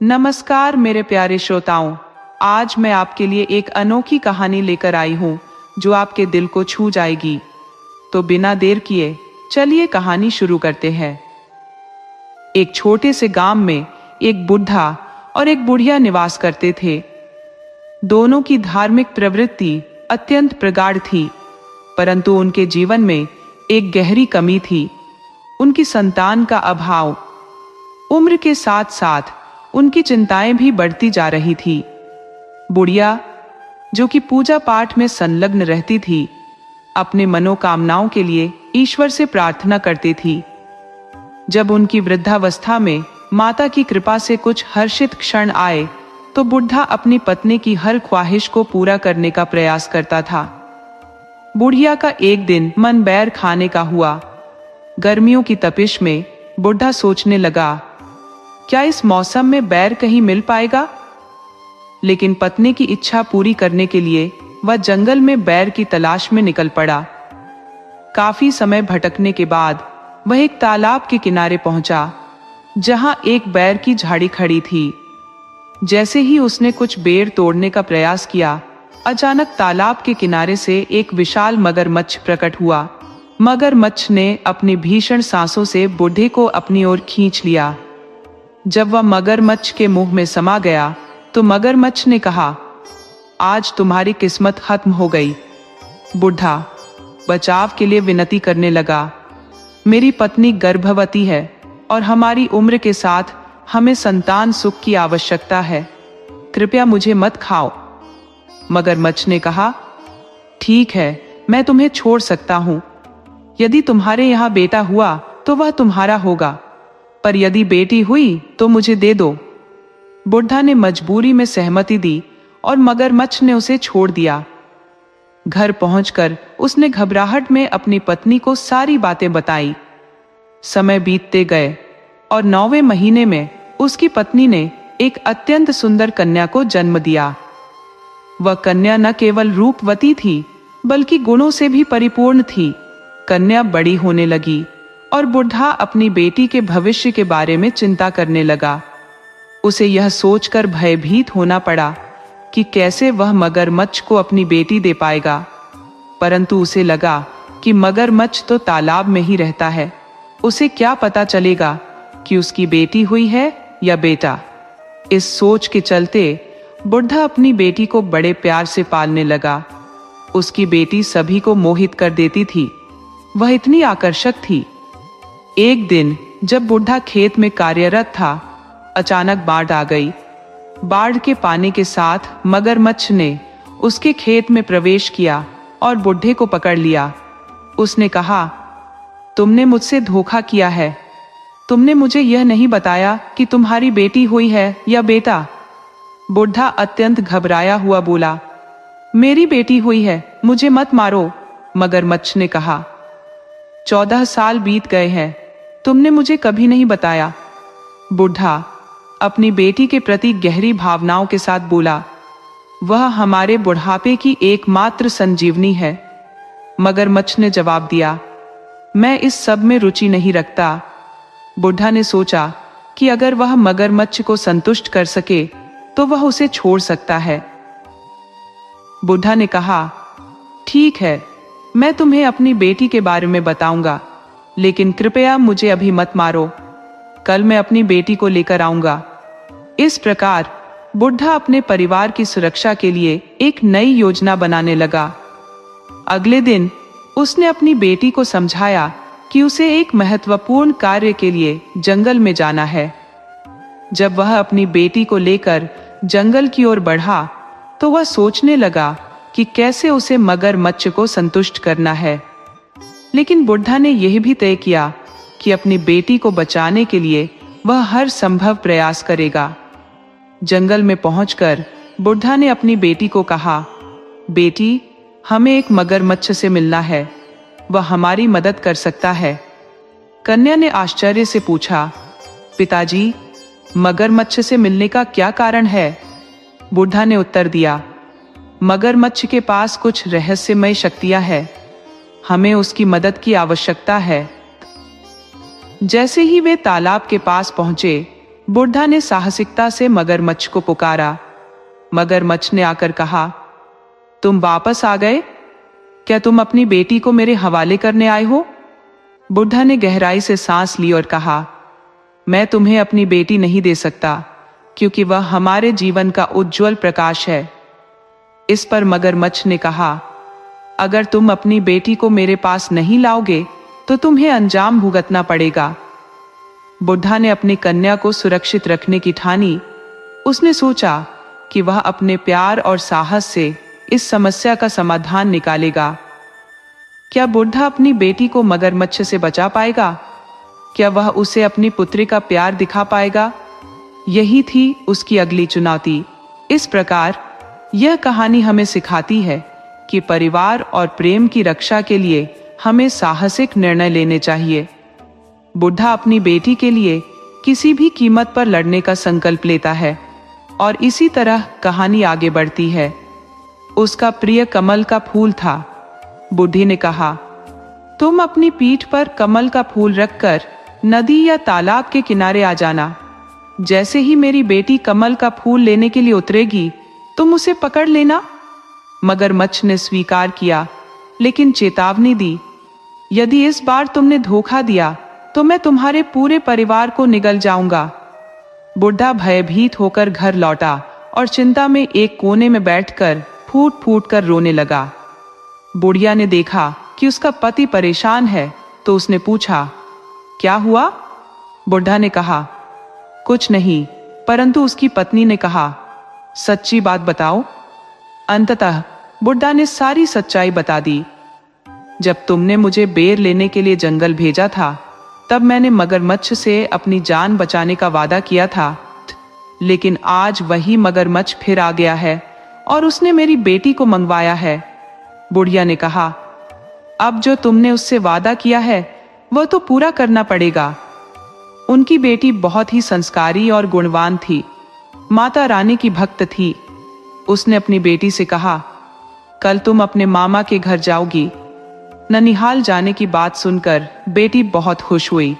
नमस्कार मेरे प्यारे श्रोताओं, आज मैं आपके लिए एक अनोखी कहानी लेकर आई हूँ जो आपके दिल को छू जाएगी। तो बिना देर किए चलिए कहानी शुरू करते हैं। एक छोटे से गांव में एक बुढ़ा और एक बुढ़िया निवास करते थे। दोनों की धार्मिक प्रवृत्ति अत्यंत प्रगाढ़ थी, परंतु उनके जीवन में एक गहरी कमी थी, उनकी संतान का अभाव। उम्र के साथ साथ उनकी चिंताएं भी बढ़ती जा रही थी। बुढ़िया, जो कि पूजा पाठ में संलग्न रहती थी, अपने मनोकामनाओं के लिए ईश्वर से प्रार्थना करती थी। जब उनकी वृद्धावस्था में माता की कृपा से कुछ हर्षित क्षण आए, तो बुढ़ा अपनी पत्नी की हर ख्वाहिश को पूरा करने का प्रयास करता था। बुढ़िया का एक दिन मन बैर खाने का हुआ। गर्मियों की तपिश में बुढ़ा सोचने लगा, क्या इस मौसम में बैर कहीं मिल पाएगा? लेकिन पत्नी की इच्छा पूरी करने के लिए वह जंगल में बैर की तलाश में निकल पड़ा। काफी समय भटकने के बाद वह एक तालाब के किनारे पहुंचा, जहां एक बैर की झाड़ी खड़ी थी। जैसे ही उसने कुछ बेर तोड़ने का प्रयास किया, अचानक तालाब के किनारे से एक विशाल मगरमच्छ प्रकट हुआ। मगरमच्छ ने अपनी भीषण सांसों से बूढ़े को अपनी ओर खींच लिया। जब वह मगरमच्छ के मुंह में समा गया, तो मगरमच्छ ने कहा, आज तुम्हारी किस्मत खत्म हो गई। बुढ़ा बचाव के लिए विनती करने लगा, मेरी पत्नी गर्भवती है और हमारी उम्र के साथ हमें संतान सुख की आवश्यकता है, कृपया मुझे मत खाओ। मगरमच्छ ने कहा, ठीक है, मैं तुम्हें छोड़ सकता हूं। यदि तुम्हारे यहाँ बेटा हुआ तो वह तुम्हारा होगा, पर यदि बेटी हुई तो मुझे दे दो। बुढ़ा ने मजबूरी में सहमति दी और मगरमच्छ ने उसे छोड़ दिया। घर पहुंचकर उसने घबराहट में अपनी पत्नी को सारी बातें बताई। समय बीतते गए और 9वें महीने में उसकी पत्नी ने एक अत्यंत सुंदर कन्या को जन्म दिया। वह कन्या न केवल रूपवती थी, बल्कि गुणों से भी परिपूर्ण थी। कन्या बड़ी होने लगी और बुढ़ा अपनी बेटी के भविष्य के बारे में चिंता करने लगा। उसे यह सोचकर भयभीत होना पड़ा कि कैसे वह मगरमच्छ को अपनी बेटी दे पाएगा, परंतु उसे लगा कि मगरमच्छ तो तालाब में ही रहता है, उसे क्या पता चलेगा कि उसकी बेटी हुई है या बेटा। इस सोच के चलते बुढ़ा अपनी बेटी को बड़े प्यार से पालने लगा। उसकी बेटी सभी को मोहित कर देती थी, वह इतनी आकर्षक थी। एक दिन जब बुढ़ा खेत में कार्यरत था, अचानक बाढ़ आ गई। बाढ़ के पानी के साथ मगरमच्छ ने उसके खेत में प्रवेश किया और बुढ़े को पकड़ लिया। उसने कहा, तुमने मुझसे धोखा किया है। तुमने मुझे यह नहीं बताया कि तुम्हारी बेटी हुई है या बेटा। बुढ़ा अत्यंत घबराया हुआ बोला, मेरी बेटी हुई है, मुझे मत मारो। मगरमच्छ ने कहा, 14 साल बीत गए हैं, तुमने मुझे कभी नहीं बताया। बुढ़ा अपनी बेटी के प्रति गहरी भावनाओं के साथ बोला, वह हमारे बुढ़ापे की एकमात्र संजीवनी है। मगरमच्छ ने जवाब दिया, मैं इस सब में रुचि नहीं रखता। बुढ़ा ने सोचा कि अगर वह मगरमच्छ को संतुष्ट कर सके तो वह उसे छोड़ सकता है। बुढ़ा ने कहा, ठीक है, मैं तुम्हें अपनी बेटी के बारे में बताऊंगा, लेकिन कृपया मुझे अभी मत मारो। कल मैं अपनी बेटी को लेकर आऊंगा। इस प्रकार बुढ़ा अपने परिवार की सुरक्षा के लिए एक नई योजना बनाने लगा। अगले दिन उसने अपनी बेटी को समझाया कि उसे एक महत्वपूर्ण कार्य के लिए जंगल में जाना है। जब वह अपनी बेटी को लेकर जंगल की ओर बढ़ा, तो वह सोचने लगा कि कैसे उसे मगरमच्छ को संतुष्ट करना है। लेकिन बुढ़ा ने यह भी तय किया कि अपनी बेटी को बचाने के लिए वह हर संभव प्रयास करेगा। जंगल में पहुंचकर बुढ़ा ने अपनी बेटी को कहा, बेटी, हमें एक मगरमच्छ से मिलना है, वह हमारी मदद कर सकता है। कन्या ने आश्चर्य से पूछा, पिताजी, मगरमच्छ से मिलने का क्या कारण है? बुढ़ा ने उत्तर दिया, मगरमच्छ के पास कुछ रहस्यमय शक्तियां हैं, हमें उसकी मदद की आवश्यकता है। जैसे ही वे तालाब के पास पहुंचे, बुढ़ा ने साहसिकता से मगरमच्छ को पुकारा। मगरमच्छ ने आकर कहा, तुम वापस आ गए? क्या तुम अपनी बेटी को मेरे हवाले करने आए हो? बुढ़ा ने गहराई से सांस ली और कहा, मैं तुम्हें अपनी बेटी नहीं दे सकता, क्योंकि वह हमारे जीवन का उज्जवल प्रकाश है। इस पर मगरमच्छ ने कहा, अगर तुम अपनी बेटी को मेरे पास नहीं लाओगे तो तुम्हें अंजाम भुगतना पड़ेगा। बुढ़ा ने अपनी कन्या को सुरक्षित रखने की ठानी। उसने सोचा कि वह अपने प्यार और साहस से इस समस्या का समाधान निकालेगा। क्या बुढ़ा अपनी बेटी को मगरमच्छ से बचा पाएगा? क्या वह उसे अपनी पुत्री का प्यार दिखा पाएगा? यही थी उसकी अगली चुनौती। इस प्रकार यह कहानी हमें सिखाती है कि परिवार और प्रेम की रक्षा के लिए हमें साहसिक निर्णय लेने चाहिए। बुढ़ा अपनी बेटी के लिए किसी भी कीमत पर लड़ने का संकल्प लेता है और इसी तरह कहानी आगे बढ़ती है। उसका प्रिय कमल का फूल था। बुढ़ी ने कहा, तुम अपनी पीठ पर कमल का फूल रखकर नदी या तालाब के किनारे आ जाना। जैसे ही मेरी बेटी कमल का फूल लेने के लिए उतरेगी, तुम उसे पकड़ लेना। मगरमच्छ ने स्वीकार किया, लेकिन चेतावनी दी, यदि इस बार तुमने धोखा दिया तो मैं तुम्हारे पूरे परिवार को निगल जाऊंगा। बुढ़ा भयभीत होकर घर लौटा और चिंता में एक कोने में बैठकर फूट फूट कर रोने लगा। बुढ़िया ने देखा कि उसका पति परेशान है, तो उसने पूछा, क्या हुआ? बुढ़ा ने कहा, कुछ नहीं। परंतु उसकी पत्नी ने कहा, सच्ची बात बताओ। अंततः बुढ़ा ने सारी सच्चाई बता दी। जब तुमने मुझे बेर लेने के लिए जंगल भेजा था, तब मैंने मगरमच्छ से अपनी जान बचाने का वादा किया था, लेकिन आज वही मगरमच्छ फिर आ गया है और उसने मेरी बेटी को मंगवाया है। बुढ़िया ने कहा, अब जो तुमने उससे वादा किया है वह तो पूरा करना पड़ेगा। उनकी बेटी बहुत ही संस्कारी और गुणवान थी। माता रानी की भक्त थी। उसने अपनी बेटी से कहा, कल तुम अपने मामा के घर जाओगी। ननिहाल जाने की बात सुनकर बेटी बहुत खुश हुई।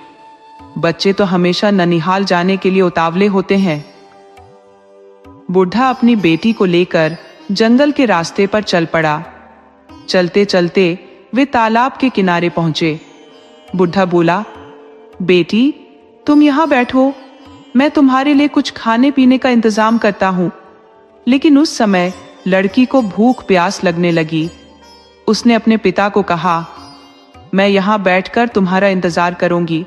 बच्चे तो हमेशा ननिहाल जाने के लिए उतावले होते हैं। बुढ़ा अपनी बेटी को लेकर जंगल के रास्ते पर चल पड़ा। चलते चलते वे तालाब के किनारे पहुंचे। बुढ़ा बोला, बेटी, तुम यहां बैठो, मैं तुम्हारे लिए कुछ खाने पीने का इंतजाम करता हूं। लेकिन उस समय लड़की को भूख प्यास लगने लगी। उसने अपने पिता को कहा, मैं यहां बैठकर तुम्हारा इंतजार करूंगी।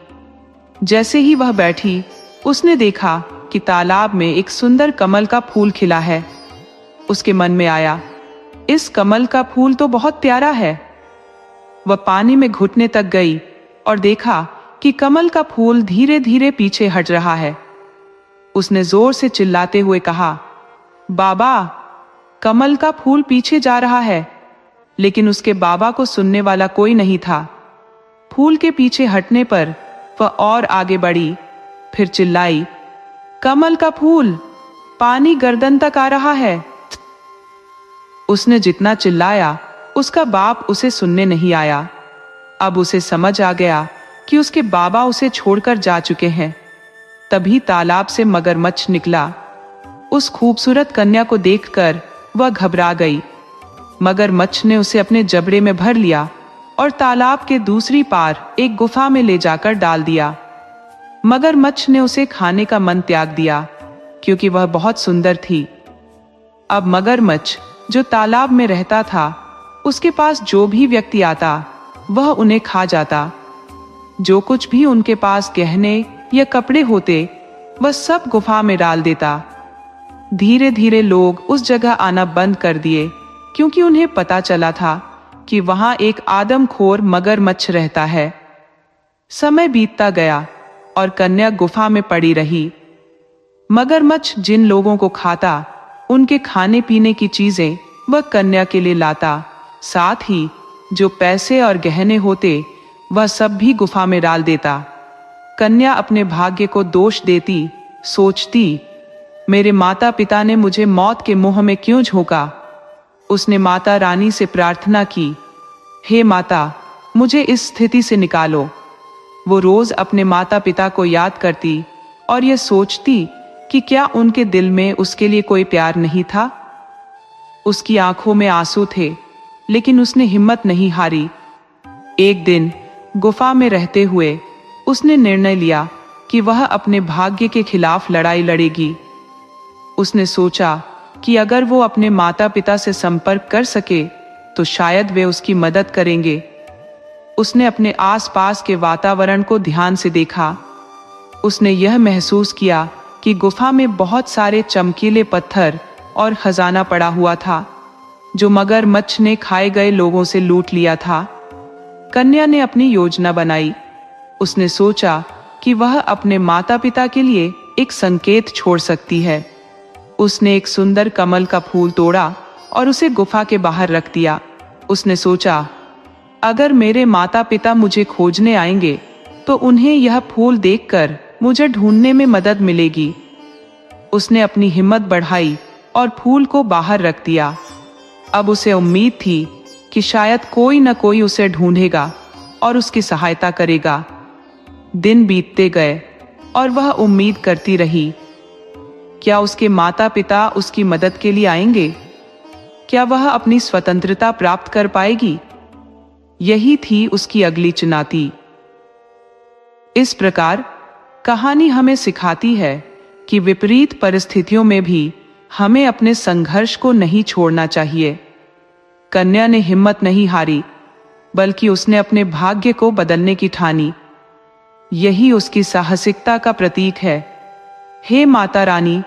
जैसे ही वह बैठी, उसने देखा कि तालाब में एक सुंदर कमल का फूल खिला है। उसके मन में आया, इस कमल का फूल तो बहुत प्यारा है। वह पानी में घुटने तक गई और देखा कि कमल का फूल धीरे धीरे पीछे हट रहा है। उसने जोर से चिल्लाते हुए कहा, बाबा, कमल का फूल पीछे जा रहा है। लेकिन उसके बाबा को सुनने वाला कोई नहीं था। फूल के पीछे हटने पर वह और आगे बढ़ी, फिर चिल्लाई, कमल का फूल, पानी गर्दन तक आ रहा है। उसने जितना चिल्लाया, उसका बाप उसे सुनने नहीं आया। अब उसे समझ आ गया कि उसके बाबा उसे छोड़कर जा चुके हैं। तभी तालाब से मगरमच्छ निकला। उस खूबसूरत कन्या को देखकर वह घबरा गई। मगरमच्छ ने उसे अपने जबड़े में भर लिया और तालाब के दूसरी पार एक गुफा में ले जाकर डाल दिया। मगरमच्छ ने उसे खाने का मन त्याग दिया, क्योंकि वह बहुत सुंदर थी। अब मगरमच्छ जो तालाब में रहता था, उसके पास जो भी व्यक्ति आता, वह उन्हें खा जाता। जो कुछ भी उनके पास गहने या कपड़े होते, वह सब गुफा में डाल देता। धीरे धीरे लोग उस जगह आना बंद कर दिए, क्योंकि उन्हें पता चला था कि वहां एक आदमखोर मगरमच्छ रहता है। समय बीतता गया और कन्या गुफा में पड़ी रही। मगरमच्छ जिन लोगों को खाता, उनके खाने पीने की चीजें वह कन्या के लिए लाता। साथ ही जो पैसे और गहने होते, वह सब भी गुफा में डाल देता। कन्या अपने भाग्य को दोष देती, सोचती, मेरे माता पिता ने मुझे मौत के मुंह में क्यों झोंका। उसने माता रानी से प्रार्थना की, हे माता, मुझे इस स्थिति से निकालो। वो रोज अपने माता पिता को याद करती और यह सोचती कि क्या उनके दिल में उसके लिए कोई प्यार नहीं था। उसकी आंखों में आंसू थे, लेकिन उसने हिम्मत नहीं हारी। एक दिन गुफा में रहते हुए उसने निर्णय लिया कि वह अपने भाग्य के खिलाफ लड़ाई लड़ेगी। उसने सोचा कि अगर वो अपने माता पिता से संपर्क कर सके तो शायद वे उसकी मदद करेंगे। उसने अपने आसपास के वातावरण को ध्यान से देखा। उसने यह महसूस किया कि गुफा में बहुत सारे चमकीले पत्थर और खजाना पड़ा हुआ था, जो मगरमच्छ ने खाए गए लोगों से लूट लिया था। कन्या ने अपनी योजना बनाई। उसने सोचा कि वह अपने माता पिता के लिए एक संकेत छोड़ सकती है। उसने एक सुंदर कमल का फूल तोड़ा और उसे गुफा के बाहर रख दिया। उसने सोचा, अगर मेरे माता पिता मुझे खोजने आएंगे तो उन्हें यह फूल देखकर मुझे ढूंढने में मदद मिलेगी। उसने अपनी हिम्मत बढ़ाई और फूल को बाहर रख दिया। अब उसे उम्मीद थी कि शायद कोई न कोई उसे ढूंढेगा और उसकी सहायता करेगा। दिन बीतते गए और वह उम्मीद करती रही। क्या उसके माता पिता उसकी मदद के लिए आएंगे? क्या वह अपनी स्वतंत्रता प्राप्त कर पाएगी? यही थी उसकी अगली चुनौती। इस प्रकार कहानी हमें सिखाती है कि विपरीत परिस्थितियों में भी हमें अपने संघर्ष को नहीं छोड़ना चाहिए। कन्या ने हिम्मत नहीं हारी, बल्कि उसने अपने भाग्य को बदलने की ठानी। यही उसकी साहसिकता का प्रतीक है। हे माता रानी,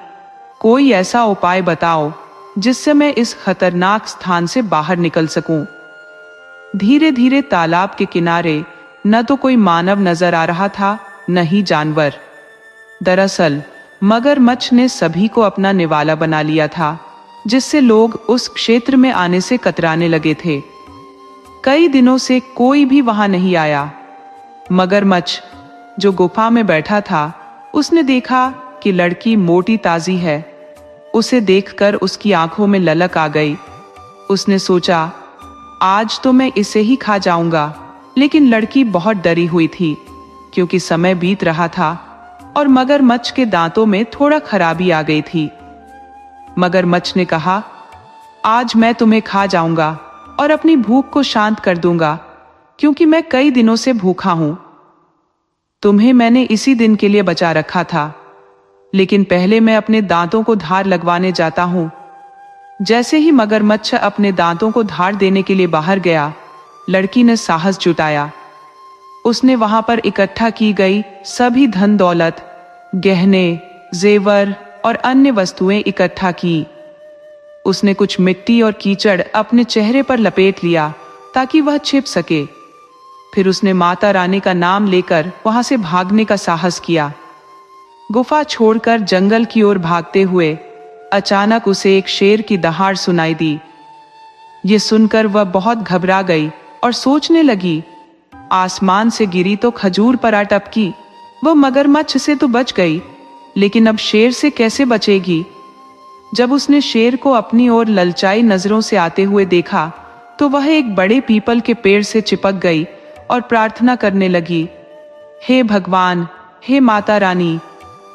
कोई ऐसा उपाय बताओ जिससे मैं इस खतरनाक स्थान से बाहर निकल सकूं। धीरे धीरे तालाब के किनारे न तो कोई मानव नजर आ रहा था, न ही जानवर। दरअसल मगरमच्छ ने सभी को अपना निवाला बना लिया था, जिससे लोग उस क्षेत्र में आने से कतराने लगे थे। कई दिनों से कोई भी वहां नहीं आया। मगरमच्छ, जो गुफा में बैठा था, उसने देखा कि लड़की मोटी ताजी है। उसे देखकर उसकी आंखों में ललक आ गई। उसने सोचा, आज तो मैं इसे ही खा जाऊंगा। लेकिन लड़की बहुत डरी हुई थी, क्योंकि समय बीत रहा था और मगरमच्छ के दांतों में थोड़ा खराबी आ गई थी। मगरमच्छ ने कहा, आज मैं तुम्हें खा जाऊंगा और अपनी भूख को शांत कर दूंगा, क्योंकि मैं कई दिनों से भूखा हूं। तुम्हें मैंने इसी दिन के लिए बचा रखा था, लेकिन पहले मैं अपने दांतों को धार लगवाने जाता हूं। जैसे ही मगरमच्छ अपने दांतों को धार देने के लिए बाहर गया, लड़की ने साहस जुटाया। उसने वहां पर इकट्ठा की गई सभी धन दौलत, गहने, जेवर और अन्य वस्तुएं इकट्ठा की। उसने कुछ मिट्टी और कीचड़ अपने चेहरे पर लपेट लिया ताकि वह छिप सके। फिर उसने माता रानी का नाम लेकर वहां से भागने का साहस किया। गुफा छोड़कर जंगल की ओर भागते हुए अचानक उसे एक शेर की दहाड़ सुनाई दी। ये सुनकर वह बहुत घबरा गई और सोचने लगी, आसमान से गिरी तो खजूर पर आ टपकी। वह मगरमच्छ से तो बच गई, लेकिन अब शेर से कैसे बचेगी? जब उसने शेर को अपनी ओर ललचाई नजरों से आते हुए देखा, तो वह एक बड़े पीपल के पेड़ से चिपक गई और प्रार्थना करने लगी, हे भगवान, हे माता रानी,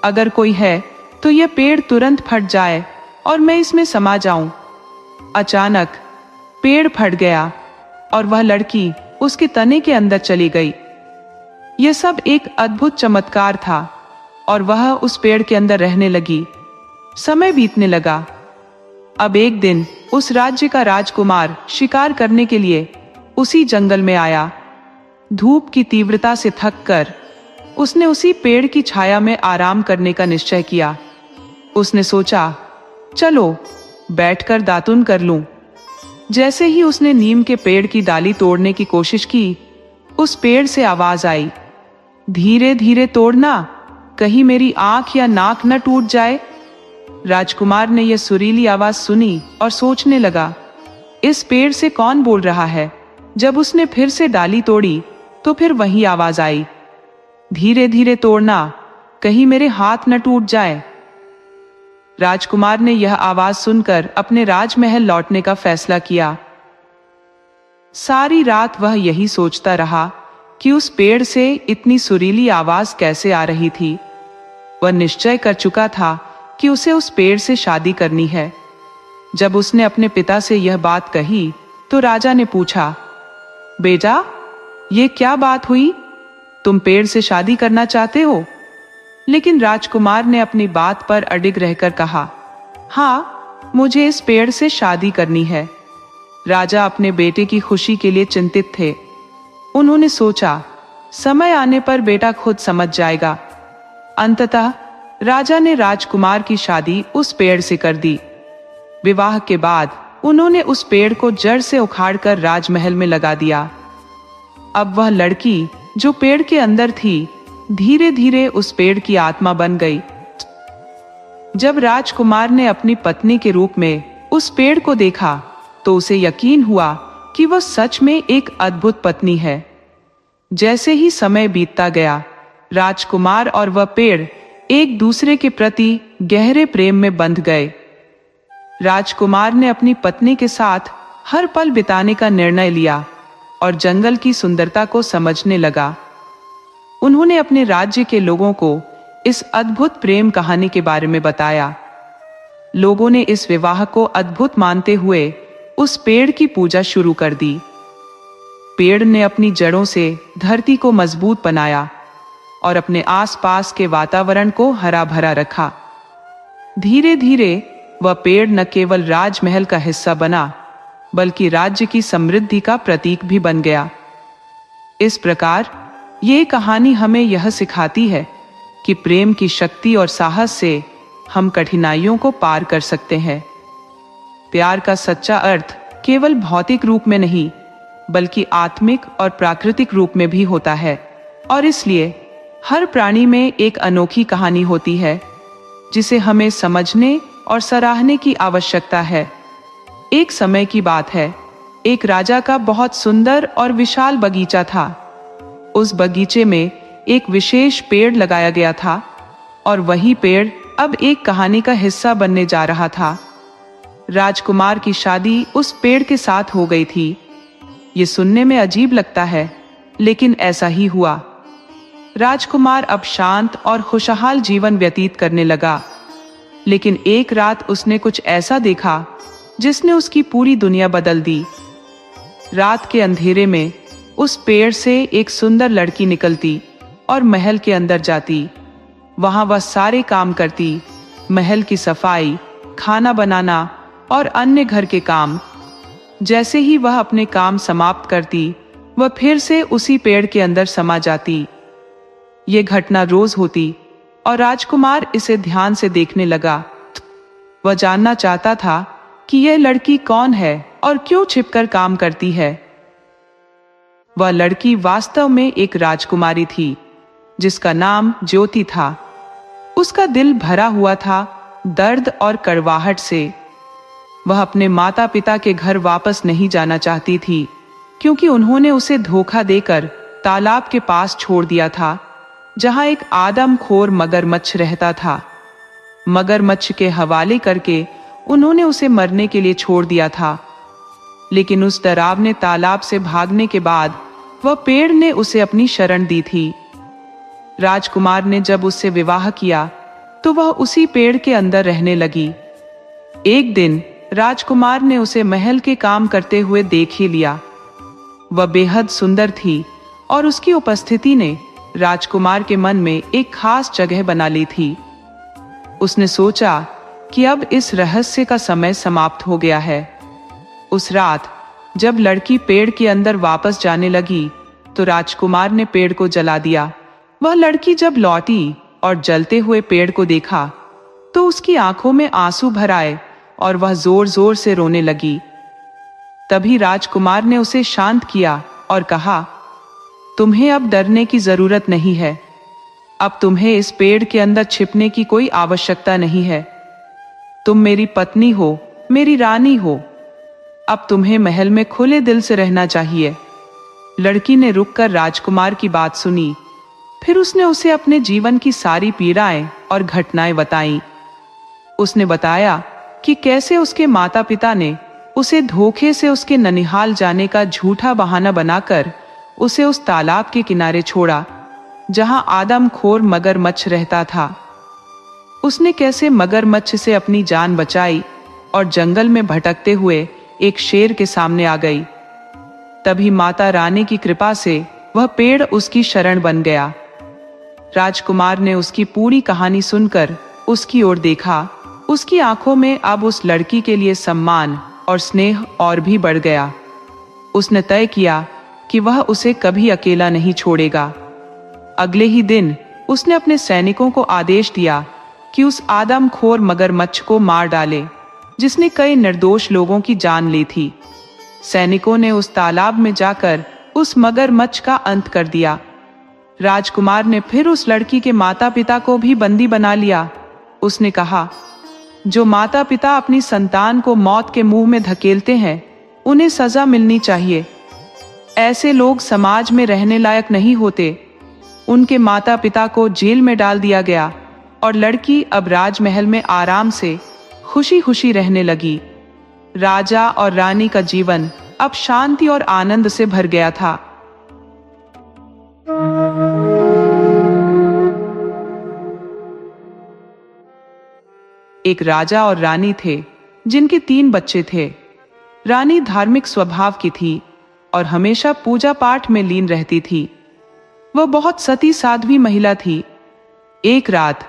अगर कोई है तो यह पेड़ तुरंत फट जाए और मैं इसमें समा जाऊं। अचानक पेड़ फट गया और वह लड़की उसके तने के अंदर चली गई। यह सब एक अद्भुत चमत्कार था और वह उस पेड़ के अंदर रहने लगी। समय बीतने लगा। अब एक दिन उस राज्य का राजकुमार शिकार करने के लिए उसी जंगल में आया। धूप की तीव्रता से थककर उसने उसी पेड़ की छाया में आराम करने का निश्चय किया। उसने सोचा, चलो बैठकर दातुन कर लूं। जैसे ही उसने नीम के पेड़ की डाली तोड़ने की कोशिश की, उस पेड़ से आवाज आई, धीरे धीरे तोड़ना, कहीं मेरी आंख या नाक न टूट जाए। राजकुमार ने यह सुरीली आवाज सुनी और सोचने लगा, इस पेड़ से कौन बोल रहा है। जब उसने फिर से डाली तोड़ी तो फिर वही आवाज आई, धीरे धीरे तोड़ना, कहीं मेरे हाथ न टूट जाए। राजकुमार ने यह आवाज सुनकर अपने राजमहल लौटने का फैसला किया। सारी रात वह यही सोचता रहा कि उस पेड़ से इतनी सुरीली आवाज कैसे आ रही थी। वह निश्चय कर चुका था कि उसे उस पेड़ से शादी करनी है। जब उसने अपने पिता से यह बात कही तो राजा ने पूछा, बेटा, ये क्या बात हुई? तुम पेड़ से शादी करना चाहते हो? लेकिन राजकुमार ने अपनी बात पर अडिग रहकर कहा, हाँ, मुझे इस पेड़ से शादी करनी है। राजा अपने बेटे की खुशी के लिए चिंतित थे। उन्होंने सोचा, समय आने पर बेटा खुद समझ जाएगा। अंततः राजा ने राजकुमार की शादी उस पेड़ से कर दी। विवाह के बाद उन्होंने उस पेड़ को जड़ से उखाड़कर राजमहल में लगा दिया। अब वह लड़की जो पेड़ के अंदर थी, धीरे धीरे उस पेड़ की आत्मा बन गई। जब राजकुमार ने अपनी पत्नी के रूप में उस पेड़ को देखा तो उसे यकीन हुआ कि वह सच में एक अद्भुत पत्नी है। जैसे ही समय बीतता गया, राजकुमार और वह पेड़ एक दूसरे के प्रति गहरे प्रेम में बंध गए। राजकुमार ने अपनी पत्नी के साथ हर पल बिताने का निर्णय लिया और जंगल की सुंदरता को समझने लगा। उन्होंने अपने राज्य के लोगों को इस अद्भुत प्रेम कहानी के बारे में बताया। लोगों ने इस विवाह को अद्भुत मानते हुए उस पेड़ की पूजा शुरू कर दी। पेड़ ने अपनी जड़ों से धरती को मजबूत बनाया और अपने आसपास के वातावरण को हरा भरा रखा। धीरे धीरे वह पेड़ न केवल राजमहल का हिस्सा बना, बल्कि राज्य की समृद्धि का प्रतीक भी बन गया। इस प्रकार ये कहानी हमें यह सिखाती है कि प्रेम की शक्ति और साहस से हम कठिनाइयों को पार कर सकते हैं। प्यार का सच्चा अर्थ केवल भौतिक रूप में नहीं, बल्कि आत्मिक और प्राकृतिक रूप में भी होता है। और इसलिए हर प्राणी में एक अनोखी कहानी होती है जिसे हमें समझने और सराहने की आवश्यकता है। एक समय की बात है, एक राजा का बहुत सुंदर और विशाल बगीचा था। उस बगीचे में एक विशेष पेड़ लगाया गया था और वही पेड़ अब एक कहानी का हिस्सा बनने जा रहा था। राजकुमार की शादी उस पेड़ के साथ हो गई थी। ये सुनने में अजीब लगता है, लेकिन ऐसा ही हुआ। राजकुमार अब शांत और खुशहाल जीवन व्यतीत करने लगा। लेकिन एक रात उसने कुछ ऐसा देखा जिसने उसकी पूरी दुनिया बदल दी। रात के अंधेरे में उस पेड़ से एक सुंदर लड़की निकलती और महल के अंदर जाती। वहां वह सारे काम करती, महल की सफाई, खाना बनाना और अन्य घर के काम। जैसे ही वह अपने काम समाप्त करती, वह फिर से उसी पेड़ के अंदर समा जाती। ये घटना रोज होती और राजकुमार इसे ध्यान से देखने लगा। वह जानना चाहता था कि यह लड़की कौन है और क्यों छिपकर काम करती है। वह लड़की वास्तव में एक राजकुमारी थी जिसका नाम ज्योति था। उसका दिल भरा हुआ था दर्द और कड़वाहट से। वह अपने माता पिता के घर वापस नहीं जाना चाहती थी, क्योंकि उन्होंने उसे धोखा देकर तालाब के पास छोड़ दिया था, जहां एक आदमखोर मगरमच्छ रहता था। मगरमच्छ के हवाले करके उन्होंने उसे मरने के लिए छोड़ दिया था। लेकिन उस डरावने तालाब से भागने के बाद वह पेड़ ने उसे अपनी शरण दी थी। राजकुमार ने जब उससे विवाह किया तो वह उसी पेड़ के अंदर रहने लगी। एक दिन राजकुमार ने उसे महल के काम करते हुए देख ही लिया। वह बेहद सुंदर थी और उसकी उपस्थिति ने राजकुमार के मन में एक खास जगह बना ली थी। उसने सोचा कि अब इस रहस्य का समय समाप्त हो गया है। उस रात जब लड़की पेड़ के अंदर वापस जाने लगी तो राजकुमार ने पेड़ को जला दिया। वह लड़की जब लौटी और जलते हुए पेड़ को देखा तो उसकी आंखों में आंसू भर आए और वह जोर जोर से रोने लगी। तभी राजकुमार ने उसे शांत किया और कहा, तुम्हें अब डरने की जरूरत नहीं है। अब तुम्हें इस पेड़ के अंदर छिपने की कोई आवश्यकता नहीं है। तुम मेरी पत्नी हो, मेरी रानी हो। अब तुम्हें महल में खुले दिल से रहना चाहिए। लड़की ने रुककर राजकुमार की बात सुनी। फिर उसने उसे अपने जीवन की सारी पीड़ाएं और घटनाएं बताईं। उसने बताया कि कैसे उसके माता पिता ने उसे धोखे से उसके ननिहाल जाने का झूठा बहाना बनाकर उसे उस तालाब के किनारे छोड़ा जहां आदमखोर मगरमच्छ रहता था। उसने कैसे मगरमच्छ से अपनी जान बचाई और जंगल में भटकते हुए एक शेर के सामने आ गई। तभी माता रानी की कृपा से वह पेड़ उसकी शरण बन गया। राजकुमार ने उसकी पूरी कहानी सुनकर उसकी ओर देखा। उसकी आंखों में अब उस लड़की के लिए सम्मान और स्नेह और भी बढ़ गया। उसने तय किया कि वह उसे कभी अकेला नहीं छोड़ेगा। अगले ही दिन उसने अपने सैनिकों को आदेश दिया कि उस आदमखोर मगरमच्छ को मार डाले जिसने कई निर्दोष लोगों की जान ली थी। सैनिकों ने उस तालाब में जाकर उस मगरमच्छ का अंत कर दिया। राजकुमार ने फिर उस लड़की के माता पिता को भी बंदी बना लिया। उसने कहा, जो माता पिता अपनी संतान को मौत के मुंह में धकेलते हैं, उन्हें सजा मिलनी चाहिए। ऐसे लोग समाज में रहने लायक नहीं होते। उनके माता पिता को जेल में डाल दिया गया और लड़की अब राजमहल में आराम से खुशी खुशी रहने लगी। राजा और रानी का जीवन अब शांति और आनंद से भर गया था। एक राजा और रानी थे जिनके 3 बच्चे थे। रानी धार्मिक स्वभाव की थी और हमेशा पूजा पाठ में लीन रहती थी। वह बहुत सती साध्वी महिला थी। एक रात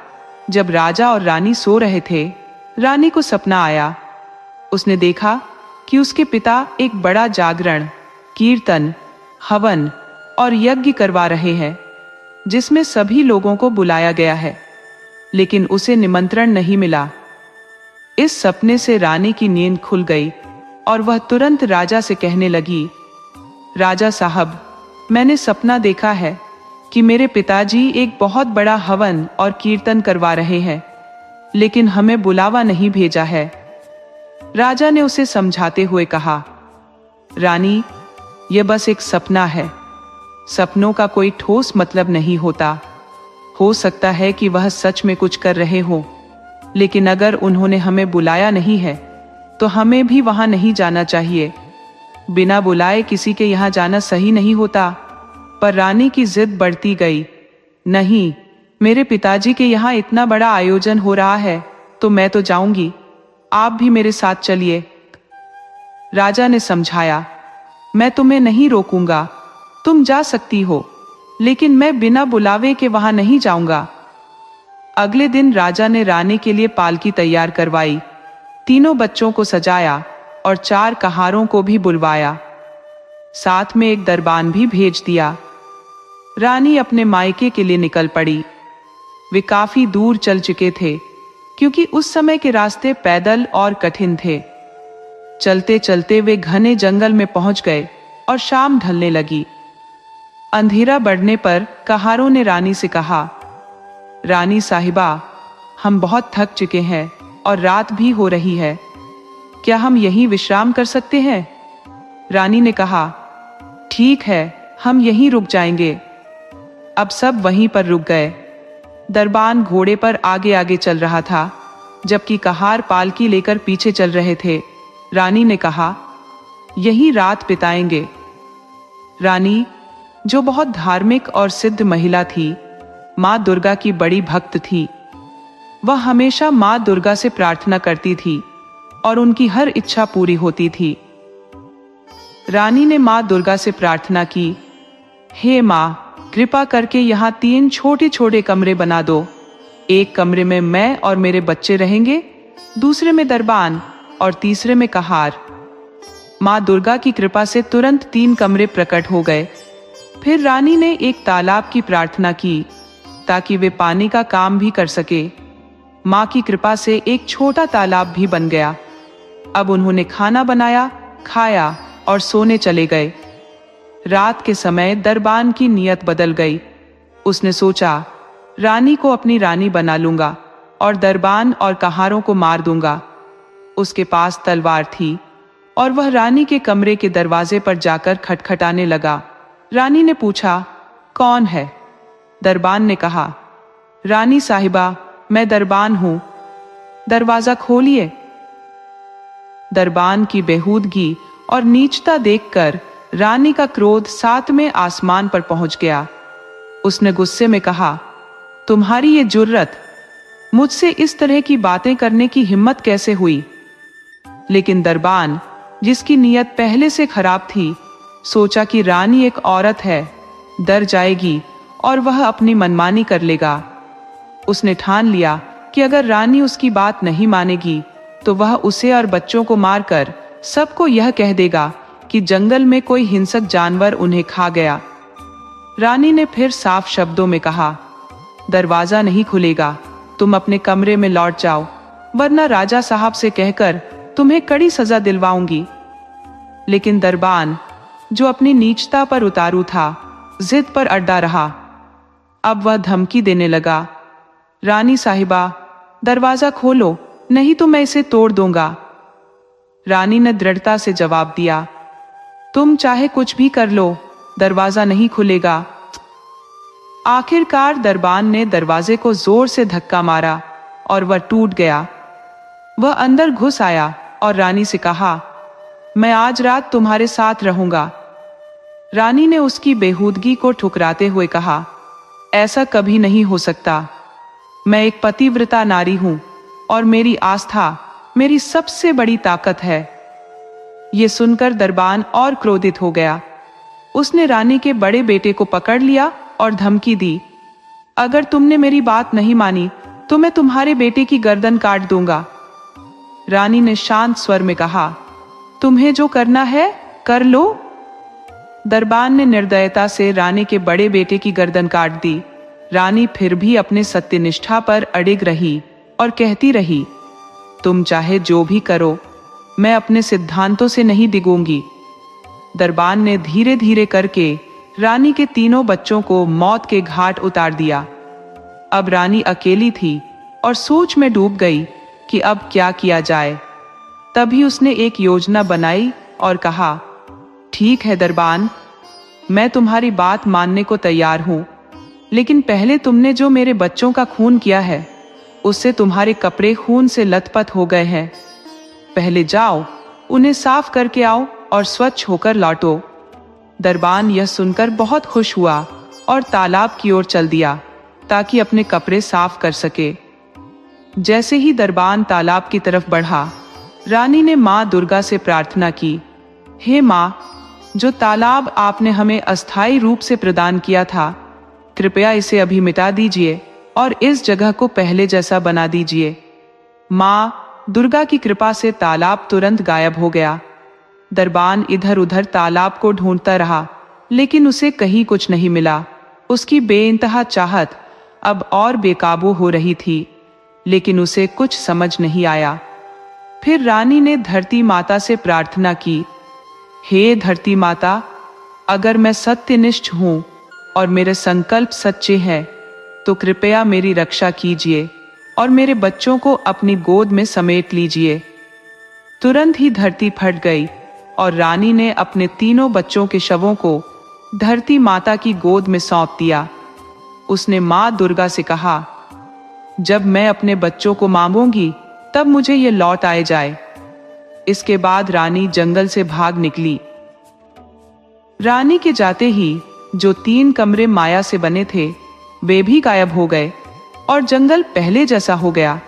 जब राजा और रानी सो रहे थे, रानी को सपना आया। उसने देखा कि उसके पिता एक बड़ा जागरण, कीर्तन, हवन और यज्ञ करवा रहे हैं जिसमें सभी लोगों को बुलाया गया है, लेकिन उसे निमंत्रण नहीं मिला। इस सपने से रानी की नींद खुल गई और वह तुरंत राजा से कहने लगी, राजा साहब, मैंने सपना देखा है कि मेरे पिताजी एक बहुत बड़ा हवन और कीर्तन करवा रहे हैं, लेकिन हमें बुलावा नहीं भेजा है। राजा ने उसे समझाते हुए कहा, रानी, यह बस एक सपना है। सपनों का कोई ठोस मतलब नहीं होता। हो सकता है कि वह सच में कुछ कर रहे हो, लेकिन अगर उन्होंने हमें बुलाया नहीं है तो हमें भी वहां नहीं जाना चाहिए। बिना बुलाए किसी के यहाँ जाना सही नहीं होता। पर रानी की जिद बढ़ती गई। नहीं, मेरे पिताजी के यहाँ इतना बड़ा आयोजन हो रहा है तो मैं तो जाऊंगी, आप भी मेरे साथ चलिए। राजा ने समझाया, मैं तुम्हें नहीं रोकूंगा, तुम जा सकती हो, लेकिन मैं बिना बुलावे के वहां नहीं जाऊंगा। अगले दिन राजा ने रानी के लिए पालकी तैयार करवाई, तीनों बच्चों को सजाया और 4 कहारों को भी बुलवाया। साथ में एक दरबान भी भेज दिया। रानी अपने मायके के लिए निकल पड़ी। वे काफी दूर चल चुके थे क्योंकि उस समय के रास्ते पैदल और कठिन थे। चलते चलते वे घने जंगल में पहुंच गए और शाम ढलने लगी। अंधेरा बढ़ने पर कहारों ने रानी से कहा, रानी साहिबा, हम बहुत थक चुके हैं और रात भी हो रही है, क्या हम यहीं विश्राम कर सकते हैं? रानी ने कहा, ठीक है, हम यहीं रुक जाएंगे। अब सब वहीं पर रुक गए। दरबान घोड़े पर आगे आगे चल रहा था, जबकि कहार पालकी लेकर पीछे चल रहे थे। रानी ने कहा, यहीं रात बिताएंगे। रानी, जो बहुत धार्मिक और सिद्ध महिला थी, माँ दुर्गा की बड़ी भक्त थी। वह हमेशा माँ दुर्गा से प्रार्थना करती थी और उनकी हर इच्छा पूरी होती थी। रानी ने माँ दुर्गा से प्रार्थना की, हे माँ, कृपा करके यहाँ 3 छोटे छोटे कमरे बना दो। एक कमरे में मैं और मेरे बच्चे रहेंगे, दूसरे में दरबान और तीसरे में कहार। माँ दुर्गा की कृपा से तुरंत 3 कमरे प्रकट हो गए। फिर रानी ने एक तालाब की प्रार्थना की ताकि वे पानी का काम भी कर सके। माँ की कृपा से एक छोटा तालाब भी बन गया। अब उन्होंने खाना बनाया, खाया और सोने चले गए। रात के समय दरबान की नीयत बदल गई। उसने सोचा, रानी को अपनी रानी बना लूंगा और दरबान और कहारों को मार दूंगा। उसके पास तलवार थी और वह रानी के कमरे के दरवाजे पर जाकर खटखटाने लगा। रानी ने पूछा, कौन है? दरबान ने कहा, रानी साहिबा, मैं दरबान हूं, दरवाजा खोलिए। दरबान की बेहूदगी और नीचता देखकर रानी का क्रोध 7वें आसमान पर पहुंच गया। उसने गुस्से में कहा, तुम्हारी ये जुर्रत! मुझसे इस तरह की बातें करने की हिम्मत कैसे हुई? लेकिन दरबान, जिसकी नीयत पहले से खराब थी, सोचा कि रानी एक औरत है, डर जाएगी और वह अपनी मनमानी कर लेगा। उसने ठान लिया कि अगर रानी उसकी बात नहीं मानेगी तो वह उसे और बच्चों को मारकर सबको यह कह देगा कि जंगल में कोई हिंसक जानवर उन्हें खा गया। रानी ने फिर साफ शब्दों में कहा, दरवाजा नहीं खुलेगा, तुम अपने कमरे में लौट जाओ, वरना राजा साहब से कहकर तुम्हें कड़ी सजा दिलवाऊंगी। लेकिन दरबान, जो अपनी नीचता पर उतारू था, जिद पर अड्डा रहा। अब वह धमकी देने लगा, रानी साहिबा, दरवाजा खोलो, नहीं तो मैं इसे तोड़ दूंगा। रानी ने दृढ़ता से जवाब दिया, तुम चाहे कुछ भी कर लो, दरवाजा नहीं खुलेगा। आखिरकार दरबान ने दरवाजे को जोर से धक्का मारा और वह टूट गया। वह अंदर घुस आया और रानी से कहा, मैं आज रात तुम्हारे साथ रहूंगा। रानी ने उसकी बेहूदगी को ठुकराते हुए कहा, ऐसा कभी नहीं हो सकता। मैं एक पतिव्रता नारी हूं और मेरी आस्था मेरी सबसे बड़ी ताकत है। ये सुनकर दरबान और क्रोधित हो गया। उसने रानी के बड़े बेटे को पकड़ लिया और धमकी दी, अगर तुमने मेरी बात नहीं मानी तो मैं तुम्हारे बेटे की गर्दन काट दूंगा। रानी ने शांत स्वर में कहा, तुम्हें जो करना है कर लो। दरबान ने निर्दयता से रानी के बड़े बेटे की गर्दन काट दी। रानी फिर भी अपने सत्यनिष्ठा पर अडिग रही और कहती रही, तुम चाहे जो भी करो, मैं अपने सिद्धांतों से नहीं डिगूंगी। दरबान ने धीरे धीरे करके रानी के तीनों बच्चों को मौत के घाट उतार दिया। अब रानी अकेली थी और सोच में डूब गई कि अब क्या किया जाए। तभी उसने एक योजना बनाई और कहा, ठीक है दरबान, मैं तुम्हारी बात मानने को तैयार हूं, लेकिन पहले तुमने जो मेरे बच्चों का खून किया है, उससे तुम्हारे कपड़े खून से लथपथ हो गए हैं। पहले जाओ, उन्हें साफ करके आओ और स्वच्छ होकर लौटो। दरबान यह सुनकर बहुत खुश हुआ और तालाब की ओर चल दिया ताकि अपने कपड़े साफ कर सके। जैसे ही दरबान तालाब की तरफ बढ़ा, रानी ने माँ दुर्गा से प्रार्थना की, हे माँ, जो तालाब आपने हमें अस्थायी रूप से प्रदान किया था, कृपया इसे अभी मिटा दीजिए और इस जगह को पहले जैसा बना दीजिए। माँ दुर्गा की कृपा से तालाब तुरंत गायब हो गया। दरबान इधर उधर तालाब को ढूंढता रहा, लेकिन उसे कहीं कुछ नहीं मिला। उसकी बेइंतहा चाहत अब और बेकाबू हो रही थी, लेकिन उसे कुछ समझ नहीं आया। फिर रानी ने धरती माता से प्रार्थना की, हे धरती माता, अगर मैं सत्यनिष्ठ हूं और मेरे संकल्प सच्चे हैं तो कृपया मेरी रक्षा कीजिए और मेरे बच्चों को अपनी गोद में समेट लीजिए। तुरंत ही धरती फट गई और रानी ने अपने तीनों बच्चों के शवों को धरती माता की गोद में सौंप दिया। उसने माँ दुर्गा से कहा, जब मैं अपने बच्चों को मांगूंगी तब मुझे ये लौट आए जाए। इसके बाद रानी जंगल से भाग निकली। रानी के जाते ही जो 3 कमरे माया से बने थे, वे भी गायब हो गए और जंगल पहले जैसा हो गया।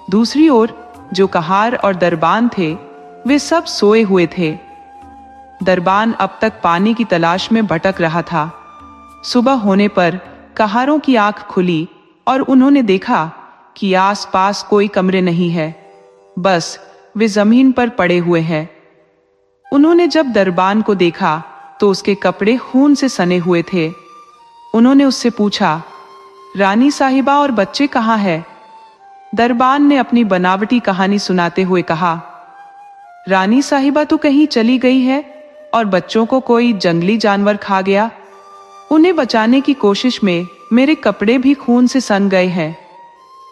दूसरी ओर जो कहार और दरबान थे, वे सब सोए हुए थे। दरबान अब तक पानी की तलाश में भटक रहा था। सुबह होने पर कहारों की आंख खुली और उन्होंने देखा कि आसपास कोई कमरे नहीं है, बस वे जमीन पर पड़े हुए हैं। उन्होंने जब दरबान को देखा तो उसके कपड़े खून से सने हुए थे। उन्होंने उससे पूछा, रानी साहिबा और बच्चे कहाँ हैं? दरबान ने अपनी बनावटी कहानी सुनाते हुए कहा, रानी साहिबा तो कहीं चली गई है और बच्चों को कोई जंगली जानवर खा गया। उन्हें बचाने की कोशिश में मेरे कपड़े भी खून से सन गए हैं।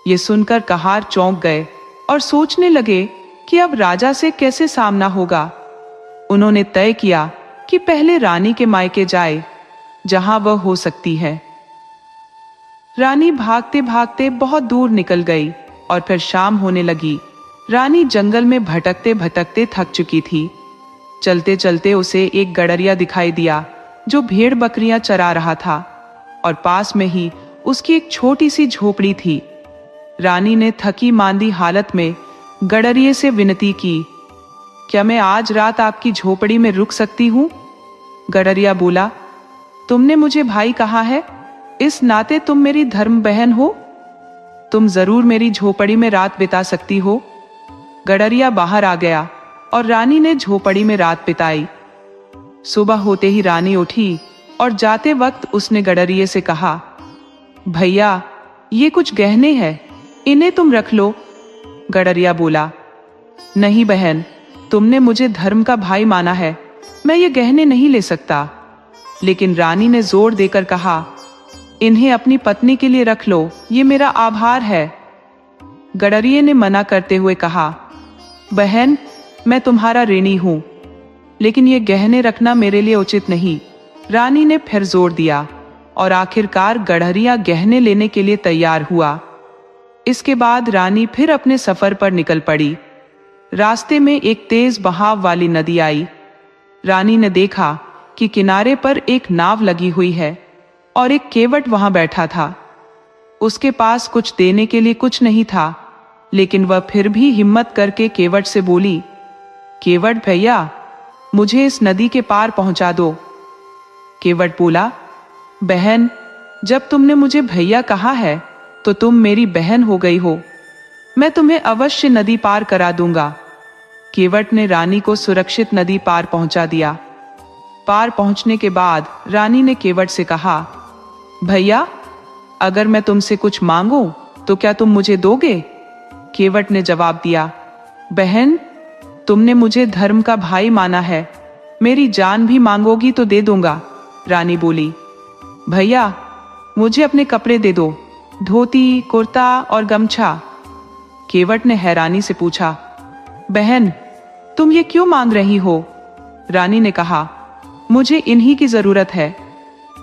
ये सुनकर कहार चौंक गए और सोचने लगे कि अब राजा से कैसे सामना होगा। उन्होंने तय किया कि पहले रानी के मायके जाए, जहां वह हो सकती है। रानी भागते भागते बहुत दूर निकल गई और फिर शाम होने लगी। रानी जंगल में भटकते भटकते थक चुकी थी। चलते चलते उसे एक गडरिया दिखाई दिया जो भेड़ बकरियां चरा रहा था और पास में ही उसकी एक छोटी सी झोपड़ी थी। रानी ने थकी मांदी हालत में गडरिये से विनती की, क्या मैं आज रात आपकी झोपड़ी में रुक सकती हूँ? गडरिया बोला, तुमने मुझे भाई कहा है, इस नाते तुम मेरी धर्म बहन हो, तुम जरूर मेरी झोपड़ी में रात बिता सकती हो। गडरिया बाहर आ गया और रानी ने झोपड़ी में रात बिताई। सुबह होते ही रानी उठी और जाते वक्त उसने गडरिये से कहा, भैया ये कुछ गहने हैं, इन्हें तुम रख लो। गडरिया बोला, नहीं बहन, तुमने मुझे धर्म का भाई माना है, मैं ये गहने नहीं ले सकता। लेकिन रानी ने जोर देकर कहा, इन्हें अपनी पत्नी के लिए रख लो, ये मेरा आभार है। गडरिये ने मना करते हुए कहा, बहन मैं तुम्हारा ऋणी हूं, लेकिन ये गहने रखना मेरे लिए उचित नहीं। रानी ने फिर जोर दिया और आखिरकार गडरिया गहने लेने के लिए तैयार हुआ। इसके बाद रानी फिर अपने सफर पर निकल पड़ी। रास्ते में एक तेज बहाव वाली नदी आई। रानी ने देखा कि किनारे पर एक नाव लगी हुई है और एक केवट वहां बैठा था। उसके पास कुछ देने के लिए कुछ नहीं था, लेकिन वह फिर भी हिम्मत करके केवट से बोली, केवट भैया मुझे इस नदी के पार पहुंचा दो। केवट बोला, बहन जब तुमने मुझे भैया कहा है तो तुम मेरी बहन हो गई हो, मैं तुम्हें अवश्य नदी पार करा दूंगा। केवट ने रानी को सुरक्षित नदी पार पहुंचा दिया। पार पहुंचने के बाद रानी ने केवट से कहा, भैया अगर मैं तुमसे कुछ मांगूं तो क्या तुम मुझे दोगे? केवट ने जवाब दिया, बहन तुमने मुझे धर्म का भाई माना है, मेरी जान भी मांगोगी तो दे दूंगा। रानी बोली, भैया मुझे अपने कपड़े दे दो, धोती, कुर्ता और गमछा। केवट ने हैरानी से पूछा, बहन तुम ये क्यों मांग रही हो? रानी ने कहा, मुझे इन्हीं की जरूरत है।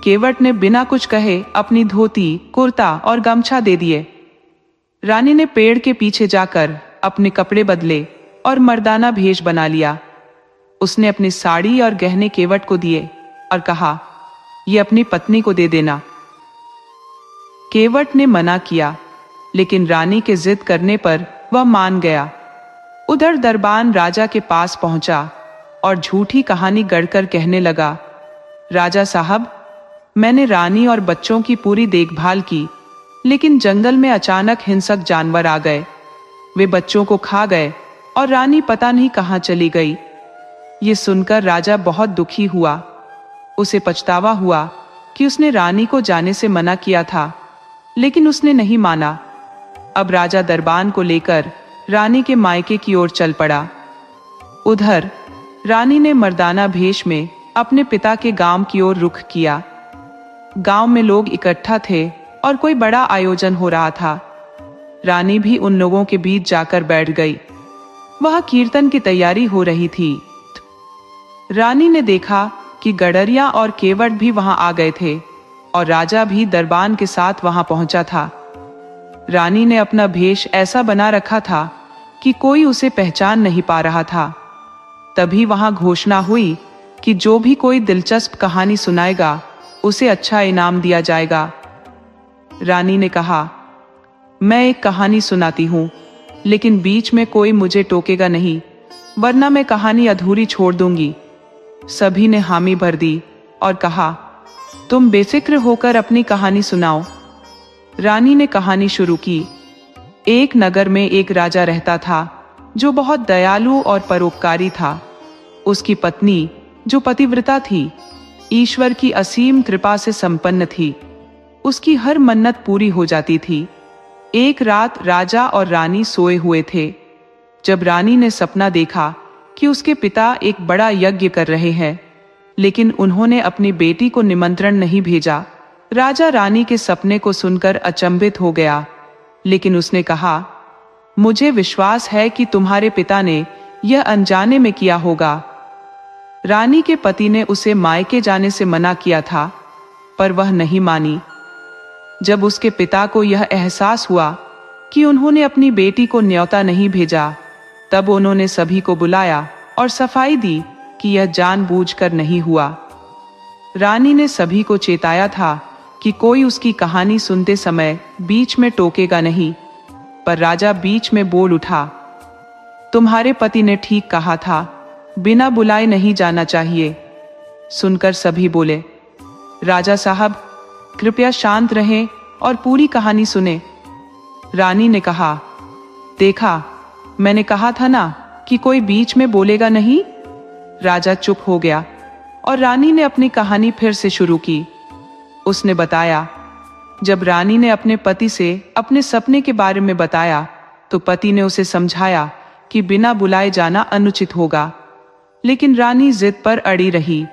केवट ने बिना कुछ कहे अपनी धोती, कुर्ता और गमछा दे दिए। रानी ने पेड़ के पीछे जाकर अपने कपड़े बदले और मर्दाना भेष बना लिया। उसने अपनी साड़ी और गहने केवट को दिए और कहा, ये अपनी पत्नी को दे देना। केवट ने मना किया, लेकिन रानी के जिद करने पर वह मान गया। उधर दरबान राजा के पास पहुंचा और झूठी कहानी गढ़कर कहने लगा, राजा साहब मैंने रानी और बच्चों की पूरी देखभाल की, लेकिन जंगल में अचानक हिंसक जानवर आ गए, वे बच्चों को खा गए और रानी पता नहीं कहां चली गई। ये सुनकर राजा बहुत दुखी हुआ। उसे पछतावा हुआ कि उसने रानी को जाने से मना किया था, लेकिन उसने नहीं माना। अब राजा दरबान को लेकर रानी के मायके की ओर चल पड़ा। उधर रानी ने मर्दाना भेष में अपने पिता के गांव की ओर रुख किया। गांव में लोग इकट्ठा थे और कोई बड़ा आयोजन हो रहा था। रानी भी उन लोगों के बीच जाकर बैठ गई। वह कीर्तन की तैयारी हो रही थी। रानी ने देखा कि गडरिया और केवट भी वहां आ गए थे और राजा भी दरबान के साथ वहां पहुंचा था। रानी ने अपना भेष ऐसा बना रखा था कि कोई उसे पहचान नहीं पा रहा था। तभी वहां घोषणा हुई कि जो भी कोई दिलचस्प कहानी सुनाएगा उसे अच्छा इनाम दिया जाएगा। रानी ने कहा, मैं एक कहानी सुनाती हूं, लेकिन बीच में कोई मुझे टोकेगा नहीं, वरना मैं कहानी अधूरी छोड़ दूंगी। सभी ने हामी भर दी और कहा, तुम बेफिक्र होकर अपनी कहानी सुनाओ। रानी ने कहानी शुरू की। एक नगर में एक राजा रहता था जो बहुत दयालु और परोपकारी था। उसकी पत्नी जो पतिव्रता थी, ईश्वर की असीम कृपा से संपन्न थी। उसकी हर मन्नत पूरी हो जाती थी। एक रात राजा और रानी सोए हुए थे, जब रानी ने सपना देखा कि उसके पिता एक बड़ा यज्ञ कर रहे हैं, लेकिन उन्होंने अपनी बेटी को निमंत्रण नहीं भेजा। राजा रानी के सपने को सुनकर अचंभित हो गया, लेकिन उसने कहा, मुझे विश्वास है कि तुम्हारे पिता ने यह अनजाने में किया होगा। रानी के पति ने उसे मायके जाने से मना किया था, पर वह नहीं मानी। जब उसके पिता को यह एहसास हुआ कि उन्होंने अपनी बेटी को न्योता नहीं भेजा, तब उन्होंने सभी को बुलाया और सफाई दी कि यह जानबूझकर नहीं हुआ। रानी ने सभी को चेताया था कि कोई उसकी कहानी सुनते समय बीच में टोकेगा नहीं। पर राजा बीच में बोल उठा, तुम्हारे पति ने ठीक कहा था, बिना बुलाए नहीं जाना चाहिए। सुनकर सभी बोले, राजा साहब कृपया शांत रहें और पूरी कहानी सुने। रानी ने कहा, देखा, मैंने कहा था ना कि कोई बीच में बोलेगा नहीं। राजा चुप हो गया और रानी ने अपनी कहानी फिर से शुरू की। उसने बताया, जब रानी ने अपने पति से अपने सपने के बारे में बताया तो पति ने उसे समझाया कि बिना बुलाए जाना अनुचित होगा, लेकिन रानी जिद पर अड़ी रही।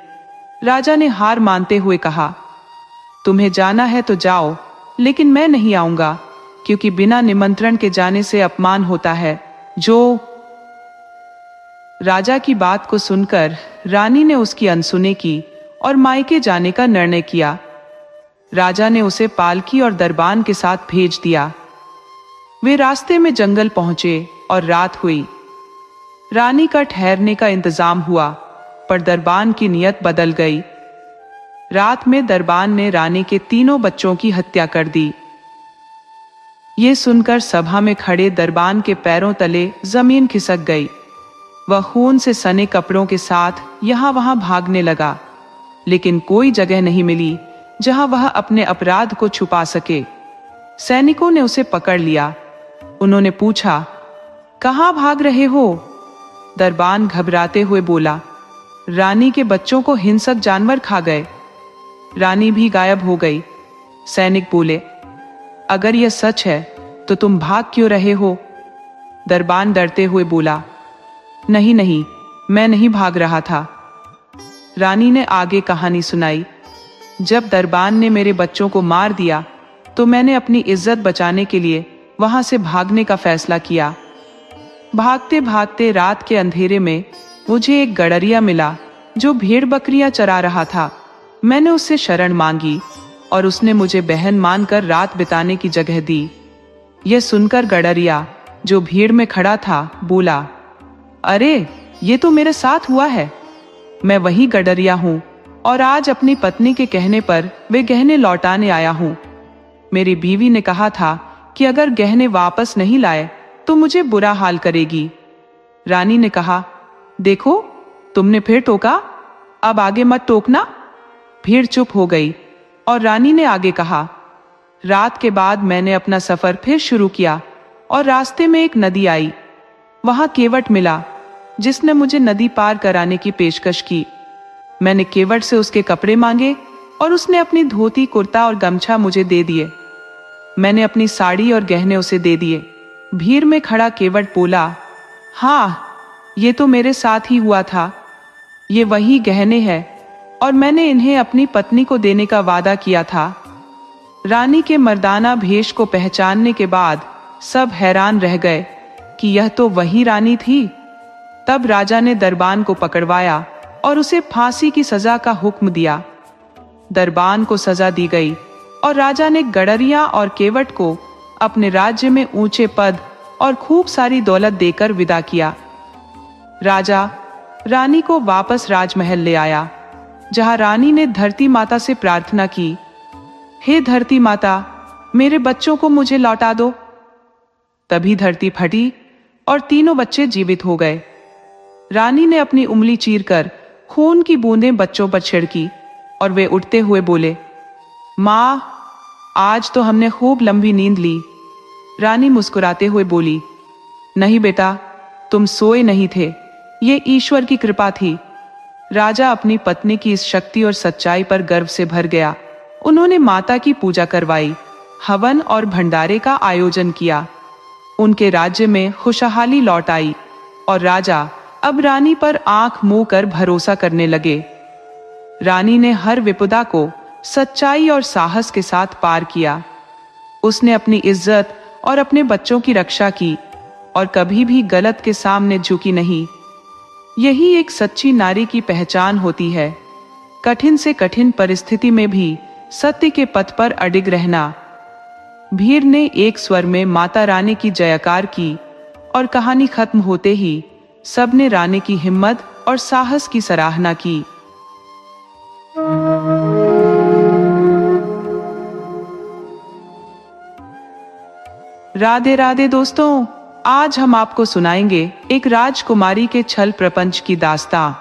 राजा ने हार मानते हुए कहा, तुम्हें जाना है तो जाओ, लेकिन मैं नहीं आऊंगा, क्योंकि बिना निमंत्रण के जाने से अपमान होता है। जो राजा की बात को सुनकर रानी ने उसकी अनसुनी की और मायके जाने का निर्णय किया। राजा ने उसे पालकी और दरबान के साथ भेज दिया। वे रास्ते में जंगल पहुंचे और रात हुई। रानी का ठहरने का इंतजाम हुआ, पर दरबान की नियत बदल गई। रात में दरबान ने रानी के तीनों बच्चों की हत्या कर दी। ये सुनकर सभा में खड़े दरबान के पैरों तले जमीन खिसक गई। वह खून से सने कपड़ों के साथ यहां वहां भागने लगा, लेकिन कोई जगह नहीं मिली जहां वह अपने अपराध को छुपा सके। सैनिकों ने उसे पकड़ लिया। उन्होंने पूछा, कहां भाग रहे हो? दरबान घबराते हुए बोला, रानी के बच्चों को हिंसक जानवर खा गए। रानी भी गायब हो गई। सैनिक बोले, अगर यह सच है तो तुम भाग क्यों रहे हो? दरबान डरते हुए बोला, नहीं नहीं, मैं नहीं भाग रहा था। रानी ने आगे कहानी सुनाई। जब दरबान ने मेरे बच्चों को मार दिया तो मैंने अपनी इज्जत बचाने के लिए वहां से भागने का फैसला किया। भागते भागते रात के अंधेरे में मुझे एक गडरिया मिला जो भेड़ बकरियां चरा रहा था। मैंने उससे शरण मांगी और उसने मुझे बहन मानकर रात बिताने की जगह दी। यह सुनकर गडरिया, जो भीड़ में खड़ा था, बोला, अरे ये तो मेरे साथ हुआ है। मैं वही गडरिया हूं और आज अपनी पत्नी के कहने पर वे गहने लौटाने आया हूं। मेरी बीवी ने कहा था कि अगर गहने वापस नहीं लाए तो मुझे बुरा हाल करेगी। रानी ने कहा, देखो तुमने फिर टोका, अब आगे मत टोकना। भीड़ चुप हो गई और रानी ने आगे कहा, रात के बाद मैंने अपना सफर फिर शुरू किया और रास्ते में एक नदी आई। वहां केवट मिला जिसने मुझे नदी पार कराने की पेशकश की। मैंने केवट से उसके कपड़े मांगे और उसने अपनी धोती, कुर्ता और गमछा मुझे दे दिए। मैंने अपनी साड़ी और गहने उसे दे दिए। भीड़ में खड़ा केवट बोला, हाँ, ये तो मेरे साथ ही हुआ था। ये वही गहने हैं और मैंने इन्हें अपनी पत्नी को देने का वादा किया था। रानी के मर्दाना भेष को पहचानने के बाद सब हैरान रह गए कि यह तो वही रानी थी। तब राजा ने दरबान को पकड़वाया और उसे फांसी की सजा का हुक्म दिया। दरबान को सजा दी गई और राजा ने गडरिया और केवट को अपने राज्य में ऊंचे पद और खूब सारी दौलत देकर विदा किया। राजा रानी को वापस राजमहल ले आया, जहां रानी ने धरती माता से प्रार्थना की, हे धरती माता, मेरे बच्चों को मुझे लौटा दो। तभी धरती फटी और तीनों बच्चे जीवित हो गए। रानी ने अपनी उंगली चीरकर खून की बूंदें बच्चों पर छिड़की और वे उठते हुए बोले, माँ, आज तो हमने खूब लंबी नींद ली। रानी मुस्कुराते हुए बोली, नहीं बेटा, तुम सोए नहीं थे, ये ईश्वर की कृपा थी। राजा अपनी पत्नी की इस शक्ति और सच्चाई पर गर्व से भर गया। उन्होंने माता की पूजा करवाई, हवन और भंडारे का आयोजन किया। उनके राज्य में खुशहाली लौट आई और राजा अब रानी पर आंख मूंद कर भरोसा करने लगे। रानी ने हर विपदा को सच्चाई और साहस के साथ पार किया। उसने अपनी इज्जत और अपने बच्चों की रक्षा की और कभी भी गलत के सामने झुकी नहीं। यही एक सच्ची नारी की पहचान होती है, कठिन से कठिन परिस्थिति में भी सत्य के पथ पर अडिग रहना। भीड़ ने एक स्वर में माता रानी की जयकार की और कहानी खत्म होते ही सबने रानी की हिम्मत और साहस की सराहना की। राधे राधे दोस्तों, आज हम आपको सुनाएंगे एक राजकुमारी के छल प्रपंच की दास्तां,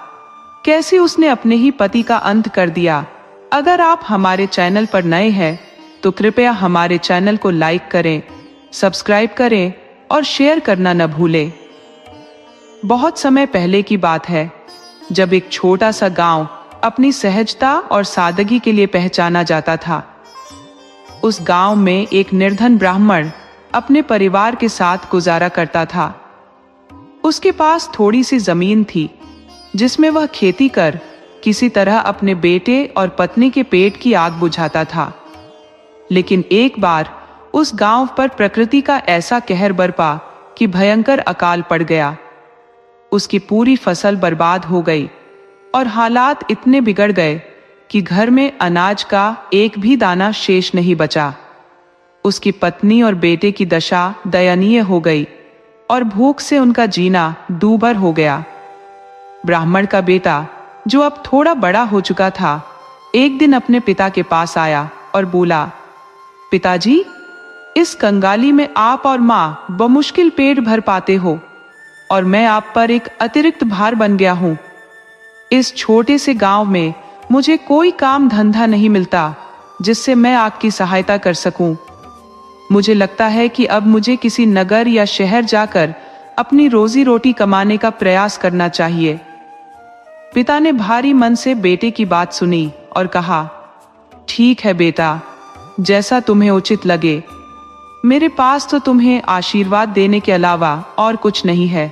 कैसे उसने अपने ही पति का अंत कर दिया। अगर आप हमारे चैनल पर नए हैं तो कृपया हमारे चैनल को लाइक करें, सब्सक्राइब करें और शेयर करना न भूलें। बहुत समय पहले की बात है, जब एक छोटा सा गांव अपनी सहजता और सादगी के लिए पहचाना जाता था। उस गांव में एक निर्धन ब्राह्मण अपने परिवार के साथ गुजारा करता था। उसके पास थोड़ी सी जमीन थी जिसमें वह खेती कर किसी तरह अपने बेटे और पत्नी के पेट की आग बुझाता था। लेकिन एक बार उस गांव पर प्रकृति का ऐसा कहर बरपा कि भयंकर अकाल पड़ गया। उसकी पूरी फसल बर्बाद हो गई और हालात इतने बिगड़ गए कि घर में अनाज का एक भी दाना शेष नहीं बचा। उसकी पत्नी और बेटे की दशा दयनीय हो गई और भूख से उनका जीना दूभर हो गया। ब्राह्मण का बेटा, जो अब थोड़ा बड़ा हो चुका था, एक दिन अपने पिता के पास आया और बोला, पिताजी, इस कंगाली में आप और माँ बमुश्किल पेट भर पाते हो और मैं आप पर एक अतिरिक्त भार बन गया हूँ। इस छोटे से गांव में मुझे कोई काम धंधा नहीं मिलता जिससे मैं आपकी सहायता कर सकूं। मुझे लगता है कि अब मुझे किसी नगर या शहर जाकर अपनी रोजी रोटी कमाने का प्रयास करना चाहिए। पिता ने भारी मन से बेटे की बात सुनी और कहा, ठीक है बेटा, जैसा तुम्हें उचित लगे। मेरे पास तो तुम्हें आशीर्वाद देने के अलावा और कुछ नहीं है।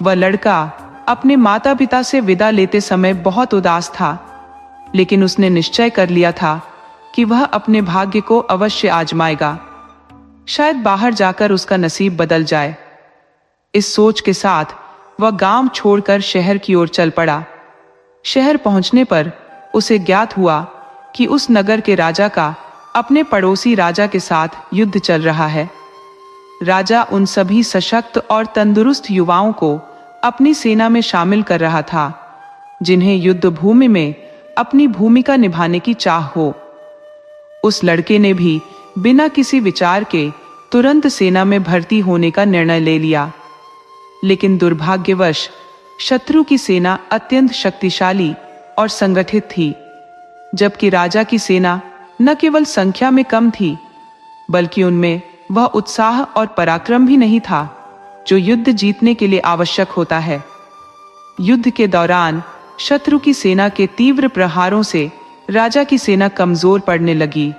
वह लड़का अपने माता पिता से विदा लेते समय बहुत उदास था, लेकिन उसने निश्चय कर लिया था कि वह अपने भाग्य को अवश्य आजमाएगा। शायद बाहर जाकर उसका नसीब बदल जाए। इस सोच के साथ वह गांव छोड़कर शहर की ओर चल पड़ा। शहर पहुंचने पर उसे ज्ञात हुआ कि उस नगर के राजा का अपने पड़ोसी राजा के साथ युद्ध चल रहा है। राजा उन सभी सशक्त और तंदुरुस्त युवाओं को अपनी सेना में शामिल कर रहा था जिन्हें युद्ध भूमि में अपनी भूमिका निभाने की चाह हो। उस लड़के ने भी बिना किसी विचार के तुरंत सेना में भर्ती होने का निर्णय ले लिया। लेकिन दुर्भाग्यवश शत्रु की सेना अत्यंत शक्तिशाली और संगठित थी, जबकि राजा की सेना न केवल संख्या में कम थी, बल्कि उनमें वह उत्साह और पराक्रम भी नहीं था जो युद्ध जीतने के लिए आवश्यक होता है। युद्ध के दौरान शत्रु की सेना के तीव्र प्रहारों से राजा की सेना कमजोर पड़ने लगी।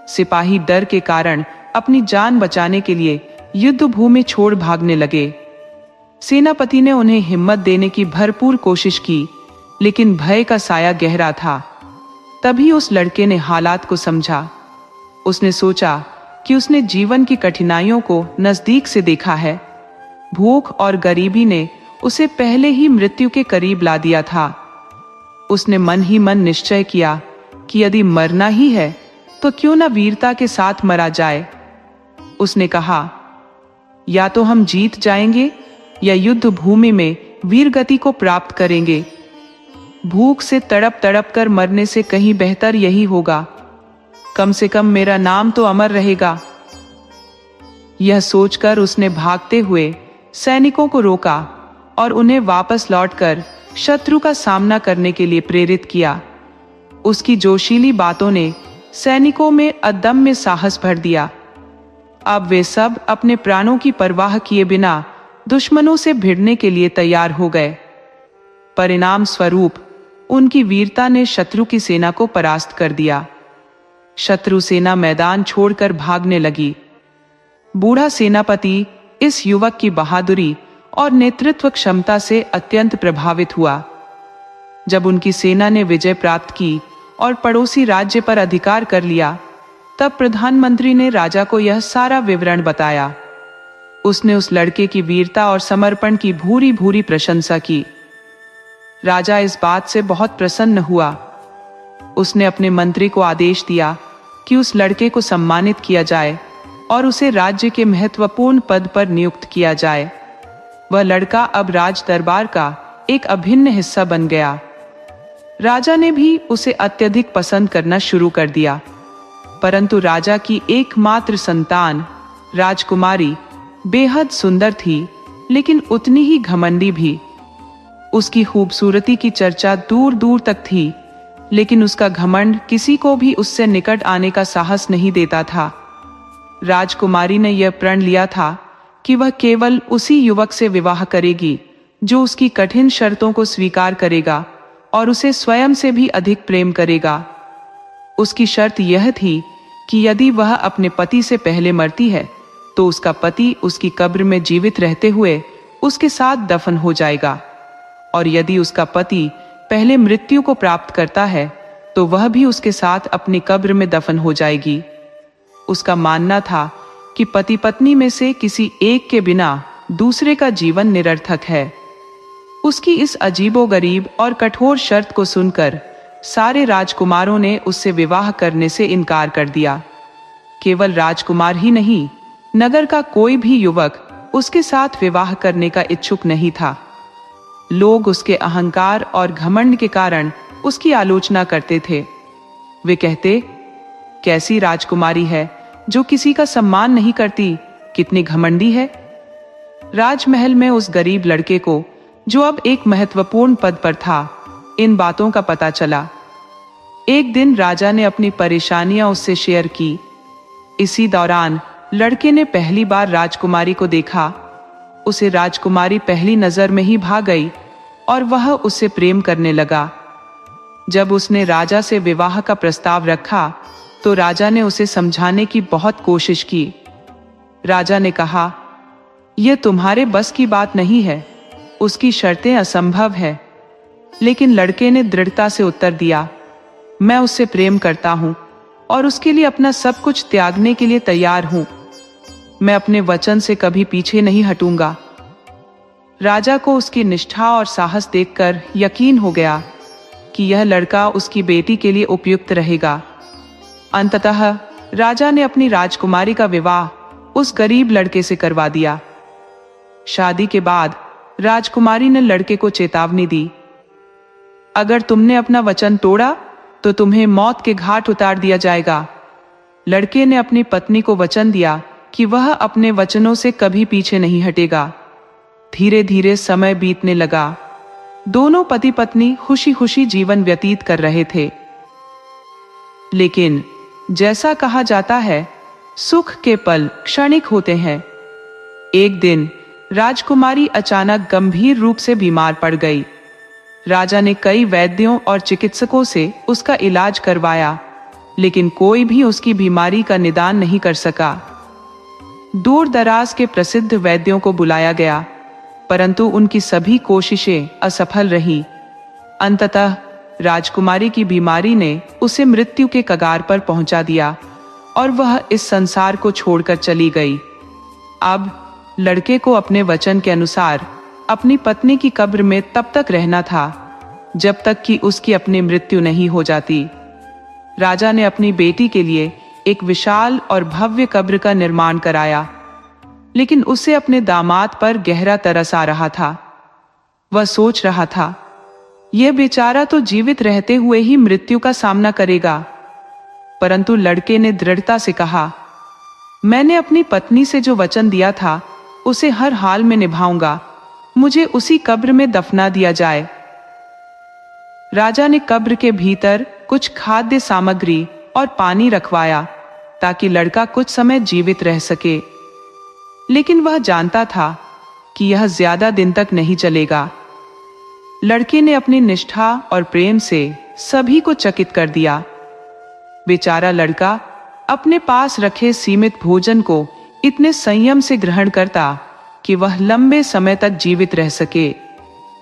सिपाही डर के कारण अपनी जान बचाने के लिए युद्ध भूमि छोड़ भागने लगे। सेनापति ने उन्हें हिम्मत देने की भरपूर कोशिश की, लेकिन भय का साया गहरा था। तभी उस लड़के ने हालात को समझा। उसने सोचा कि उसने जीवन की कठिनाइयों को नजदीक से देखा है। भूख और गरीबी ने उसे पहले ही मृत्यु के करीब ला दिया था। उसने मन ही मन निश्चय किया कि यदि मरना ही है तो क्यों न वीरता के साथ मरा जाए। उसने कहा, या तो हम जीत जाएंगे या युद्ध भूमि में वीरगति को प्राप्त करेंगे। भूख से तड़प तड़प कर मरने से कहीं बेहतर यही होगा। कम से कम मेरा नाम तो अमर रहेगा। यह सोचकर उसने भागते हुए सैनिकों को रोका और उन्हें वापस लौटकर शत्रु का सामना करने के लिए प्रेरित किया। उसकी जोशीली बातों ने सैनिकों में अदम्य साहस भर दिया। अब वे सब अपने प्राणों की परवाह किए बिना दुश्मनों से भिड़ने के लिए तैयार हो गए। परिणाम स्वरूप उनकी वीरता ने शत्रु की सेना को परास्त कर दिया। शत्रु सेना मैदान छोड़कर भागने लगी। बूढ़ा सेनापति इस युवक की बहादुरी और नेतृत्व क्षमता से अत्यंत प्रभावित हुआ। जब उनकी सेना ने विजय प्राप्त की और पड़ोसी राज्य पर अधिकार कर लिया, तब प्रधानमंत्री ने राजा को यह सारा विवरण बताया। उसने उस लड़के की वीरता और समर्पण की भूरी भूरी प्रशंसा की। राजा इस बात से बहुत प्रसन्न हुआ। उसने अपने मंत्री को आदेश दिया कि उस लड़के को सम्मानित किया जाए और उसे राज्य के महत्वपूर्ण पद पर नियुक्त किया जाए। वह लड़का अब राज दरबार का एक अभिन्न हिस्सा बन गया। राजा ने भी उसे अत्यधिक पसंद करना शुरू कर दिया, परंतु राजा की एकमात्र संतान राजकुमारी बेहद सुंदर थी, लेकिन उतनी ही घमंडी भी। उसकी खूबसूरती की चर्चा दूर दूर तक थी, लेकिन उसका घमंड किसी को भी उससे निकट आने का साहस नहीं देता था। राजकुमारी ने यह प्रण लिया था कि वह केवल उसी युवक से विवाह करेगी जो उसकी कठिन शर्तों को स्वीकार करेगा और उसे स्वयं से भी अधिक प्रेम करेगा। उसकी शर्त यह थी कि यदि वह अपने पति से पहले मरती है तो उसका पति उसकी कब्र में जीवित रहते हुए उसके साथ दफन हो जाएगा, और यदि उसका पति पहले मृत्यु को प्राप्त करता है तो वह भी उसके साथ अपनी कब्र में दफन हो जाएगी। उसका मानना था कि पति पत्नी में से किसी एक के बिना दूसरे का जीवन निरर्थक है। उसकी इस अजीबोगरीब और कठोर शर्त को सुनकर सारे राजकुमारों ने उससे विवाह करने से इनकार कर दिया। केवल राजकुमार ही नहीं, नगर का कोई भी युवक उसके साथ विवाह करने का इच्छुक नहीं था। लोग उसके अहंकार और घमंड के कारण उसकी आलोचना करते थे। वे कहते, कैसी राजकुमारी है जो किसी का सम्मान नहीं करती, कितनी घमंडी है। राजमहल में उस गरीब लड़के को, जो अब एक महत्वपूर्ण पद पर था, इन बातों का पता चला। एक दिन राजा ने अपनी परेशानियां उससे शेयर की। इसी दौरान लड़के ने पहली बार राजकुमारी को देखा। उसे राजकुमारी पहली नजर में ही भा गई और वह उससे प्रेम करने लगा। जब उसने राजा से विवाह का प्रस्ताव रखा तो राजा ने उसे समझाने की बहुत कोशिश की। राजा ने कहा, यह तुम्हारे बस की बात नहीं है, उसकी शर्तें असंभव है। लेकिन लड़के ने दृढ़ता से उत्तर दिया, मैं उससे प्रेम करता हूं और उसके लिए अपना सब कुछ त्यागने के लिए तैयार हूं। मैं अपने वचन से कभी पीछे नहीं हटूंगा। राजा को उसकी निष्ठा और साहस देखकर यकीन हो गया कि यह लड़का उसकी बेटी के लिए उपयुक्त रहेगा। अंततः राजा ने अपनी राजकुमारी का विवाह उस गरीब लड़के से करवा दिया। शादी के बाद राजकुमारी ने लड़के को चेतावनी दी, अगर तुमने अपना वचन तोड़ा तो तुम्हें मौत के घाट उतार दिया जाएगा। लड़के ने अपनी पत्नी को वचन दिया कि वह अपने वचनों से कभी पीछे नहीं हटेगा। धीरे धीरे समय बीतने लगा। दोनों पति पत्नी खुशी खुशी जीवन व्यतीत कर रहे थे। लेकिन जैसा कहा जाता है, सुख के पल क्षणिक होते हैं। एक दिन राजकुमारी अचानक गंभीर रूप से बीमार पड़ गई। राजा ने कई वैद्यों और चिकित्सकों से उसका इलाज करवाया, लेकिन कोई भी उसकी बीमारी का निदान नहीं कर सका। दूर दराज के प्रसिद्ध वैद्यों को बुलाया गया, परंतु उनकी सभी कोशिशें असफल रहीं। अंततः राजकुमारी की बीमारी ने उसे मृत्यु के कगार पर पहुंचा दिया और वह इस संसार को छोड़कर चली गई। अब लड़के को अपने वचन के अनुसार अपनी पत्नी की कब्र में तब तक रहना था जब तक कि उसकी अपनी मृत्यु नहीं हो जाती। राजा ने अपनी बेटी के लिए एक विशाल और भव्य कब्र का निर्माण कराया, लेकिन उसे अपने दामाद पर गहरा तरस आ रहा था। वह सोच रहा था, यह बेचारा तो जीवित रहते हुए ही मृत्यु का सामना करेगा। परंतु लड़के ने दृढ़ता से कहा, मैंने अपनी पत्नी से जो वचन दिया था उसे हर हाल में निभाऊंगा। मुझे उसी कब्र में दफना दिया जाए। राजा ने कब्र के भीतर कुछ खाद्य सामग्री और पानी रखवाया ताकि लड़का कुछ समय जीवित रह सके। लेकिन वह जानता था कि यह ज्यादा दिन तक नहीं चलेगा। लड़के ने अपनी निष्ठा और प्रेम से सभी को चकित कर दिया। बेचारा लड़का अपने पास रखे सीमित भोजन को इतने संयम से ग्रहण करता कि वह लंबे समय तक जीवित रह सके,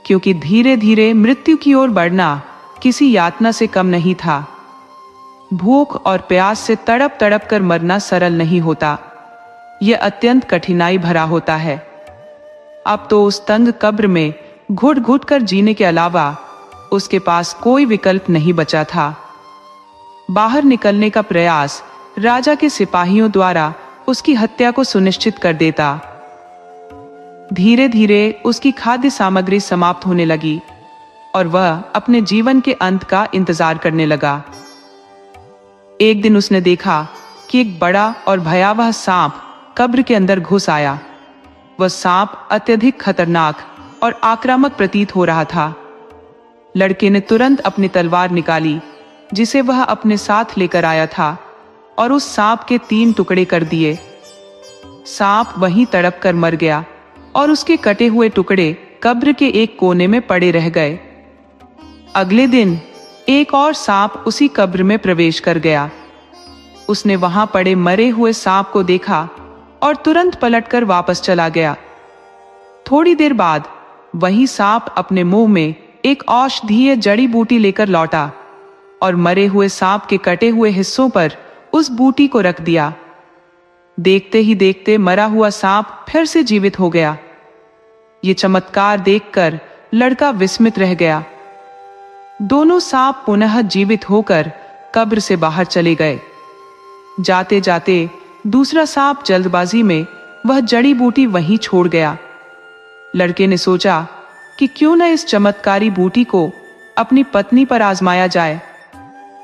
क्योंकि धीरे धीरे मृत्यु की ओर बढ़ना किसी यातना से कम नहीं था। भूख और प्यास से तड़प तड़प कर मरना सरल नहीं होता, यह अत्यंत कठिनाई भरा होता है। अब तो उस तंग कब्र में घुट घुट कर जीने के अलावा उसके पास कोई विकल्प नहीं बचा था। बाहर निकलने का प्रयास राजा के सिपाहियों द्वारा उसकी हत्या को सुनिश्चित कर देता। धीरे धीरे उसकी खाद्य सामग्री समाप्त होने लगी और वह अपने जीवन के अंत का इंतजार करने लगा। एक दिन उसने देखा कि एक बड़ा और भयावह सांप कब्र के अंदर घुस आया। वह सांप अत्यधिक खतरनाक और आक्रामक प्रतीत हो रहा था। लड़के ने तुरंत अपनी तलवार निकाली, जिसे वह अपने साथ लेकर आया था, और उस सांप के 3 टुकड़े कर दिए। सांप वहीं तड़प कर मर गया और उसके कटे हुए टुकड़े कब्र के एक कोने में पड़े रह गए। अगले दिन एक और सांप उसी कब्र में प्रवेश कर गया। उसने वहां पड़े मरे हुए सांप को देखा और तुरंत पलटकर वापस चला गया। थोड़ी देर बाद वही सांप अपने मुंह में एक औषधीय जड़ी बूटी लेकर लौटा और मरे हुए सांप के कटे हुए हिस्सों पर उस बूटी को रख दिया। देखते ही देखते मरा हुआ सांप फिर से जीवित हो गया। ये चमत्कार देखकर लड़का विस्मित रह गया। दोनों सांप पुनः जीवित होकर कब्र से बाहर चले गए। जाते जाते दूसरा सांप जल्दबाजी में वह जड़ी बूटी वहीं छोड़ गया। लड़के ने सोचा कि क्यों न इस चमत्कारी बूटी को अपनी पत्नी पर आजमाया जाए।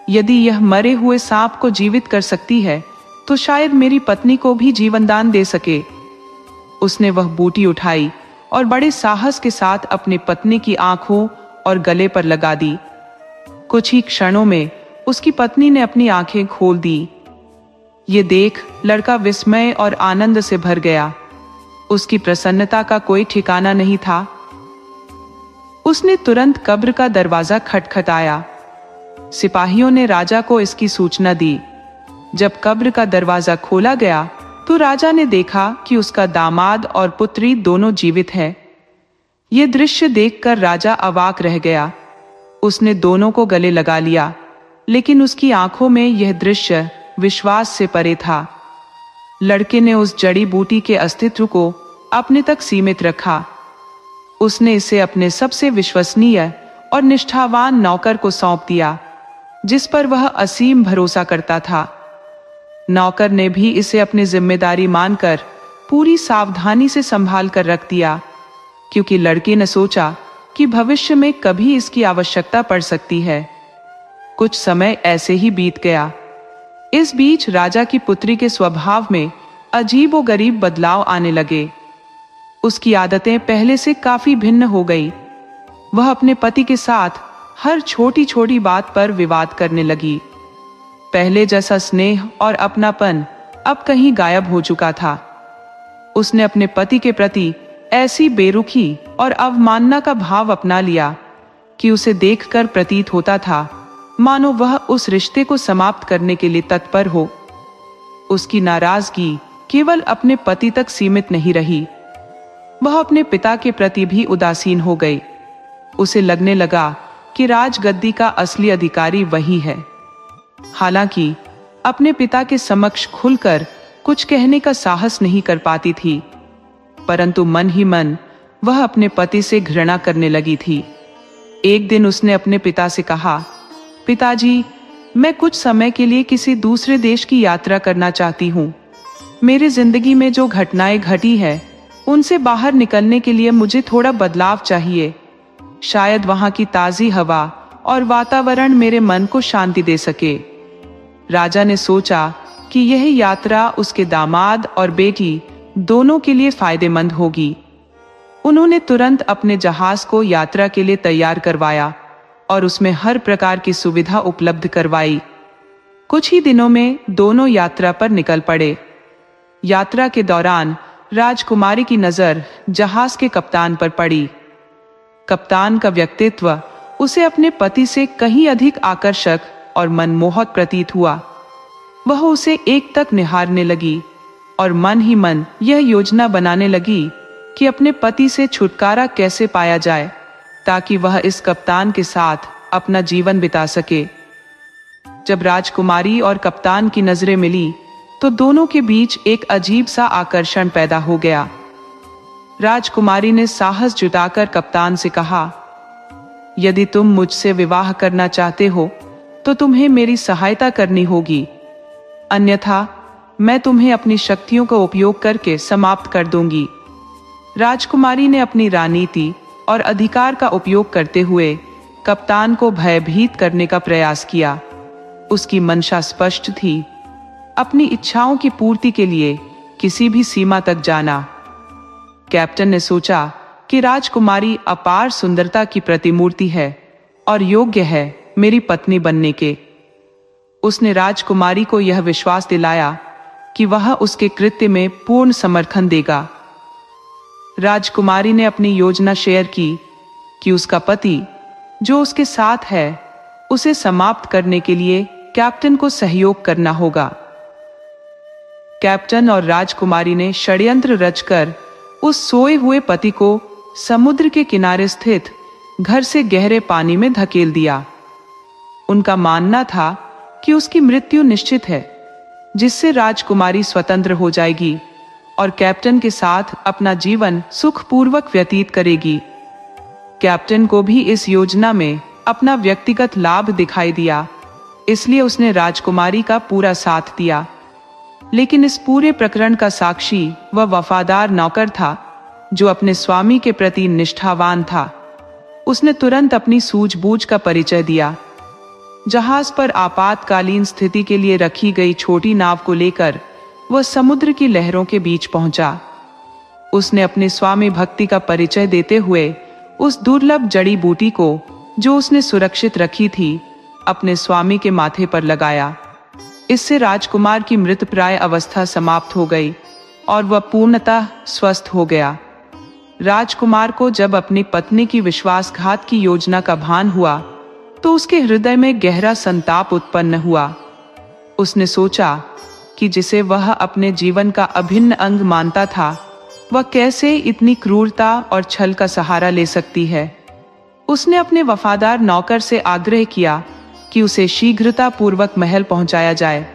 यदि यह मरे हुए सांप को जीवित कर सकती है तो शायद मेरी पत्नी को भी जीवन दान दे सके। उसने वह बूटी उठाई और बड़े साहस के साथ अपनी पत्नी की आंखों और गले पर लगा दी। कुछ ही क्षणों में उसकी पत्नी ने अपनी आंखें खोल दी। ये देख लड़का विस्मय और आनंद से भर गया। उसकी प्रसन्नता का कोई ठिकाना नहीं था। उसने तुरंत कब्र का दरवाजा खटखटाया। सिपाहियों ने राजा को इसकी सूचना दी। जब कब्र का दरवाजा खोला गया तो राजा ने देखा कि उसका दामाद और पुत्री दोनों जीवित हैं। यह दृश्य देखकर राजा अवाक रह गया। उसने दोनों को गले लगा लिया, लेकिन उसकी आंखों में यह दृश्य विश्वास से परे था। लड़के ने उस जड़ी बूटी के अस्तित्व को अपने तक सीमित रखा। उसने इसे अपने सबसे विश्वसनीय और निष्ठावान नौकर को सौंप दिया, जिस पर वह असीम भरोसा करता था। नौकर ने भी इसे अपनी जिम्मेदारी मानकर पूरी सावधानी से संभाल कर रख दिया, क्योंकि लड़के ने सोचा कि भविष्य में कभी इसकी आवश्यकता पड़ सकती है। कुछ समय ऐसे ही बीत गया। इस बीच राजा की पुत्री के स्वभाव में अजीबोगरीब बदलाव आने लगे। उसकी आदतें पहले से काफी भिन्न हो गई। वह अपने पति के साथ हर छोटी छोटी बात पर विवाद करने लगी। पहले जैसा स्नेह और अपनापन अब कहीं गायब हो चुका था। उसने अपने पति के प्रति ऐसी बेरुखी और अवमानना का भाव अपना लिया कि उसे देखकर प्रतीत होता था मानो वह उस रिश्ते को समाप्त करने के लिए तत्पर हो। उसकी नाराजगी केवल अपने पति तक सीमित नहीं रही, वह अपने पिता के प्रति भी उदासीन हो गई। उसे लगने लगा कि राजगद्दी का असली अधिकारी वही है। हालांकि अपने पिता के समक्ष खुलकर कुछ कहने का साहस नहीं कर पाती थी, परंतु मन ही मन वह अपने पति से घृणा करने लगी थी। एक दिन उसने अपने पिता से कहा, पिताजी, मैं कुछ समय के लिए किसी दूसरे देश की यात्रा करना चाहती हूँ। मेरी जिंदगी में जो घटनाएं घटी है उनसे बाहर निकलने के लिए मुझे थोड़ा बदलाव चाहिए। शायद वहां की ताजी हवा और वातावरण मेरे मन को शांति दे सके। राजा ने सोचा कि यह यात्रा उसके दामाद और बेटी दोनों के लिए फायदेमंद होगी। उन्होंने तुरंत अपने जहाज को यात्रा के लिए तैयार करवाया और उसमें हर प्रकार की सुविधा उपलब्ध करवाई। कुछ ही दिनों में दोनों यात्रा पर निकल पड़े। यात्रा के दौरान राजकुमारी की नजर जहाज के कप्तान पर पड़ी। कप्तान का व्यक्तित्व उसे अपने पति से कहीं अधिक आकर्षक और मनमोहक प्रतीत हुआ। वह उसे एकटक निहारने लगी और मन ही मन यह योजना बनाने लगी कि अपने पति से छुटकारा कैसे पाया जाए, ताकि वह इस कप्तान के साथ अपना जीवन बिता सके। जब राजकुमारी और कप्तान की नजरें मिली तो दोनों के बीच एक अजीब सा आकर्षण पैदा हो गया। राजकुमारी ने साहस जुटाकर कप्तान से कहा, यदि तुम मुझसे विवाह करना चाहते हो तो तुम्हें मेरी सहायता करनी होगी, अन्यथा मैं तुम्हें अपनी शक्तियों का उपयोग करके समाप्त कर दूंगी। राजकुमारी ने अपनी राजनीति और अधिकार का उपयोग करते हुए कप्तान को भयभीत करने का प्रयास किया। उसकी मंशा स्पष्ट थी, अपनी इच्छाओं की पूर्ति के लिए किसी भी सीमा तक जाना। कैप्टन ने सोचा कि राजकुमारी अपार सुंदरता की प्रतिमूर्ति है और योग्य है मेरी पत्नी बनने के। उसने राजकुमारी को यह विश्वास दिलाया कि वह उसके कृत्य में पूर्ण समर्थन देगा। राजकुमारी ने अपनी योजना शेयर की कि उसका पति जो उसके साथ है उसे समाप्त करने के लिए कैप्टन को सहयोग करना होगा। कैप्टन और राजकुमारी ने षड्यंत्र रचकर उस सोए हुए पति को समुद्र के किनारे स्थित घर से गहरे पानी में धकेल दिया। उनका मानना था कि उसकी मृत्यु निश्चित है, जिससे राजकुमारी स्वतंत्र हो जाएगी और कैप्टन के साथ अपना जीवन सुखपूर्वक व्यतीत करेगी। कैप्टन को भी इस योजना में अपना व्यक्तिगत लाभ दिखाई दिया, इसलिए उसने राजकुमारी का पूरा साथ दिया। लेकिन इस पूरे प्रकरण का साक्षी वह वफादार नौकर था जो अपने स्वामी के प्रति निष्ठावान था। उसने तुरंत अपनी सूझबूझ का परिचय दिया। जहाज पर आपातकालीन स्थिति के लिए रखी गई छोटी नाव को लेकर वह समुद्र की लहरों के बीच पहुंचा। उसने अपने स्वामी भक्ति का परिचय देते हुए उस दुर्लभ जड़ी बूटी को जो उसने सुरक्षित रखी थी अपने स्वामी के माथे पर लगाया। इससे राजकुमार की मृतप्राय अवस्था समाप्त हो गई और वह पूर्णतः स्वस्थ हो गया। राजकुमार को जब अपनी पत्नी की विश्वासघात की योजना का भान हुआ तो उसके हृदय में गहरा संताप उत्पन्न हुआ। उसने सोचा कि जिसे वह अपने जीवन का अभिन्न अंग मानता था वह कैसे इतनी क्रूरता और छल का सहारा ले सकती है। उसने अपने वफादार नौकर से आग्रह किया कि उसे शीघ्रता पूर्वक महल पहुंचाया जाए,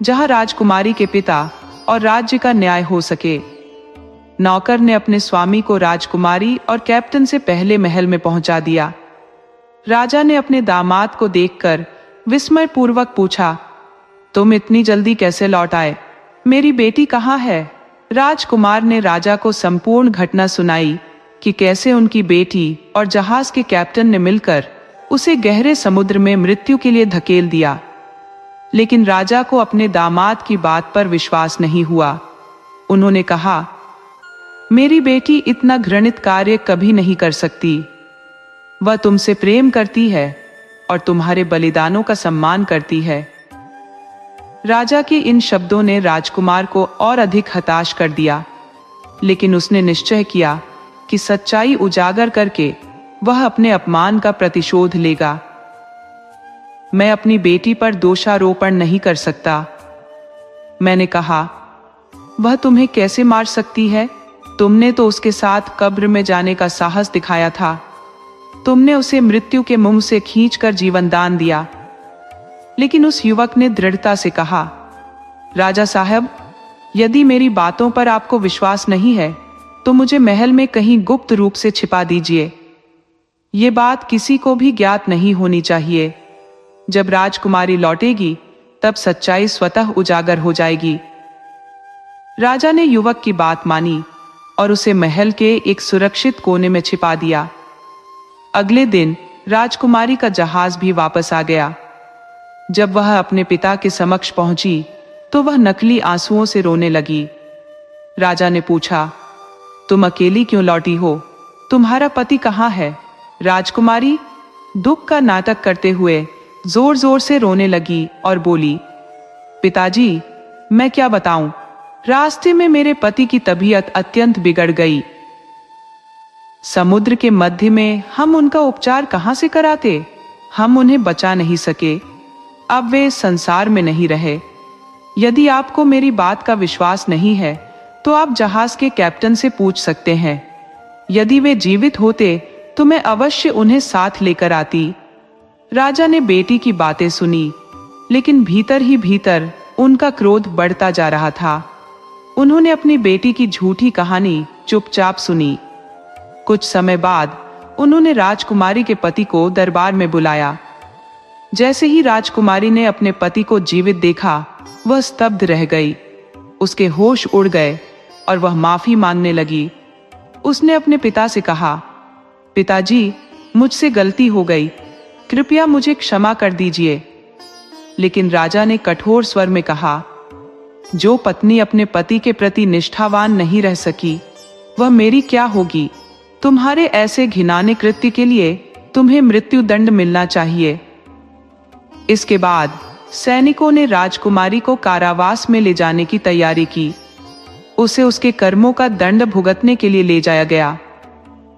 जहां राजकुमारी के पिता और राज्य का न्याय हो सके। नौकर ने अपने स्वामी को राजकुमारी और कैप्टन से पहले महल में पहुंचा दिया। राजा ने अपने दामाद को देखकर विस्मय पूर्वक पूछा, तुम इतनी जल्दी कैसे लौट आए? मेरी बेटी कहाँ है? राजकुमार ने राजा को संपूर्ण घटना सुनाई कि कैसे उनकी बेटी और जहाज के कैप्टन ने मिलकर उसे गहरे समुद्र में मृत्यु के लिए धकेल दिया। लेकिन राजा को अपने दामाद की बात पर विश्वास नहीं हुआ। उन्होंने कहा, मेरी बेटी इतना घृणित कार्य कभी नहीं कर सकती। वह तुमसे प्रेम करती है और तुम्हारे बलिदानों का सम्मान करती है। राजा के इन शब्दों ने राजकुमार को और अधिक हताश कर दिया, लेकिन उसने निश्चय किया कि सच्चाई उजागर करके वह अपने अपमान का प्रतिशोध लेगा। मैं अपनी बेटी पर दोषारोपण नहीं कर सकता, मैंने कहा। वह तुम्हें कैसे मार सकती है? तुमने तो उसके साथ कब्र में जाने का साहस दिखाया था। तुमने उसे मृत्यु के मुंह से खींचकर जीवन दान दिया। लेकिन उस युवक ने दृढ़ता से कहा, राजा साहब, यदि मेरी बातों पर आपको विश्वास नहीं है तो मुझे महल में कहीं गुप्त रूप से छिपा दीजिए। ये बात किसी को भी ज्ञात नहीं होनी चाहिए। जब राजकुमारी लौटेगी तब सच्चाई स्वतः उजागर हो जाएगी। राजा ने युवक की बात मानी और उसे महल के एक सुरक्षित कोने में छिपा दिया। अगले दिन राजकुमारी का जहाज भी वापस आ गया। जब वह अपने पिता के समक्ष पहुंची तो वह नकली आंसुओं से रोने लगी। राजा ने पूछा, तुम अकेली क्यों लौटी हो? तुम्हारा पति कहाँ है? राजकुमारी दुख का नाटक करते हुए जोर जोर से रोने लगी और बोली, पिताजी, मैं क्या बताऊं? रास्ते में मेरे पति की तबीयत अत्यंत बिगड़ गई। समुद्र के मध्य में हम उनका उपचार कहां से कराते? हम उन्हें बचा नहीं सके। अब वे संसार में नहीं रहे। यदि आपको मेरी बात का विश्वास नहीं है तो आप जहाज के कैप्टन से पूछ सकते हैं। यदि वे जीवित होते तो मैं अवश्य उन्हें साथ लेकर आती। राजा ने बेटी की बातें सुनी, लेकिन भीतर ही भीतर उनका क्रोध बढ़ता जा रहा था। उन्होंने अपनी बेटी की झूठी कहानी चुपचाप सुनी। कुछ समय बाद उन्होंने राजकुमारी के पति को दरबार में बुलाया। जैसे ही राजकुमारी ने अपने पति को जीवित देखा, वह स्तब्ध रह गई। उसके होश उड़ गए और वह माफी मांगने लगी। उसने अपने पिता से कहा, पिताजी, मुझसे गलती हो गई, कृपया मुझे क्षमा कर दीजिए। लेकिन राजा ने कठोर स्वर में कहा, जो पत्नी अपने पति के प्रति निष्ठावान नहीं रह सकी, वह मेरी क्या होगी। तुम्हारे ऐसे घिनौने कृत्य के लिए तुम्हें मृत्यु दंड मिलना चाहिए। इसके बाद सैनिकों ने राजकुमारी को कारावास में ले जाने की तैयारी की। उसे उसके कर्मों का दंड भुगतने के लिए ले जाया गया।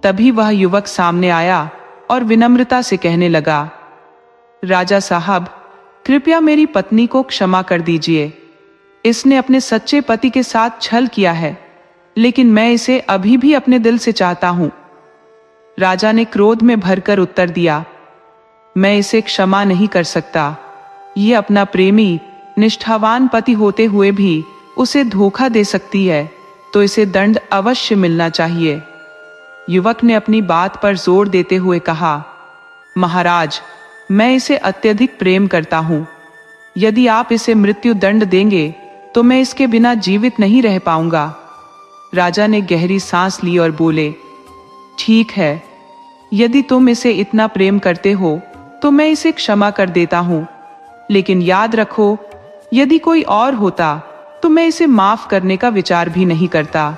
तभी वह युवक सामने आया और विनम्रता से कहने लगा, राजा साहब, कृपया मेरी पत्नी को क्षमा कर दीजिए। इसने अपने सच्चे पति के साथ छल किया है, लेकिन मैं इसे अभी भी अपने दिल से चाहता हूं। राजा ने क्रोध में भरकर उत्तर दिया, मैं इसे क्षमा नहीं कर सकता। ये अपना प्रेमी निष्ठावान पति होते हुए भी उसे धोखा दे सकती है, तो इसे दंड अवश्य मिलना चाहिए। युवक ने अपनी बात पर जोर देते हुए कहा, महाराज, मैं इसे अत्यधिक प्रेम करता हूं। यदि आप इसे मृत्यु दंड देंगे तो मैं इसके बिना जीवित नहीं रह पाऊंगा। राजा ने गहरी सांस ली और बोले, ठीक है, यदि तुम इसे इतना प्रेम करते हो तो मैं इसे क्षमा कर देता हूं, लेकिन याद रखो, यदि कोई और होता तो मैं इसे माफ करने का विचार भी नहीं करता।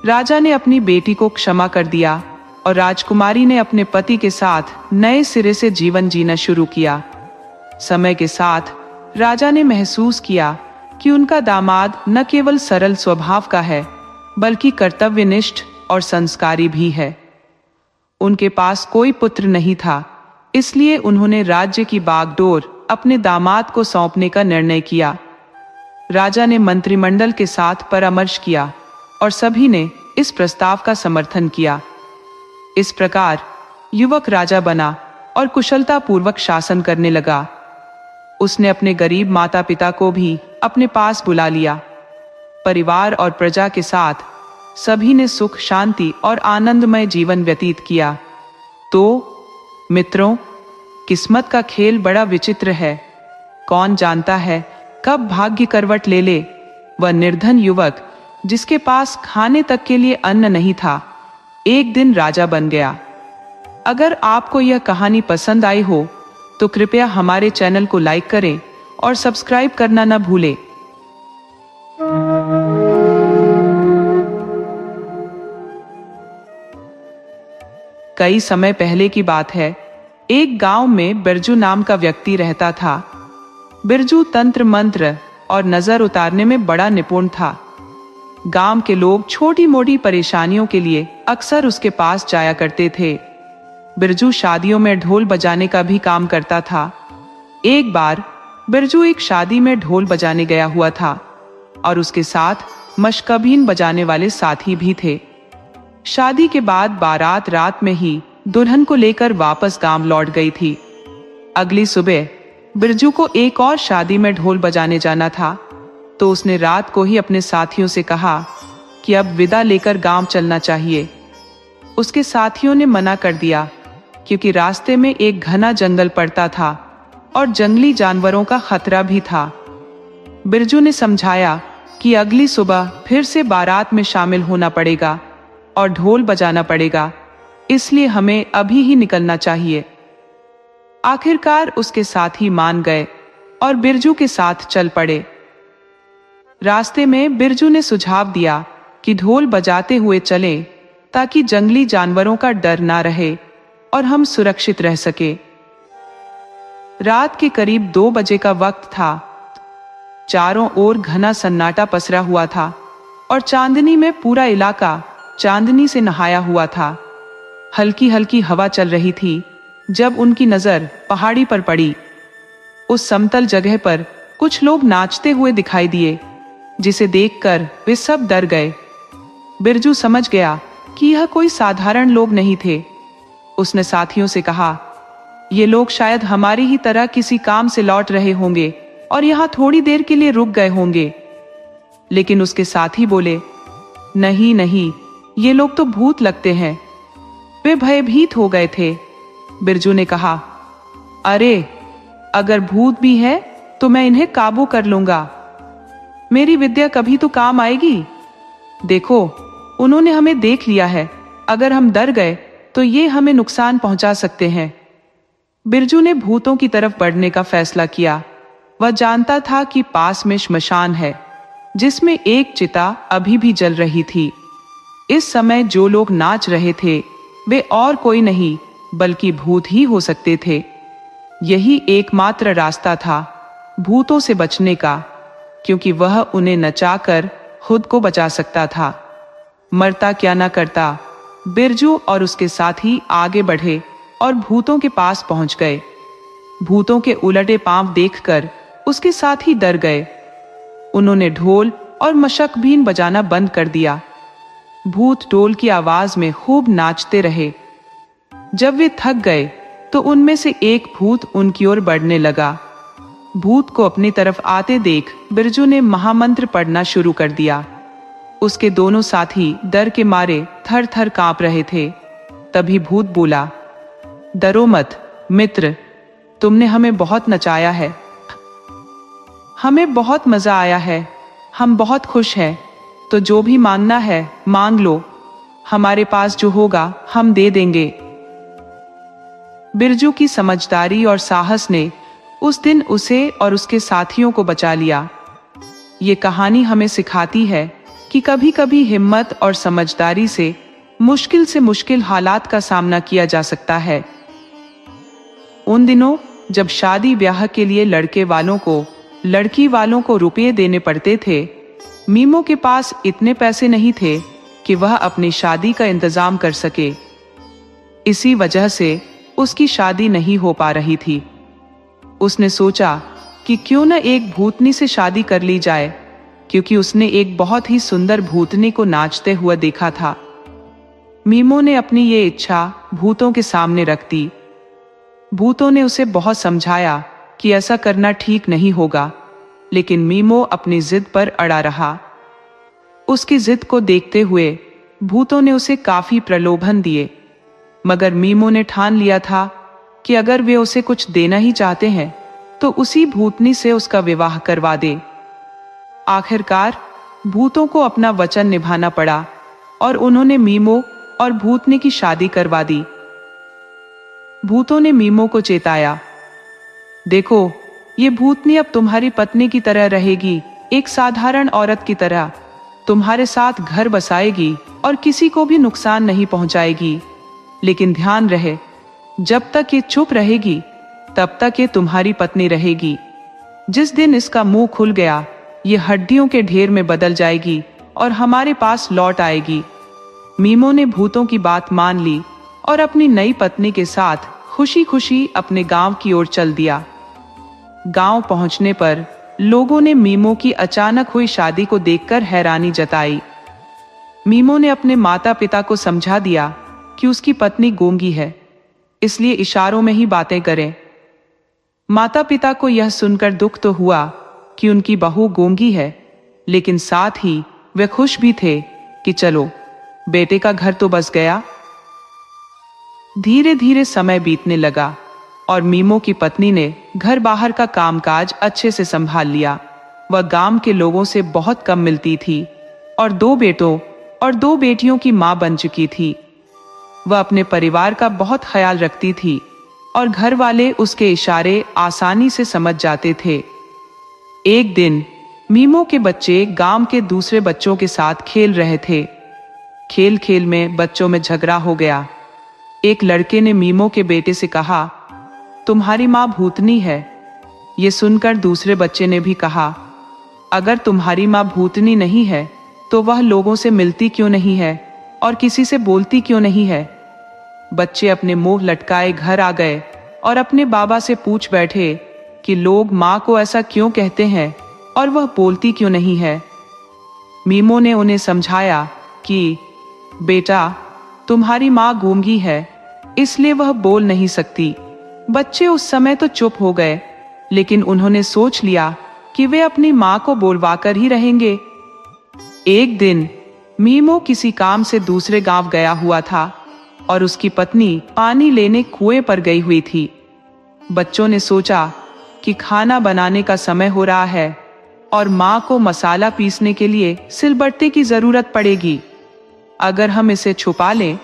राजा ने अपनी बेटी को क्षमा कर दिया और राजकुमारी ने अपने पति के साथ नए सिरे से जीवन जीना शुरू किया। समय के साथ राजा ने महसूस किया कि उनका दामाद न केवल सरल स्वभाव का है, बल्कि कर्तव्यनिष्ठ और संस्कारी भी है। उनके पास कोई पुत्र नहीं था, इसलिए उन्होंने राज्य की बागडोर अपने दामाद को सौंपने का निर्णय किया। राजा ने मंत्रिमंडल के साथ परामर्श किया और सभी ने इस प्रस्ताव का समर्थन किया। इस प्रकार युवक राजा बना और कुशलतापूर्वक शासन करने लगा। उसने अपने गरीब माता पिता को भी अपने पास बुला लिया। परिवार और प्रजा के साथ सभी ने सुख, शांति और आनंदमय जीवन व्यतीत किया। तो मित्रों, किस्मत का खेल बड़ा विचित्र है। कौन जानता है कब भाग्य करवट ले ले। वह निर्धन युवक, जिसके पास खाने तक के लिए अन्न नहीं था, एक दिन राजा बन गया। अगर आपको यह कहानी पसंद आई हो तो कृपया हमारे चैनल को लाइक करें और सब्सक्राइब करना न भूलें। कई समय पहले की बात है। एक गांव में बिरजू नाम का व्यक्ति रहता था। बिरजू तंत्र मंत्र और नजर उतारने में बड़ा निपुण था। गांव के लोग छोटी मोटी परेशानियों के लिए अक्सर उसके पास जाया करते थे। बिरजू शादियों में ढोल बजाने का भी काम करता था। एक बार बिरजू एक शादी में ढोल बजाने गया हुआ था और उसके साथ मशकबीन बजाने वाले साथी भी थे। शादी के बाद बारात रात में ही दुल्हन को लेकर वापस गांव लौट गई थी। अगली सुबह बिरजू को एक और शादी में ढोल बजाने जाना था, तो उसने रात को ही अपने साथियों से कहा कि अब विदा लेकर गांव चलना चाहिए। उसके साथियों ने मना कर दिया, क्योंकि रास्ते में एक घना जंगल पड़ता था और जंगली जानवरों का खतरा भी था। बिरजू ने समझाया कि अगली सुबह फिर से बारात में शामिल होना पड़ेगा और ढोल बजाना पड़ेगा, इसलिए हमें अभी ही निकलना चाहिए। आखिरकार उसके साथी मान गए और बिरजू के साथ चल पड़े। रास्ते में बिरजू ने सुझाव दिया कि ढोल बजाते हुए चलें, ताकि जंगली जानवरों का डर ना रहे और हम सुरक्षित रह सके। रात के करीब 2 बजे का वक्त था। चारों ओर घना सन्नाटा पसरा हुआ था और चांदनी में पूरा इलाका चांदनी से नहाया हुआ था। हल्की हल्की हवा चल रही थी जब उनकी नजर पहाड़ी पर पड़ी। उस समतल जगह पर कुछ लोग नाचते हुए दिखाई दिए, जिसे देखकर वे सब डर गए। बिरजू समझ गया कि यह कोई साधारण लोग नहीं थे। उसने साथियों से कहा, ये लोग शायद हमारी ही तरह किसी काम से लौट रहे होंगे और यहाँ थोड़ी देर के लिए रुक गए होंगे। लेकिन उसके साथी बोले, नहीं नहीं, ये लोग तो भूत लगते हैं। वे भयभीत हो गए थे। बिरजू ने कहा, अरे, अगर भूत भी है तो मैं इन्हें काबू कर लूंगा। मेरी विद्या कभी तो काम आएगी। देखो, उन्होंने हमें देख लिया है। अगर हम डर गए तो ये हमें नुकसान पहुंचा सकते हैं। बिरजू ने भूतों की तरफ बढ़ने का फैसला किया। वह जानता था कि पास में श्मशान है, जिसमें एक चिता अभी भी जल रही थी। इस समय जो लोग नाच रहे थे वे और कोई नहीं बल्कि भूत ही हो सकते थे। यही एकमात्र रास्ता था भूतों से बचने का, क्योंकि वह उन्हें नचाकर खुद को बचा सकता था। मरता क्या न करता, बिरजू और उसके साथी आगे बढ़े और भूतों के पास पहुंच गए। भूतों के उलटे पांव देखकर उसके साथी डर गए। उन्होंने ढोल और मशकबीन बजाना बंद कर दिया। भूत ढोल की आवाज में खूब नाचते रहे। जब वे थक गए तो उनमें से एक भूत उनकी ओर बढ़ने लगा। भूत को अपनी तरफ आते देख बिरजू ने महामंत्र पढ़ना शुरू कर दिया। उसके दोनों साथी डर के मारे थर थर कांप रहे थे। तभी भूत बोला, डरो मत मित्र, तुमने हमें बहुत नचाया है, हमें बहुत मजा आया है, हम बहुत खुश हैं, तो जो भी मांगना है मांग लो, हमारे पास जो होगा हम दे देंगे। बिरजू की समझदारी और साहस ने उस दिन उसे और उसके साथियों को बचा लिया। ये कहानी हमें सिखाती है कि कभी कभी हिम्मत और समझदारी से मुश्किल हालात का सामना किया जा सकता है। उन दिनों जब शादी ब्याह के लिए लड़की वालों को रुपये देने पड़ते थे, मीमो के पास इतने पैसे नहीं थे कि वह अपनी शादी का इंतजाम कर सके। इसी वजह से उसकी शादी नहीं हो पा रही थी। उसने सोचा कि क्यों न एक भूतनी से शादी कर ली जाए, क्योंकि उसने एक बहुत ही सुंदर भूतनी को नाचते हुए देखा था। मीमो ने अपनी ये इच्छा भूतों के सामने रख दी। भूतों ने उसे बहुत समझाया कि ऐसा करना ठीक नहीं होगा, लेकिन मीमो अपनी जिद पर अड़ा रहा। उसकी जिद को देखते हुए भूतों ने उसे काफी प्रलोभन दिए, मगर मीमो ने ठान लिया था कि अगर वे उसे कुछ देना ही चाहते हैं तो उसी भूतनी से उसका विवाह करवा दे। आखिरकार भूतों को अपना वचन निभाना पड़ा और उन्होंने मीमो और भूतनी की शादी करवा दी। भूतों ने मीमो को चेताया, देखो ये भूतनी अब तुम्हारी पत्नी की तरह रहेगी, एक साधारण औरत की तरह तुम्हारे साथ घर बसाएगी और किसी को भी नुकसान नहीं पहुंचाएगी। लेकिन ध्यान रहे, जब तक ये चुप रहेगी तब तक ये तुम्हारी पत्नी रहेगी। जिस दिन इसका मुंह खुल गया ये हड्डियों के ढेर में बदल जाएगी और हमारे पास लौट आएगी। मीमो ने भूतों की बात मान ली और अपनी नई पत्नी के साथ खुशी खुशी अपने गांव की ओर चल दिया। गांव पहुंचने पर लोगों ने मीमो की अचानक हुई शादी को देखकर हैरानी जताई। मीमो ने अपने माता पिता को समझा दिया कि उसकी पत्नी गूंगी है, इसलिए इशारों में ही बातें करें। माता पिता को यह सुनकर दुख तो हुआ कि उनकी बहू गूंगी है, लेकिन साथ ही वे खुश भी थे कि चलो बेटे का घर तो बस गया। धीरे धीरे समय बीतने लगा और मीमो की पत्नी ने घर बाहर का कामकाज अच्छे से संभाल लिया। वह गांव के लोगों से बहुत कम मिलती थी और 2 बेटों और 2 बेटियों की मां बन चुकी थी। वह अपने परिवार का बहुत ख्याल रखती थी और घर वाले उसके इशारे आसानी से समझ जाते थे। एक दिन मीमो के बच्चे गांव के दूसरे बच्चों के साथ खेल रहे थे। खेल खेल में बच्चों में झगड़ा हो गया। एक लड़के ने मीमो के बेटे से कहा, तुम्हारी माँ भूतनी है। ये सुनकर दूसरे बच्चे ने भी कहा, अगर तुम्हारी माँ भूतनी नहीं है तो वह लोगों से मिलती क्यों नहीं है और किसी से बोलती क्यों नहीं है। बच्चे अपने मुंह लटकाए घर आ गए और अपने बाबा से पूछ बैठे कि लोग माँ को ऐसा क्यों कहते हैं और वह बोलती क्यों नहीं है। मीमो ने उन्हें समझाया कि बेटा, तुम्हारी माँ गूंगी है, इसलिए वह बोल नहीं सकती। बच्चे उस समय तो चुप हो गए, लेकिन उन्होंने सोच लिया कि वे अपनी माँ को बोलवाकर ही रहेंगे। एक दिन मीमो किसी काम से दूसरे गांव गया हुआ था और उसकी पत्नी पानी लेने कुएं पर गई हुई थी। बच्चों ने सोचा कि खाना बनाने का समय हो रहा है और माँ को मसाला पीसने के लिए सिलबट्टे की जरूरत पड़ेगी। अगर हम इसे छुपा लें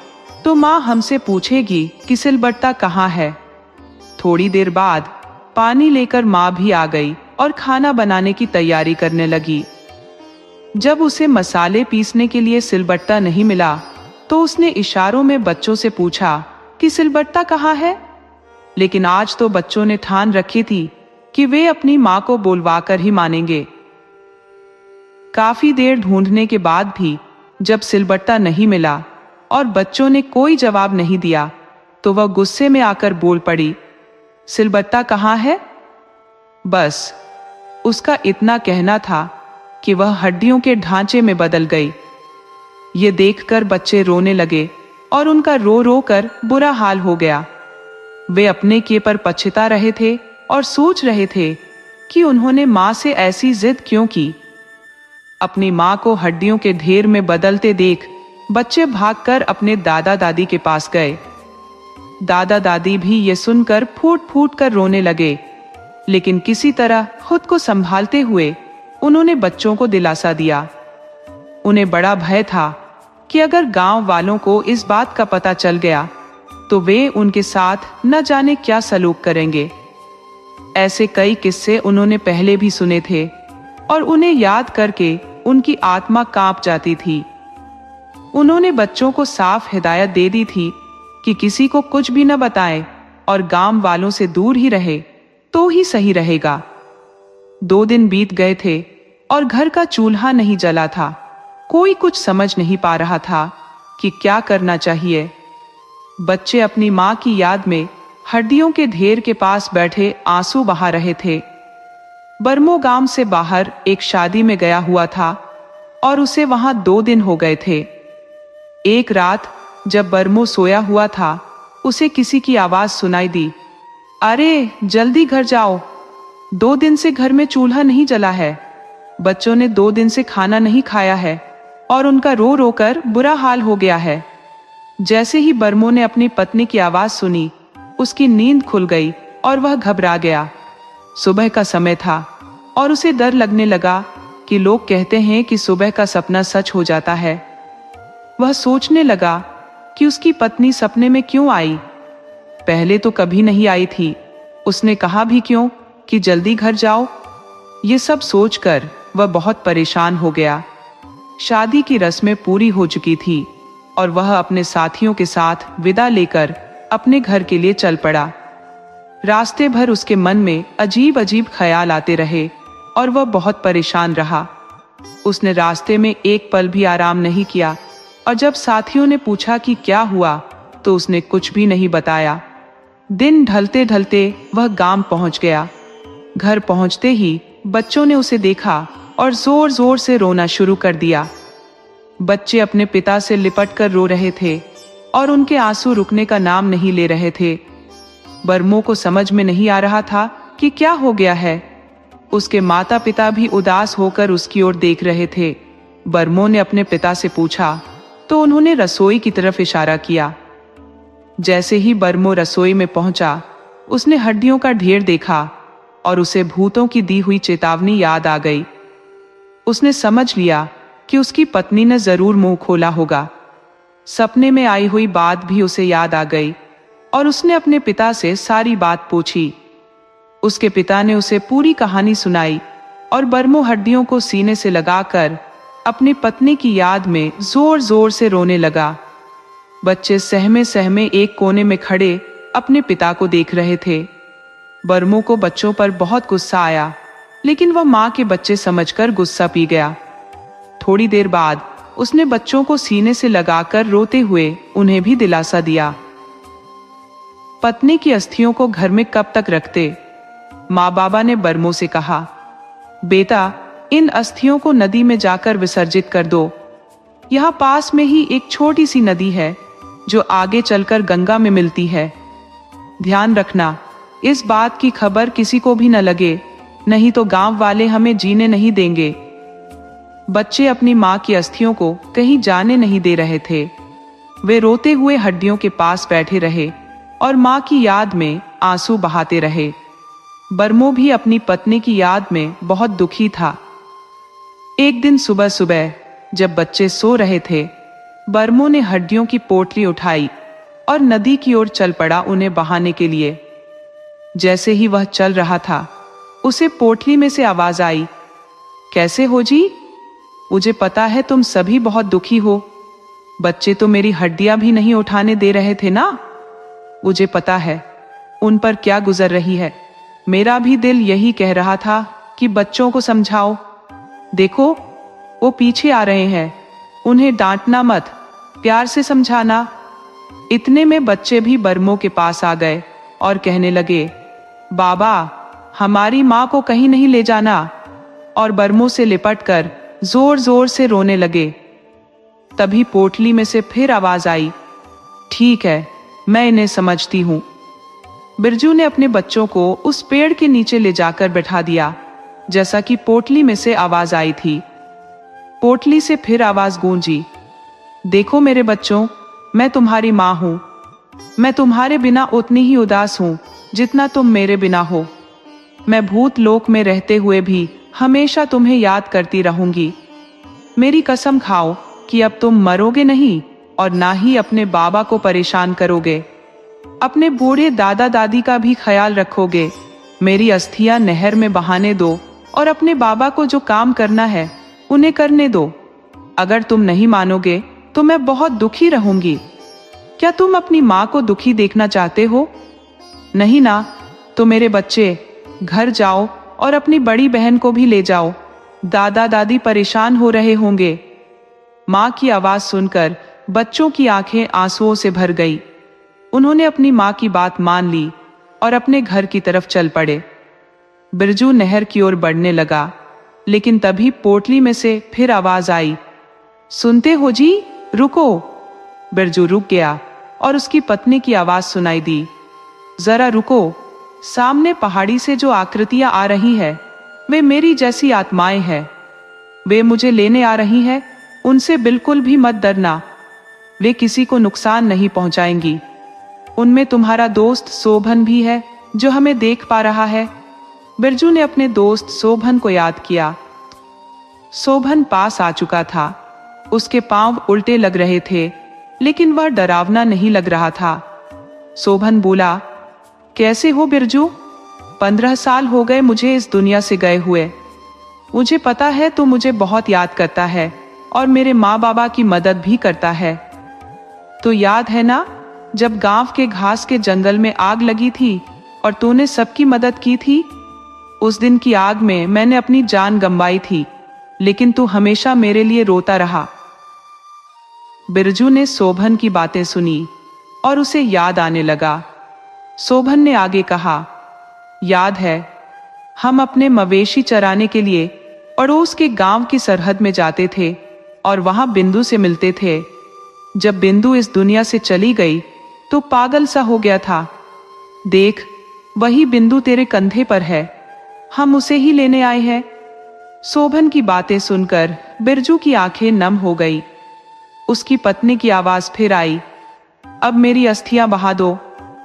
तो माँ हमसे पूछेगी कि सिलबट्टा कहाँ है। थोड़ी देर बाद पानी लेकर माँ भी आ गई और खाना बनाने की तैयारी करने लगी। जब उसे मसाले पीसने के लिए सिलबट्टा नहीं मिला तो उसने इशारों में बच्चों से पूछा कि सिलबट्टा कहाँ है। लेकिन आज तो बच्चों ने ठान रखी थी कि वे अपनी माँ को बुलवा कर ही मानेंगे। काफी देर ढूंढने के बाद भी जब सिलबट्टा नहीं मिला और बच्चों ने कोई जवाब नहीं दिया तो वह गुस्से में आकर बोल पड़ी, सिलबट्टा कहाँ है? बस उसका इतना कहना था कि वह हड्डियों के ढांचे में बदल गई। ये देखकर बच्चे रोने लगे और उनका रो रो कर बुरा हाल हो गया। वे अपने किए पर पछता रहे थे और सोच रहे थे कि उन्होंने माँ से ऐसी जिद क्यों की। अपनी माँ को हड्डियों के ढेर में बदलते देख बच्चे भागकर अपने दादा दादी के पास गए। दादा दादी भी ये सुनकर फूट फूट कर रोने लगे, लेकिन किसी तरह खुद को संभालते हुए उन्होंने बच्चों को दिलासा दिया। उन्हें बड़ा भय था कि अगर गांव वालों को इस बात का पता चल गया तो वे उनके साथ न जाने क्या सलूक करेंगे। ऐसे कई किस्से उन्होंने पहले भी सुने थे और उन्हें याद करके उनकी आत्मा कांप जाती थी। उन्होंने बच्चों को साफ हिदायत दे दी थी कि किसी को कुछ भी न बताएं और गांव वालों से दूर ही रहे तो ही सही रहेगा। 2 दिन बीत गए थे और घर का चूल्हा नहीं जला था। कोई कुछ समझ नहीं पा रहा था कि क्या करना चाहिए। बच्चे अपनी माँ की याद में हड्डियों के ढेर के पास बैठे आंसू बहा रहे थे। बरमो गांव से बाहर एक शादी में गया हुआ था और उसे वहां 2 दिन हो गए थे। एक रात जब बरमो सोया हुआ था उसे किसी की आवाज सुनाई दी, अरे जल्दी घर जाओ, 2 दिन से घर में चूल्हा नहीं जला है। बच्चों ने 2 दिन से खाना नहीं खाया है और उनका रो रो कर बुरा हाल हो गया है। जैसे ही बरमो ने अपनी पत्नी की आवाज सुनी उसकी नींद खुल गई और वह घबरा गया। सुबह का समय था और उसे डर लगने लगा कि लोग कहते हैं कि सुबह का सपना सच हो जाता है। वह सोचने लगा कि उसकी पत्नी सपने में क्यों आई। पहले तो कभी नहीं आई थी। उसने कहा भी क्यों कि जल्दी घर जाओ। ये सब सोचकर वह बहुत परेशान हो गया। शादी की रस्में पूरी हो चुकी थी और वह अपने साथियों के साथ विदा लेकर अपने घर के लिए चल पड़ा। रास्ते भर उसके मन में अजीब अजीब ख्याल आते रहे और वह बहुत परेशान रहा। उसने रास्ते में एक पल भी आराम नहीं किया और जब साथियों ने पूछा कि क्या हुआ तो उसने कुछ भी नहीं बताया। दिन ढलते ढलते वह गांव पहुंच गया। घर पहुंचते ही बच्चों ने उसे देखा और जोर जोर से रोना शुरू कर दिया। बच्चे अपने पिता से लिपट कर रो रहे थे और उनके आंसू रुकने का नाम नहीं ले रहे थे। बरमो को समझ में नहीं आ रहा था कि क्या हो गया है। उसके माता पिता भी उदास होकर उसकी ओर देख रहे थे। बरमो ने अपने पिता से पूछा तो उन्होंने रसोई की तरफ इशारा किया। जैसे ही बरमो रसोई में पहुंचा उसने हड्डियों का ढेर देखा और उसे भूतों की दी हुई चेतावनी याद आ गई। उसने समझ लिया कि उसकी पत्नी ने जरूर मुंह खोला होगा। सपने में आई हुई बात भी उसे याद आ गई और उसने अपने पिता से सारी बात पूछी। उसके पिता ने उसे पूरी कहानी सुनाई और बरमो हड्डियों को सीने से लगाकर अपनी पत्नी की याद में जोर जोर से रोने लगा। बच्चे सहमे सहमे एक कोने में खड़े अपने पिता को देख रहे थे। बरमो को बच्चों पर बहुत गुस्सा आया, लेकिन वह माँ के बच्चे समझकर गुस्सा पी गया। थोड़ी देर बाद उसने बच्चों को सीने से लगाकर रोते हुए उन्हें भी दिलासा दिया। पत्नी की अस्थियों को घर में कब तक रखते? माँ बाबा ने बरमो से कहा, बेटा इन अस्थियों को नदी में जाकर विसर्जित कर दो। यहाँ पास में ही एक छोटी सी नदी है जो आगे चलकर गंगा में मिलती है। ध्यान रखना इस बात की खबर किसी को भी न लगे, नहीं तो गांव वाले हमें जीने नहीं देंगे। बच्चे अपनी माँ की अस्थियों को कहीं जाने नहीं दे रहे थे। वे रोते हुए हड्डियों के पास बैठे रहे और माँ की याद में आंसू बहाते रहे। बरमो भी अपनी पत्नी की याद में बहुत दुखी था। एक दिन सुबह सुबह जब बच्चे सो रहे थे, बरमो ने हड्डियों की पोटली उठाई और नदी की ओर चल पड़ा उन्हें बहाने के लिए। जैसे ही वह चल रहा था उसे पोटली में से आवाज आई, कैसे हो जी? मुझे पता है तुम सभी बहुत दुखी हो। बच्चे तो मेरी हड्डियां भी नहीं उठाने दे रहे थे ना। मुझे पता है उन पर क्या गुजर रही है। मेरा भी दिल यही कह रहा था कि बच्चों को समझाओ। देखो, वो पीछे आ रहे हैं, उन्हें डांटना मत, प्यार से समझाना। इतने में बच्चे भी बर्मो के पास आ गए और कहने लगे, बाबा, हमारी माँ को कहीं नहीं ले जाना, और बर्मो से लिपटकर जोर जोर से रोने लगे। तभी पोटली में से फिर आवाज आई, ठीक है, मैं इन्हें समझती हूँ। बिरजू ने अपने बच्चों को उस पेड़ के नीचे ले जाकर बैठा दिया, जैसा कि पोटली में से आवाज आई थी। पोटली से फिर आवाज गूंजी, देखो मेरे बच्चों, मैं तुम्हारी माँ हूँ। मैं तुम्हारे बिना उतनी ही उदास हूँ जितना तुम मेरे बिना हो। मैं भूत लोक में रहते हुए भी हमेशा तुम्हें याद करती रहूंगी। मेरी कसम खाओ कि अब तुम मरोगे नहीं और ना ही अपने बाबा को परेशान करोगे। अपने बूढ़े दादा दादी का भी ख्याल रखोगे। मेरी अस्थियां नहर में बहाने दो और अपने बाबा को जो काम करना है उन्हें करने दो। अगर तुम नहीं मानोगे तो मैं बहुत दुखी रहूंगी। क्या तुम अपनी माँ को दुखी देखना चाहते हो? नहीं ना? तो मेरे बच्चे, घर जाओ और अपनी बड़ी बहन को भी ले जाओ। दादा दादी परेशान हो रहे होंगे। माँ की आवाज सुनकर बच्चों की आंखें आंसुओं से भर गई। उन्होंने अपनी माँ की बात मान ली और अपने घर की तरफ चल पड़े। बिरजू नहर की ओर बढ़ने लगा, लेकिन तभी पोटली में से फिर आवाज आई, सुनते हो जी, रुको। बिरजू रुक गया और उसकी पत्नी की आवाज सुनाई दी, जरा रुको, सामने पहाड़ी से जो आकृतियां आ रही है वे मेरी जैसी आत्माएं हैं। वे मुझे लेने आ रही हैं, उनसे बिल्कुल भी मत डरना। वे किसी को नुकसान नहीं पहुंचाएंगी। उनमें तुम्हारा दोस्त शोभन भी है जो हमें देख पा रहा है। बिरजू ने अपने दोस्त शोभन को याद किया। शोभन पास आ चुका था। उसके पांव उल्टे लग रहे थे, लेकिन वह डरावना नहीं लग रहा था। शोभन बोला, कैसे हो बिरजू? 15 साल हो गए मुझे इस दुनिया से गए हुए। मुझे पता है तू मुझे बहुत याद करता है और मेरे माँ बाबा की मदद भी करता है। तो याद है ना, जब गांव के घास के जंगल में आग लगी थी और तूने सबकी मदद की थी? उस दिन की आग में मैंने अपनी जान गंवाई थी, लेकिन तू हमेशा मेरे लिए रोता रहा। बिरजू ने शोभन की बातें सुनी और उसे याद आने लगा। शोभन ने आगे कहा, याद है, हम अपने मवेशी चराने के लिए पड़ोस के गांव की सरहद में जाते थे और वहां बिंदु से मिलते थे। जब बिंदु इस दुनिया से चली गई तो पागल सा हो गया था। देख, वही बिंदु तेरे कंधे पर है, हम उसे ही लेने आए हैं। शोभन की बातें सुनकर बिरजू की आंखें नम हो गई। उसकी पत्नी की आवाज फिर आई, अब मेरी अस्थियां बहा दो,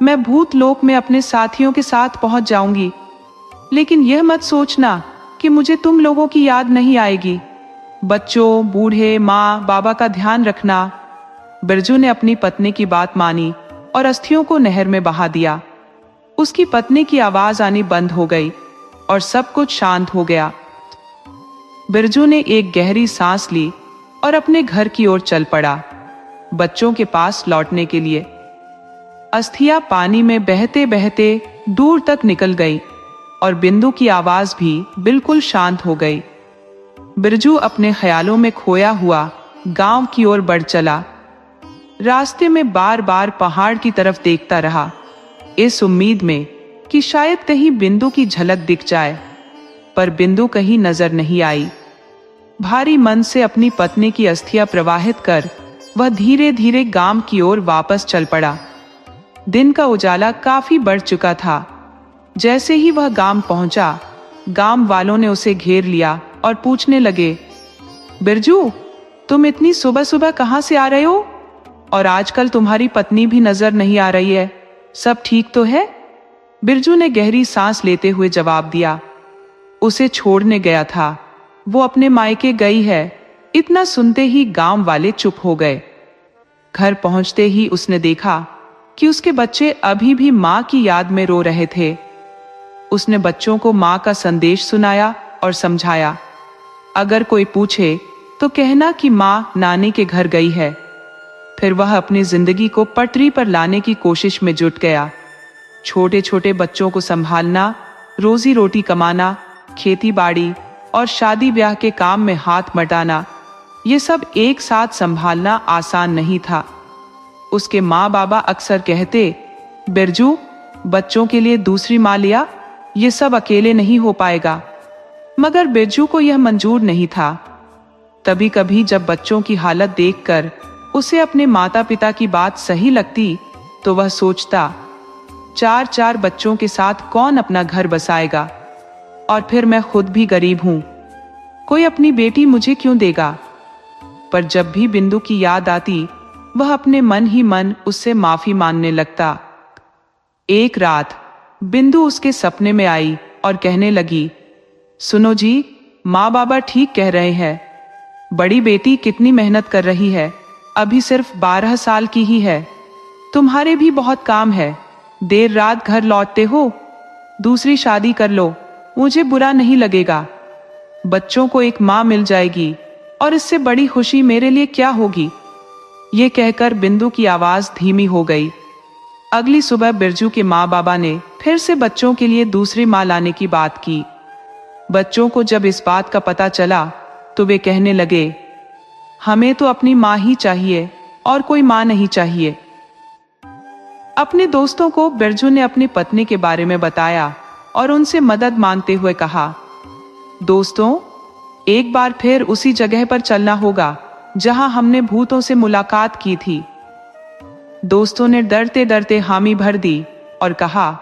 मैं भूत लोक में अपने साथियों के साथ पहुंच जाऊंगी। लेकिन यह मत सोचना कि मुझे तुम लोगों की याद नहीं आएगी। बच्चों, बूढ़े, माँ, बाबा का ध्यान रखना। बिरजू ने अपनी पत्नी की बात मानी और अस्थियों को नहर में बहा दिया। उसकी पत्नी की आवाज आनी बंद हो गई और सब कुछ शांत हो गया। बिरजू ने एक गहरी सांस ली और अपने घर की ओर चल पड़ा, बच्चों के पास लौटने के लिए। अस्थियां पानी में बहते बहते दूर तक निकल गई और बिंदु की आवाज भी बिल्कुल शांत हो गई। बिरजू अपने ख्यालों में खोया हुआ गांव की ओर बढ़ चला। रास्ते में बार बार पहाड़ की तरफ देखता रहा, इस उम्मीद में कि शायद कहीं बिंदु की झलक दिख जाए, पर बिंदु कहीं नजर नहीं आई। भारी मन से अपनी पत्नी की अस्थियां प्रवाहित कर वह धीरे धीरे गांव की ओर वापस चल पड़ा। दिन का उजाला काफी बढ़ चुका था। जैसे ही वह गांव पहुंचा, गांव वालों ने उसे घेर लिया और पूछने लगे, बिरजू, तुम इतनी सुबह सुबह कहां से आ रहे हो? और आजकल तुम्हारी पत्नी भी नजर नहीं आ रही है, सब ठीक तो है? बिरजू ने गहरी सांस लेते हुए जवाब दिया, उसे छोड़ने गया था, वो अपने मायके गई है। इतना सुनते ही गांव वाले चुप हो गए। घर पहुंचते ही उसने देखा कि उसके बच्चे अभी भी मां की याद में रो रहे थे। उसने बच्चों को माँ का संदेश सुनाया और समझाया। अगर कोई पूछे तो कहना कि माँ नानी के घर गई है। फिर वह अपनी जिंदगी को पटरी पर लाने की कोशिश में जुट गया। छोटे छोटे बच्चों को संभालना, रोजी रोटी कमाना, खेती बाड़ी और शादी ब्याह के काम में हाथ बटाना, ये सब एक साथ संभालना आसान नहीं था। उसके माँ बाबा अक्सर कहते, बिरजू, बच्चों के लिए दूसरी माँ लिया, ये सब अकेले नहीं हो पाएगा। मगर बिरजू को यह मंजूर नहीं था। कभी कभी जब बच्चों की हालत देखकर उसे अपने माता पिता की बात सही लगती तो वह सोचता, चार चार बच्चों के साथ कौन अपना घर बसाएगा, और फिर मैं खुद भी गरीब हूं, कोई अपनी बेटी मुझे क्यों देगा। पर जब भी बिंदु की याद आती वह अपने मन ही मन उससे माफी मांगने लगता। एक रात बिंदु उसके सपने में आई और कहने लगी, सुनो जी, माँ बाबा ठीक कह रहे हैं, बड़ी बेटी कितनी मेहनत कर रही है, अभी सिर्फ 12 साल की ही है, तुम्हारे भी बहुत काम है, देर रात घर लौटते हो, दूसरी शादी कर लो, मुझे बुरा नहीं लगेगा, बच्चों को एक माँ मिल जाएगी और इससे बड़ी खुशी मेरे लिए क्या होगी। ये कहकर बिंदु की आवाज धीमी हो गई। अगली सुबह बिरजू के माँ बाबा ने फिर से बच्चों के लिए दूसरी माँ लाने की बात की। बच्चों को जब इस बात का पता चला तो वे कहने लगे, हमें तो अपनी माँ ही चाहिए और कोई माँ नहीं चाहिए। अपने दोस्तों को बिरजू ने अपनी पत्नी के बारे में बताया और उनसे मदद मांगते हुए कहा, दोस्तों, एक बार फिर उसी जगह पर चलना होगा जहां हमने भूतों से मुलाकात की थी। दोस्तों ने डरते डरते हामी भर दी और कहा,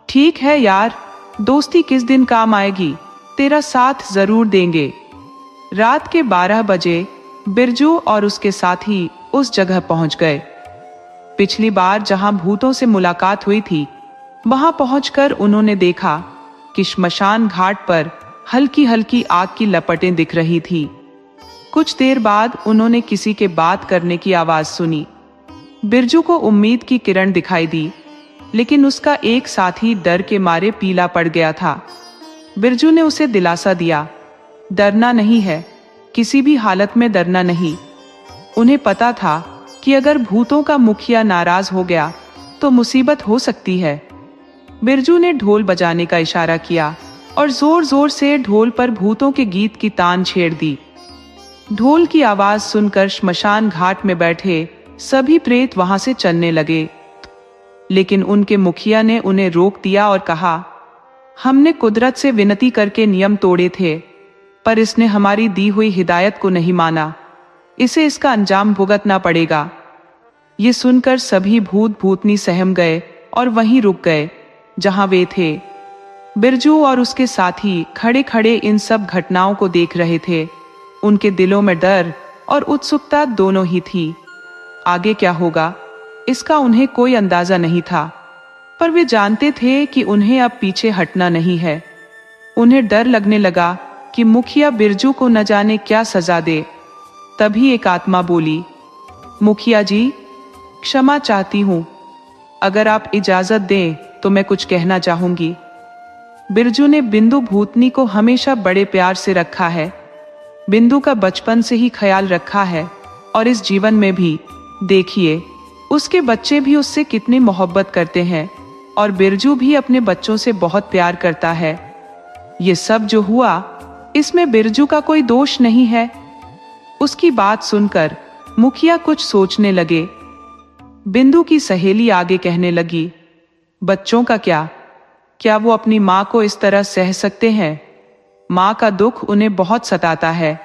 ठीक है यार, दोस्ती किस दिन काम आएगी, तेरा साथ जरूर देंगे। रात के 12 बजे बिरजू और उसके साथी उस जगह पहुंच गए। पिछली बार जहां भूतों से मुलाकात हुई थी वहां पहुंचकर उन्होंने देखा कि श्मशान घाट पर हल्की हल्की आग की लपटें दिख रही थी। कुछ देर बाद उन्होंने किसी के बात करने की आवाज सुनी। बिरजू को उम्मीद की किरण दिखाई दी, लेकिन उसका एक साथी डर के मारे पीला पड़ गया था। बिरजू ने उसे दिलासा दिया, डरना नहीं है, किसी भी हालत में डरना नहीं। उन्हें पता था कि अगर भूतों का मुखिया नाराज हो गया तो मुसीबत हो सकती है। बिरजू ने ढोल बजाने का इशारा किया और जोर जोर से ढोल पर भूतों के गीत की तान छेड़ दी। ढोल की आवाज सुनकर श्मशान घाट में बैठे सभी प्रेत वहां से चलने लगे, लेकिन उनके मुखिया ने उन्हें रोक दिया और कहा, हमने कुदरत से विनती करके नियम तोड़े थे, पर इसने हमारी दी हुई हिदायत को नहीं माना, इसे इसका अंजाम भुगतना पड़ेगा। ये सुनकर सभी भूत भूतनी सहम गए और वहीं रुक गए जहां वे थे। बिरजू और उसके साथी खड़े खड़े इन सब घटनाओं को देख रहे थे। उनके दिलों में डर और उत्सुकता दोनों ही थी। आगे क्या होगा इसका उन्हें कोई अंदाजा नहीं था, पर वे जानते थे कि उन्हें अब पीछे हटना नहीं है। उन्हें डर लगने लगा कि मुखिया बिरजू को न जाने क्या सजा दे। तभी एक आत्मा बोली, मुखिया जी, क्षमा चाहती हूं, अगर आप इजाजत दें तो मैं कुछ कहना चाहूंगी। बिरजू ने बिंदु भूतनी को हमेशा बड़े प्यार से रखा है, बिंदु का बचपन से ही ख्याल रखा है और इस जीवन में भी। देखिए, उसके बच्चे भी उससे कितनी मोहब्बत करते हैं और बिरजू भी अपने बच्चों से बहुत प्यार करता है। ये सब जो हुआ इसमें बिरजू का कोई दोष नहीं है। उसकी बात सुनकर मुखिया कुछ सोचने लगे। बिंदु की सहेली आगे कहने लगी, बच्चों का क्या वो अपनी माँ को इस तरह सह सकते हैं? माँ का दुख उन्हें बहुत सताता है।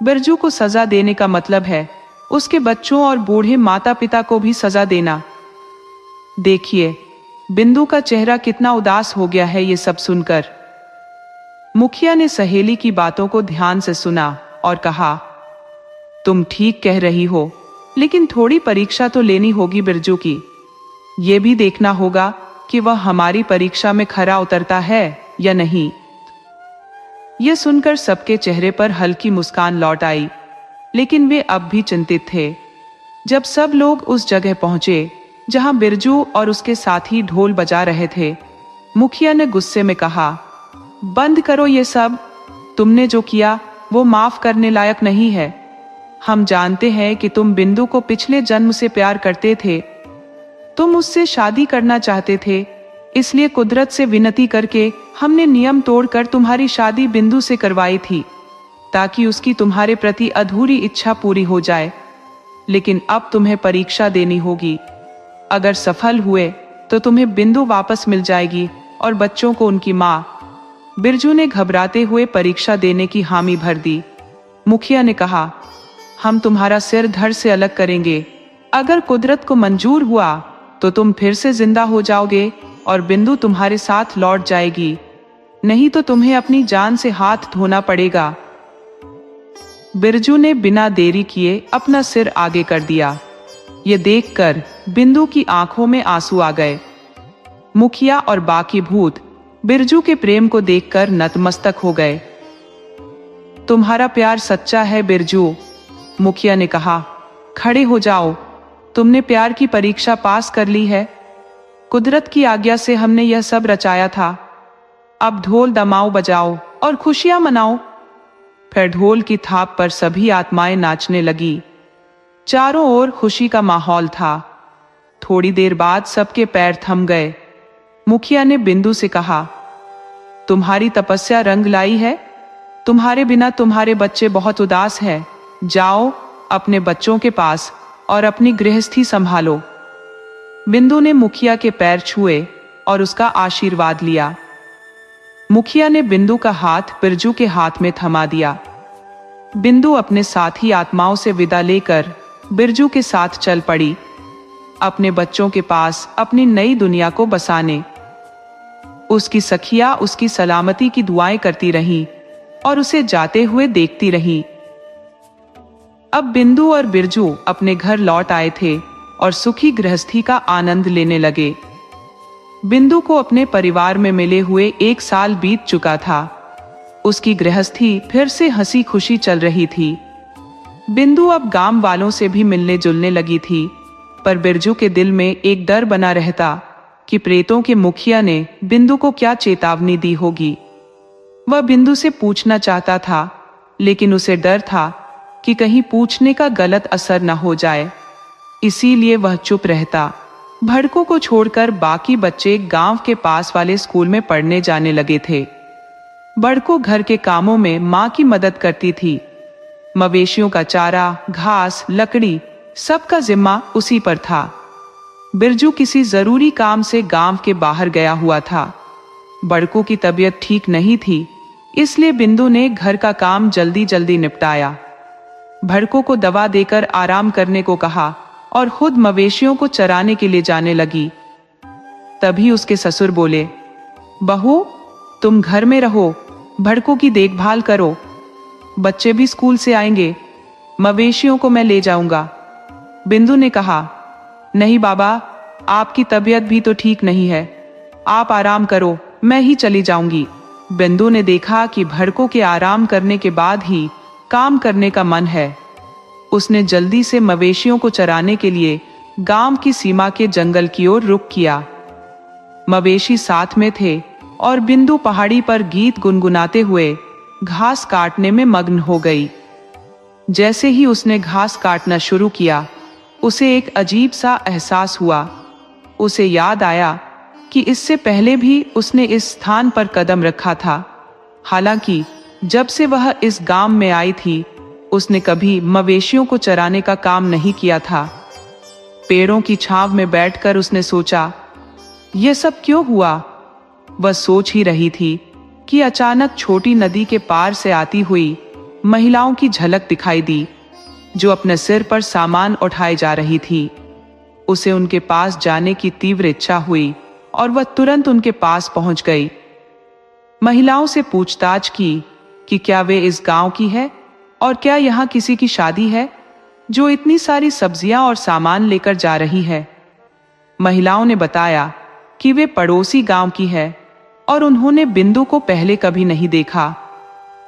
बिरजू को सजा देने का मतलब है उसके बच्चों और बूढ़े माता पिता को भी सजा देना। देखिए, बिंदु का चेहरा कितना उदास हो गया है ये सब सुनकर। मुखिया ने सहेली की बातों को ध्यान से सुना और कहा, तुम ठीक कह रही हो, लेकिन थोड़ी परीक्षा तो लेनी होगी बिरजू की। ये भी देखना होगा कि वह हमारी परीक्षा में खरा उतरता है या नहीं। यह सुनकर सबके चेहरे पर हल्की मुस्कान लौट आई, लेकिन वे अब भी चिंतित थे। जब सब लोग उस जगह पहुंचे जहां बिरजू और उसके साथी ढोल बजा रहे थे, मुखिया ने गुस्से में कहा, बंद करो ये सब। तुमने जो किया वो माफ करने लायक नहीं है। हम जानते हैं कि तुम बिंदु को पिछले जन्म से प्यार करते थे। तुम उससे शादी करना चाहते थे, इसलिए कुदरत से विनती करके हमने नियम तोड़कर तुम्हारी शादी बिंदु से करवाई थी, ताकि उसकी तुम्हारे प्रति अधूरी इच्छा पूरी हो जाए। लेकिन अब तुम्हें परीक्षा देनी होगी। अगर सफल हुए तो तुम्हें बिंदु वापस मिल जाएगी और बच्चों को उनकी माँ। बिरजू ने घबराते हुए परीक्षा देने की हामी भर दी। मुखिया ने कहा, हम तुम्हारा सिर धड़ से अलग करेंगे। अगर कुदरत को मंजूर हुआ तो तुम फिर से जिंदा हो जाओगे और बिंदु तुम्हारे साथ लौट जाएगी, नहीं तो तुम्हें अपनी जान से हाथ धोना पड़ेगा। बिरजू ने बिना देरी किए अपना सिर आगे कर दिया। ये देखकर बिंदु की आंखों में आंसू आ गए। मुखिया और बाकी भूत बिरजू के प्रेम को देखकर नतमस्तक हो गए। तुम्हारा प्यार सच्चा है बिरजू, मुखिया ने कहा। खड़े हो जाओ, तुमने प्यार की परीक्षा पास कर ली है। कुदरत की आज्ञा से हमने यह सब रचाया था। अब ढोल दमाओ बजाओ और खुशियां मनाओ। फिर ढोल की थाप पर सभी आत्माएं नाचने लगी। चारों ओर खुशी का माहौल था। थोड़ी देर बाद सबके पैर थम गए। मुखिया ने बिंदु से कहा, तुम्हारी तपस्या रंग लाई है। तुम्हारे बिना तुम्हारे बच्चे बहुत उदास हैं। जाओ अपने बच्चों के पास और अपनी गृहस्थी संभालो। बिंदु ने मुखिया के पैर छुए और उसका आशीर्वाद लिया। मुखिया ने बिंदु का हाथ बिरजू के हाथ में थमा दिया। बिंदु अपने साथी आत्माओं से विदा लेकर बिरजू के साथ चल पड़ी, अपने बच्चों के पास अपनी नई दुनिया को बसाने। उसकी सखियां उसकी सलामती की दुआएं करती रहीं और उसे जाते हुए देखती रहीं। अब बिंदु और बिरजू अपने घर लौट आए थे और सुखी गृहस्थी का आनंद लेने लगे। बिंदु को अपने परिवार में मिले हुए 1 साल बीत चुका था। उसकी गृहस्थी फिर से हंसी खुशी चल रही थी। बिंदु अब गांव वालों से भी मिलने जुलने लगी थी, पर बिरजू के दिल में एक डर बना रहता कि प्रेतों के मुखिया ने बिंदु को क्या चेतावनी दी होगी। वह बिंदु से पूछना चाहता था, लेकिन उसे डर था कि कहीं पूछने का गलत असर न हो जाए, इसीलिए वह चुप रहता। भड़कों को छोड़कर बाकी बच्चे गांव के पास वाले स्कूल में पढ़ने जाने लगे थे। बड़को घर के कामों में मां की मदद करती थी। मवेशियों का चारा, घास, लकड़ी, सबका जिम्मा उसी पर था। बिरजू किसी जरूरी काम से गांव के बाहर गया हुआ था। बड़को की तबीयत ठीक नहीं थी, इसलिए बिंदु ने घर का काम जल्दी जल्दी निपटाया। भड़को को दवा देकर आराम करने को कहा और खुद मवेशियों को चराने के लिए जाने लगी। तभी उसके ससुर बोले, बहू तुम घर में रहो, भड़को की देखभाल करो। बच्चे भी स्कूल से आएंगे, मवेशियों को मैं ले जाऊंगा। बिंदु ने कहा, नहीं बाबा, आपकी तबीयत भी तो ठीक नहीं है, आप आराम करो, मैं ही चली जाऊंगी। बिंदु ने देखा कि भड़को के आराम करने के बाद ही काम करने का मन है। उसने जल्दी से मवेशियों को चराने के लिए गांव की सीमा के जंगल की ओर रुख किया। मवेशी साथ में थे और बिंदु पहाड़ी पर गीत गुनगुनाते हुए घास काटने में मग्न हो गई। जैसे ही उसने घास काटना शुरू किया, उसे एक अजीब सा एहसास हुआ। उसे याद आया कि इससे पहले भी उसने इस स्थान पर कदम रखा था। हालांकि जब से वह इस गांव में आई थी, उसने कभी मवेशियों को चराने का काम नहीं किया था। पेड़ों की छांव में बैठकर उसने सोचा, यह सब क्यों हुआ? वह सोच ही रही थी कि अचानक छोटी नदी के पार से आती हुई महिलाओं की झलक दिखाई दी, जो अपने सिर पर सामान उठाए जा रही थी। उसे उनके पास जाने की तीव्र इच्छा हुई और वह तुरंत उनके पास पहुंच गई। महिलाओं से पूछताछ की कि क्या वे इस गांव की है और क्या यहाँ किसी की शादी है जो इतनी सारी सब्जियां और सामान लेकर जा रही है। महिलाओं ने बताया कि वे पड़ोसी गांव की है और उन्होंने बिंदु को पहले कभी नहीं देखा।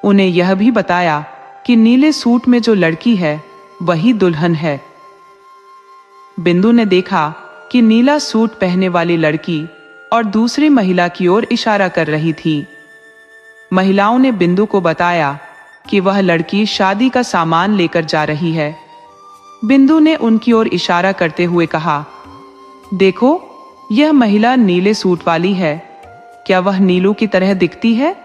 उन्हें यह भी बताया कि नीले सूट में जो लड़की है वही दुल्हन है। बिंदु ने देखा कि नीला सूट पहने वाली लड़की और दूसरी महिला की ओर इशारा कर रही थी। महिलाओं ने बिंदु को बताया कि वह लड़की शादी का सामान लेकर जा रही है। बिंदु ने उनकी ओर इशारा करते हुए कहा, देखो, यह महिला नीले सूट वाली है, क्या वह नीलू की तरह दिखती है?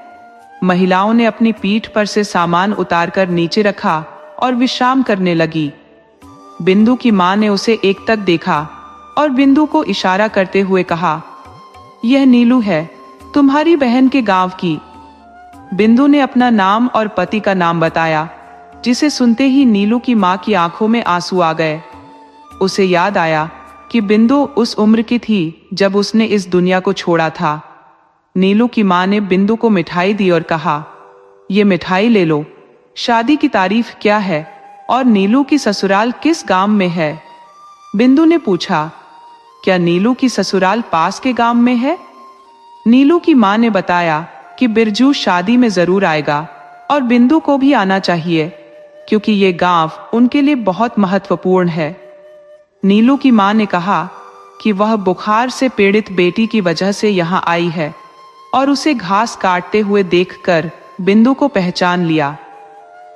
महिलाओं ने अपनी पीठ पर से सामान उतारकर नीचे रखा और विश्राम करने लगी। बिंदु की मां ने उसे एकटक देखा और बिंदु को इशारा करते हुए कहा, यह नीलू है, तुम्हारी बहन के गांव की। बिंदु ने अपना नाम और पति का नाम बताया, जिसे सुनते ही नीलू की मां की आंखों में आंसू आ गए। उसे याद आया कि बिंदु उस उम्र की थी जब उसने इस दुनिया को छोड़ा था। नीलू की मां ने बिंदु को मिठाई दी और कहा, ये मिठाई ले लो। शादी की तारीफ क्या है और नीलू की ससुराल किस गांव में है? बिंदु ने पूछा, क्या नीलू की ससुराल पास के गांव में है? नीलू की मां ने बताया कि बिरजू शादी में जरूर आएगा और बिंदु को भी आना चाहिए, क्योंकि ये गांव उनके लिए बहुत महत्वपूर्ण है। नीलू की मां ने कहा कि वह बुखार से पीड़ित बेटी की वजह से यहाँ आई है और उसे घास काटते हुए देखकर बिंदु को पहचान लिया।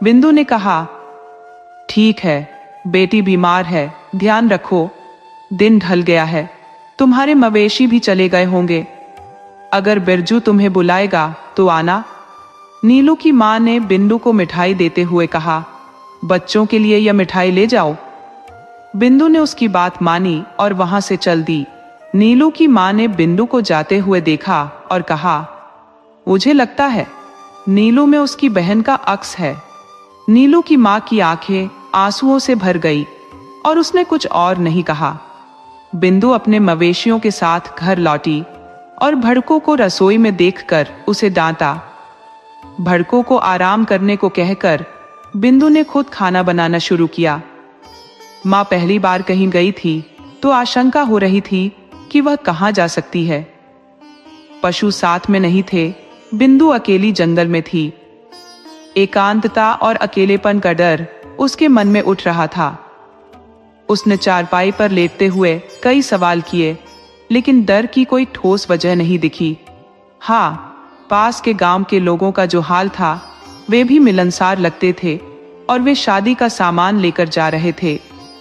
बिंदु ने कहा, ठीक है, बेटी बीमार है, ध्यान रखो। दिन ढल गया है, तुम्हारे मवेशी भी चले गए होंगे। अगर बिरजू तुम्हें बुलाएगा तो आना। नीलू की मां ने बिंदु को मिठाई देते हुए कहा, बच्चों के लिए यह मिठाई ले जाओ। बिंदु ने उसकी बात मानी और वहां से चल दी। नीलू की मां ने बिंदु को जाते हुए देखा और कहा, मुझे लगता है नीलू में उसकी बहन का अक्स है। नीलू की मां की आंखें आंसुओं से भर गई और उसने कुछ और नहीं कहा। बिंदु अपने मवेशियों के साथ घर लौटी और भड़कों को रसोई में देखकर उसे डांटा। भड़कों को आराम करने को कहकर बिंदु ने खुद खाना बनाना शुरू किया। मां पहली बार कहीं गई थी तो आशंका हो रही थी कि वह कहां जा सकती है। पशु साथ में नहीं थे, बिंदु अकेली जंगल में थी। एकांतता और अकेलेपन का डर उसके मन में उठ रहा था। उसने चारपाई पर लेटते हुए कई सवाल किए, लेकिन डर की कोई ठोस वजह नहीं दिखी। हाँ, पास के गांव के लोगों का जो हाल था वे भी मिलनसार लगते थे और वे शादी का सामान लेकर जा रहे थे।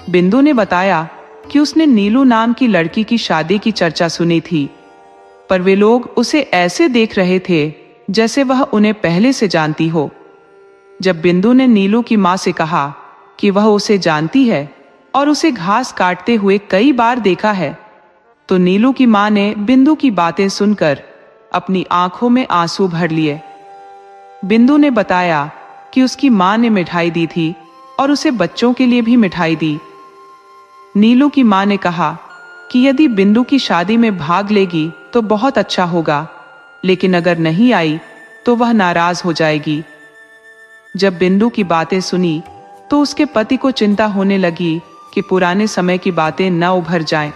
बिंदु ने बताया कि उसने नीलू नाम की लड़की की शादी की चर्चा सुनी थी, पर वे लोग उसे ऐसे देख रहे थे जैसे वह उन्हें पहले से जानती हो। जब बिंदु ने नीलू की मां से कहा कि वह उसे जानती है और उसे घास काटते हुए कई बार देखा है, तो नीलू की मां ने बिंदु की बातें सुनकर अपनी आंखों में आंसू भर लिए। बिंदु ने बताया कि उसकी मां ने मिठाई दी थी और उसे बच्चों के लिए भी मिठाई दी। नीलू की मां ने कहा कि यदि बिंदु की शादी में भाग लेगी तो बहुत अच्छा होगा, लेकिन अगर नहीं आई तो वह नाराज हो जाएगी। जब बिंदु की बातें सुनी तो उसके पति को चिंता होने लगी कि पुराने समय की बातें न उभर जाएं।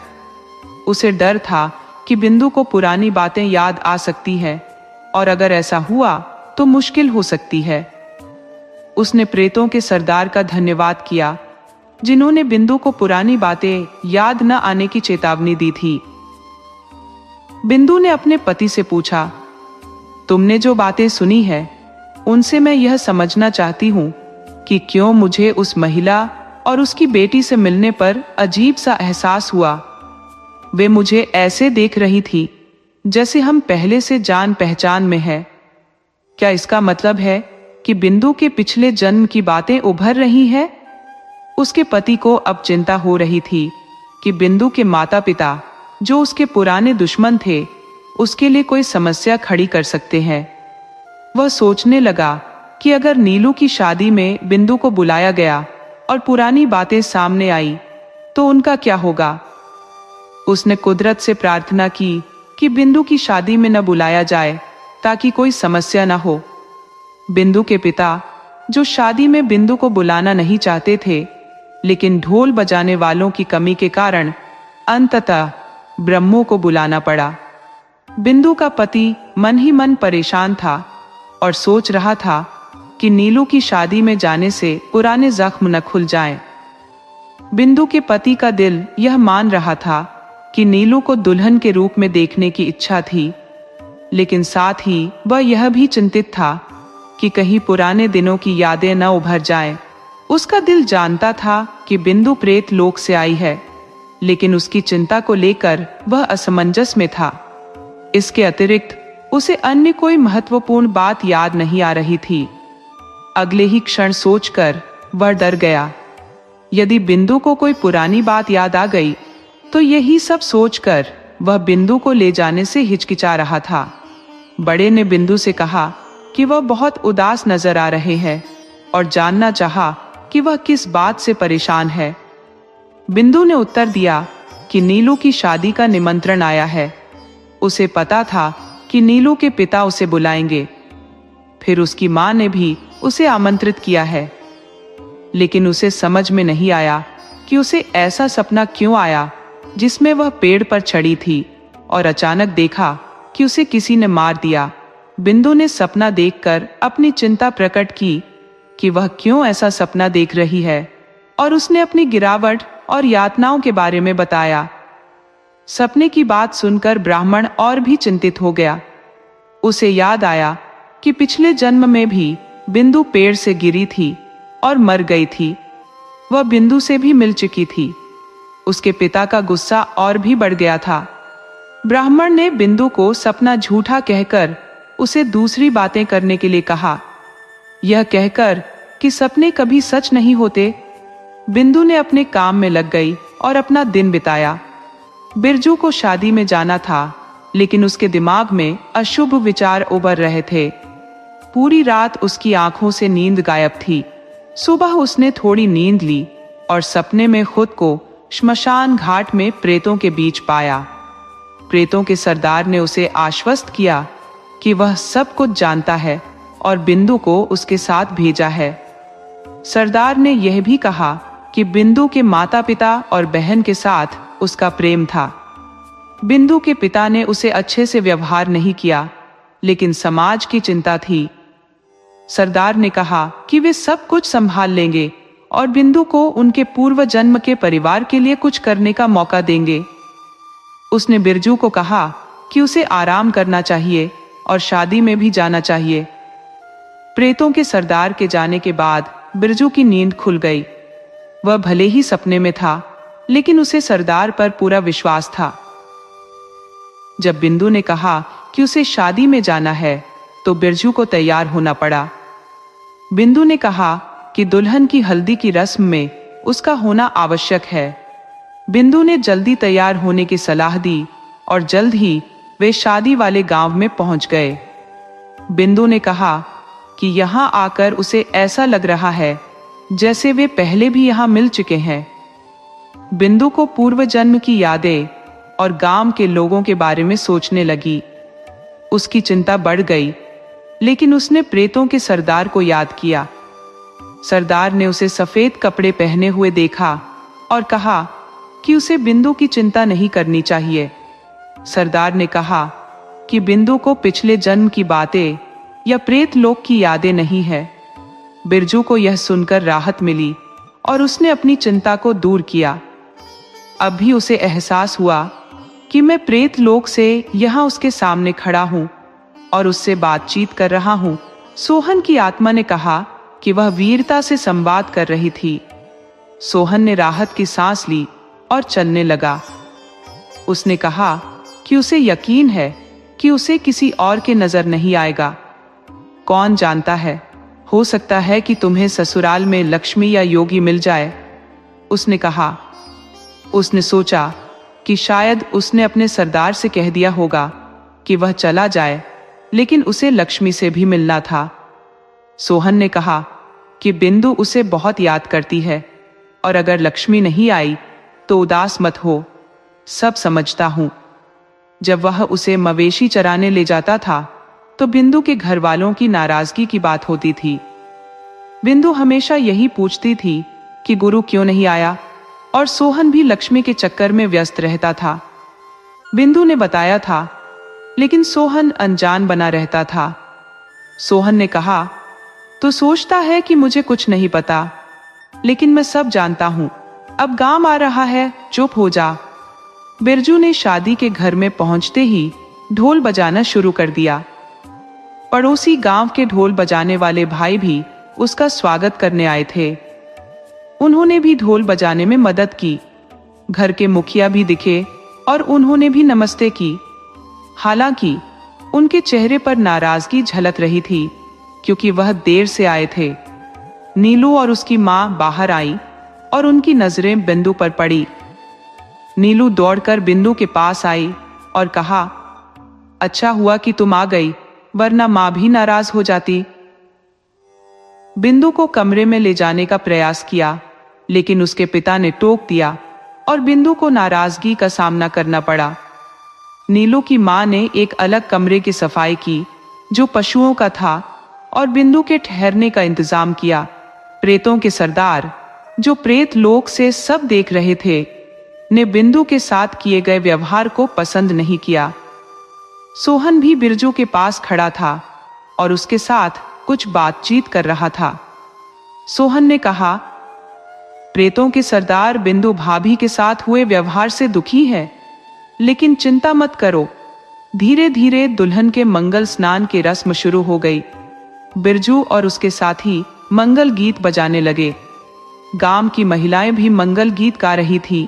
उसे डर था कि बिंदु को पुरानी बातें याद आ सकती है और अगर ऐसा हुआ तो मुश्किल हो सकती है। उसने प्रेतों के सरदार का धन्यवाद किया जिन्होंने बिंदु को पुरानी बातें याद न आने की चेतावनी दी थी। बिंदु ने अपने पति से पूछा, तुमने जो बातें सुनी है उनसे मैं यह समझना चाहती हूँ कि क्यों मुझे उस महिला और उसकी बेटी से मिलने पर अजीब सा एहसास हुआ। वे मुझे ऐसे देख रही थी जैसे हम पहले से जान पहचान में हैं। क्या इसका मतलब है कि बिंदु के पिछले जन्म की बातें उभर रही हैं? उसके पति को अब चिंता हो रही थी कि बिंदु के माता पिता, जो उसके पुराने दुश्मन थे, उसके लिए कोई समस्या खड़ी कर सकते हैं। वह सोचने लगा कि अगर नीलू की शादी में बिंदु को बुलाया गया और पुरानी बातें सामने आई तो उनका क्या होगा। उसने कुदरत से प्रार्थना की कि बिंदु की शादी में न बुलाया जाए ताकि कोई समस्या न हो। बिंदु के पिता, जो शादी में बिंदु को बुलाना नहीं चाहते थे, लेकिन ढोल बजाने वालों की कमी के कारण अंततः ब्रह्मो को बुलाना पड़ा। बिंदु का पति मन ही मन परेशान था और सोच रहा था कि नीलू की शादी में जाने से पुराने जख्म न खुल जाएं। बिंदु के पति का दिल यह मान रहा था कि नीलू को दुल्हन के रूप में देखने की इच्छा थी, लेकिन साथ ही वह यह भी चिंतित था कि कहीं पुराने दिनों की यादें न उभर जाएं। उसका दिल जानता था कि बिंदु प्रेत लोक से आई है, लेकिन उसकी चिंता को लेकर वह असमंजस में था। इसके अतिरिक्त उसे अन्य कोई महत्वपूर्ण बात याद नहीं आ रही थी। अगले ही क्षण सोचकर वह डर गया। यदि बिंदु को कोई पुरानी बात याद आ गई तो यही सब सोचकर वह बिंदु को ले जाने से हिचकिचा रहा था। बड़े ने बिंदु से कहा कि वह बहुत उदास नजर आ रहे हैं और जानना चाहा कि वह किस बात से परेशान है। बिंदु ने उत्तर दिया कि नीलू की शादी का निमंत्रण आया है। उसे पता था कि नीलू के पिता उसे बुलाएंगे, फिर उसकी मां ने भी उसे आमंत्रित किया है, लेकिन उसे समझ में नहीं आया कि उसे ऐसा सपना क्यों आया जिसमें वह पेड़ पर चढ़ी थी और अचानक देखा कि उसे किसी ने मार दिया। बिंदु ने सपना देखकर अपनी चिंता प्रकट की कि वह क्यों ऐसा सपना देख रही है, और उसने अपनी गिरावट और यातनाओं के बारे में बताया। सपने की बात सुनकर ब्राह्मण और भी चिंतित हो गया। उसे याद आया कि पिछले जन्म में भी बिंदु पेड़ से गिरी थी और मर गई थी। वह बिंदु से भी मिल चुकी थी। उसके पिता का गुस्सा और भी बढ़ गया था। ब्राह्मण ने बिंदु को सपना झूठा कहकर उसे दूसरी बातें करने के लिए कहा, यह कहकर कि सपने कभी सच नहीं होते। बिंदु ने अपने काम में लग गई और अपना दिन बिताया। बिरजू को शादी में जाना था, लेकिन उसके दिमाग में अशुभ विचार उभर रहे थे। पूरी रात उसकी आंखों से नींद गायब थी। सुबह उसने थोड़ी नींद ली और सपने में खुद को श्मशान घाट में प्रेतों के बीच पाया। प्रेतों के सरदार ने उसे आश्वस्त किया कि वह सब कुछ जानता है और बिंदु को उसके साथ भेजा है। सरदार ने यह भी कहा कि बिंदु के माता पिता और बहन के साथ उसका प्रेम था। बिंदु के पिता ने उसे अच्छे से व्यवहार नहीं किया, लेकिन समाज की चिंता थी। सरदार ने कहा कि वे सब कुछ संभाल लेंगे और बिंदु को उनके पूर्व जन्म के परिवार के लिए कुछ करने का मौका देंगे। उसने बिरजू को कहा कि उसे आराम करना चाहिए और शादी में भी जाना चाहिए। प्रेतों के सरदार के जाने के बाद बिरजू की नींद खुल गई। वह भले ही सपने में था, लेकिन उसे सरदार पर पूरा विश्वास था। जब बिंदु ने कहा कि उसे शादी में जाना है, तो बिरजू को तैयार होना पड़ा। बिंदु ने कहा कि दुल्हन की हल्दी की रस्म में उसका होना आवश्यक है। बिंदु ने जल्दी तैयार होने की सलाह दी और जल्द ही वे शादी वाले गांव में पहुंच गए। बिंदु ने कहा कि यहां आकर उसे ऐसा लग रहा है जैसे वे पहले भी यहां मिल चुके हैं। बिंदु को पूर्व जन्म की यादें और गांव के लोगों के बारे में सोचने लगी। उसकी चिंता बढ़ गई, लेकिन उसने प्रेतों के सरदार को याद किया। सरदार ने उसे सफेद कपड़े पहने हुए देखा और कहा कि उसे बिंदु की चिंता नहीं करनी चाहिए। सरदार ने कहा कि बिंदु को पिछले जन्म की बातें या प्रेत लोक की यादें नहीं है। बिरजू को यह सुनकर राहत मिली और उसने अपनी चिंता को दूर किया। अब भी उसे एहसास हुआ कि मैं प्रेत लोक से यहाँ उसके सामने खड़ा हूँ और उससे बातचीत कर रहा हूँ। सोहन की आत्मा ने कहा कि वह वीरता से संवाद कर रही थी। सोहन ने राहत की सांस ली और चलने लगा। उसने कहा कि उसे यकीन है कि उसे किसी और के नजर नहीं आएगा। कौन जानता है, हो सकता है कि तुम्हें ससुराल में लक्ष्मी या योगी मिल जाए, उसने कहा। उसने सोचा कि शायद उसने अपने सरदार से कह दिया होगा कि वह चला जाए, लेकिन उसे लक्ष्मी से भी मिलना था। सोहन ने कहा कि बिंदु उसे बहुत याद करती है और अगर लक्ष्मी नहीं आई तो उदास मत हो, सब समझता हूं। जब वह उसे मवेशी चराने ले जाता था तो बिंदु के घर वालों की नाराजगी की बात होती थी। बिंदु हमेशा यही पूछती थी कि गुरु क्यों नहीं आया, और सोहन भी लक्ष्मी के चक्कर में व्यस्त रहता था। बिंदु ने बताया था, लेकिन सोहन अनजान बना रहता था। सोहन ने कहा, तो सोचता है कि मुझे कुछ नहीं पता, लेकिन मैं सब जानता हूं। अब गांव आ रहा है, चुप हो जा। बिरजू ने शादी के घर में पहुंचते ही ढोल बजाना शुरू कर दिया। पड़ोसी गांव के ढोल बजाने वाले भाई भी उसका स्वागत करने आए थे। उन्होंने भी ढोल बजाने में मदद की। घर के मुखिया भी दिखे और उन्होंने भी नमस्ते की। हालांकि उनके चेहरे पर नाराजगी झलक रही थी, क्योंकि वह देर से आए थे। नीलू और उसकी मां बाहर आई और उनकी नजरें बिंदु पर पड़ी। नीलू दौड़कर बिंदु के पास आई और कहा, अच्छा हुआ कि तुम आ गई, वरना मां भी नाराज हो जाती। बिंदु को कमरे में ले जाने का प्रयास किया, लेकिन उसके पिता ने टोक दिया और बिंदु को नाराजगी का सामना करना पड़ा। नीलू की मां ने एक अलग कमरे की सफाई की जो पशुओं का था, और बिंदु के ठहरने का इंतजाम किया। प्रेतों के सरदार, जो प्रेत लोक से सब देख रहे थे, ने बिंदु के साथ किए गए व्यवहार को पसंद नहीं किया। सोहन भी बिरजू के पास खड़ा था और उसके साथ कुछ बातचीत कर रहा था। सोहन ने कहा, प्रेतों के सरदार बिंदु भाभी के साथ हुए व्यवहार से दुखी है, लेकिन चिंता मत करो। धीरे धीरे दुल्हन के मंगल स्नान की रस्म शुरू हो गई। बिरजू और उसके साथी मंगल गीत बजाने लगे। गांव की महिलाएं भी मंगल गीत गा रही थी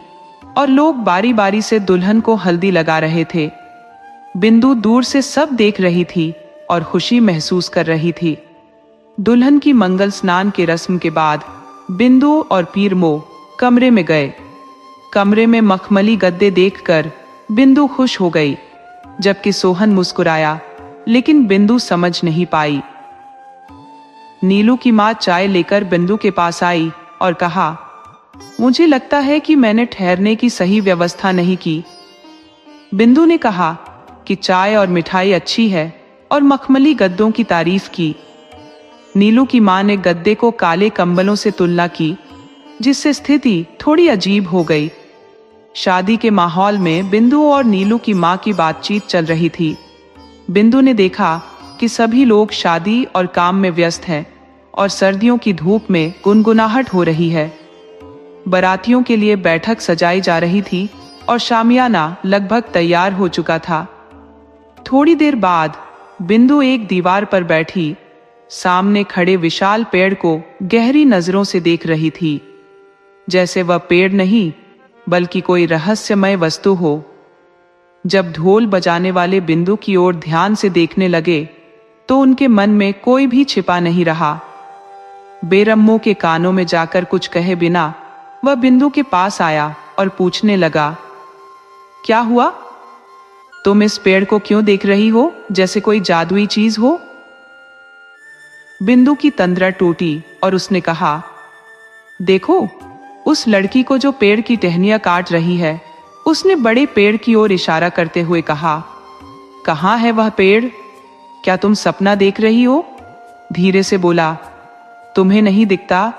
और लोग बारी बारी से दुल्हन को हल्दी लगा रहे थे। बिंदु दूर से सब देख रही थी और खुशी महसूस कर रही थी। दुल्हन की मंगल स्नान के रस्म के बाद बिंदु और पीरमो कमरे में गए। कमरे में मखमली गद्दे देखकर बिंदु खुश हो गई, जबकि सोहन मुस्कुराया, लेकिन बिंदु समझ नहीं पाई। नीलू की मां चाय लेकर बिंदु के पास आई और कहा, मुझे लगता है कि मैंने ठहरने की सही व्यवस्था नहीं की। बिंदु ने कहा कि चाय और मिठाई अच्छी है और मखमली गद्दों की तारीफ की। नीलू की मां ने गद्दे को काले कंबलों से तुलना की, जिससे स्थिति थोड़ी अजीब हो गई। शादी के माहौल में बिंदु और नीलू की मां की बातचीत चल रही थी। बिंदु ने देखा कि सभी लोग शादी और काम में व्यस्त हैं और सर्दियों की धूप में गुनगुनाहट हो रही है। बारातियों के लिए बैठक सजाई जा रही थी और शामियाना लगभग तैयार हो चुका था। थोड़ी देर बाद बिंदु एक दीवार पर बैठी सामने खड़े विशाल पेड़ को गहरी नजरों से देख रही थी, जैसे वह पेड़ नहीं बल्कि कोई रहस्यमय वस्तु हो। जब ढोल बजाने वाले बिंदु की ओर ध्यान से देखने लगे तो उनके मन में कोई भी छिपा नहीं रहा। बेरम्मो के कानों में जाकर कुछ कहे बिना वह बिंदु के पास आया और पूछने लगा, क्या हुआ? तुम इस पेड़ को क्यों देख रही हो जैसे कोई जादुई चीज हो? बिंदु की तंद्रा टूटी और उसने कहा, देखो, उस लड़की को जो पेड़ की टहनियां काट रही है। उसने बड़े पेड़ की ओर इशारा करते हुए कहा, कहाँ है वह पेड़? क्या तुम सपना देख रही हो? धीरे से बोला, तुम्हें नहीं दिखता?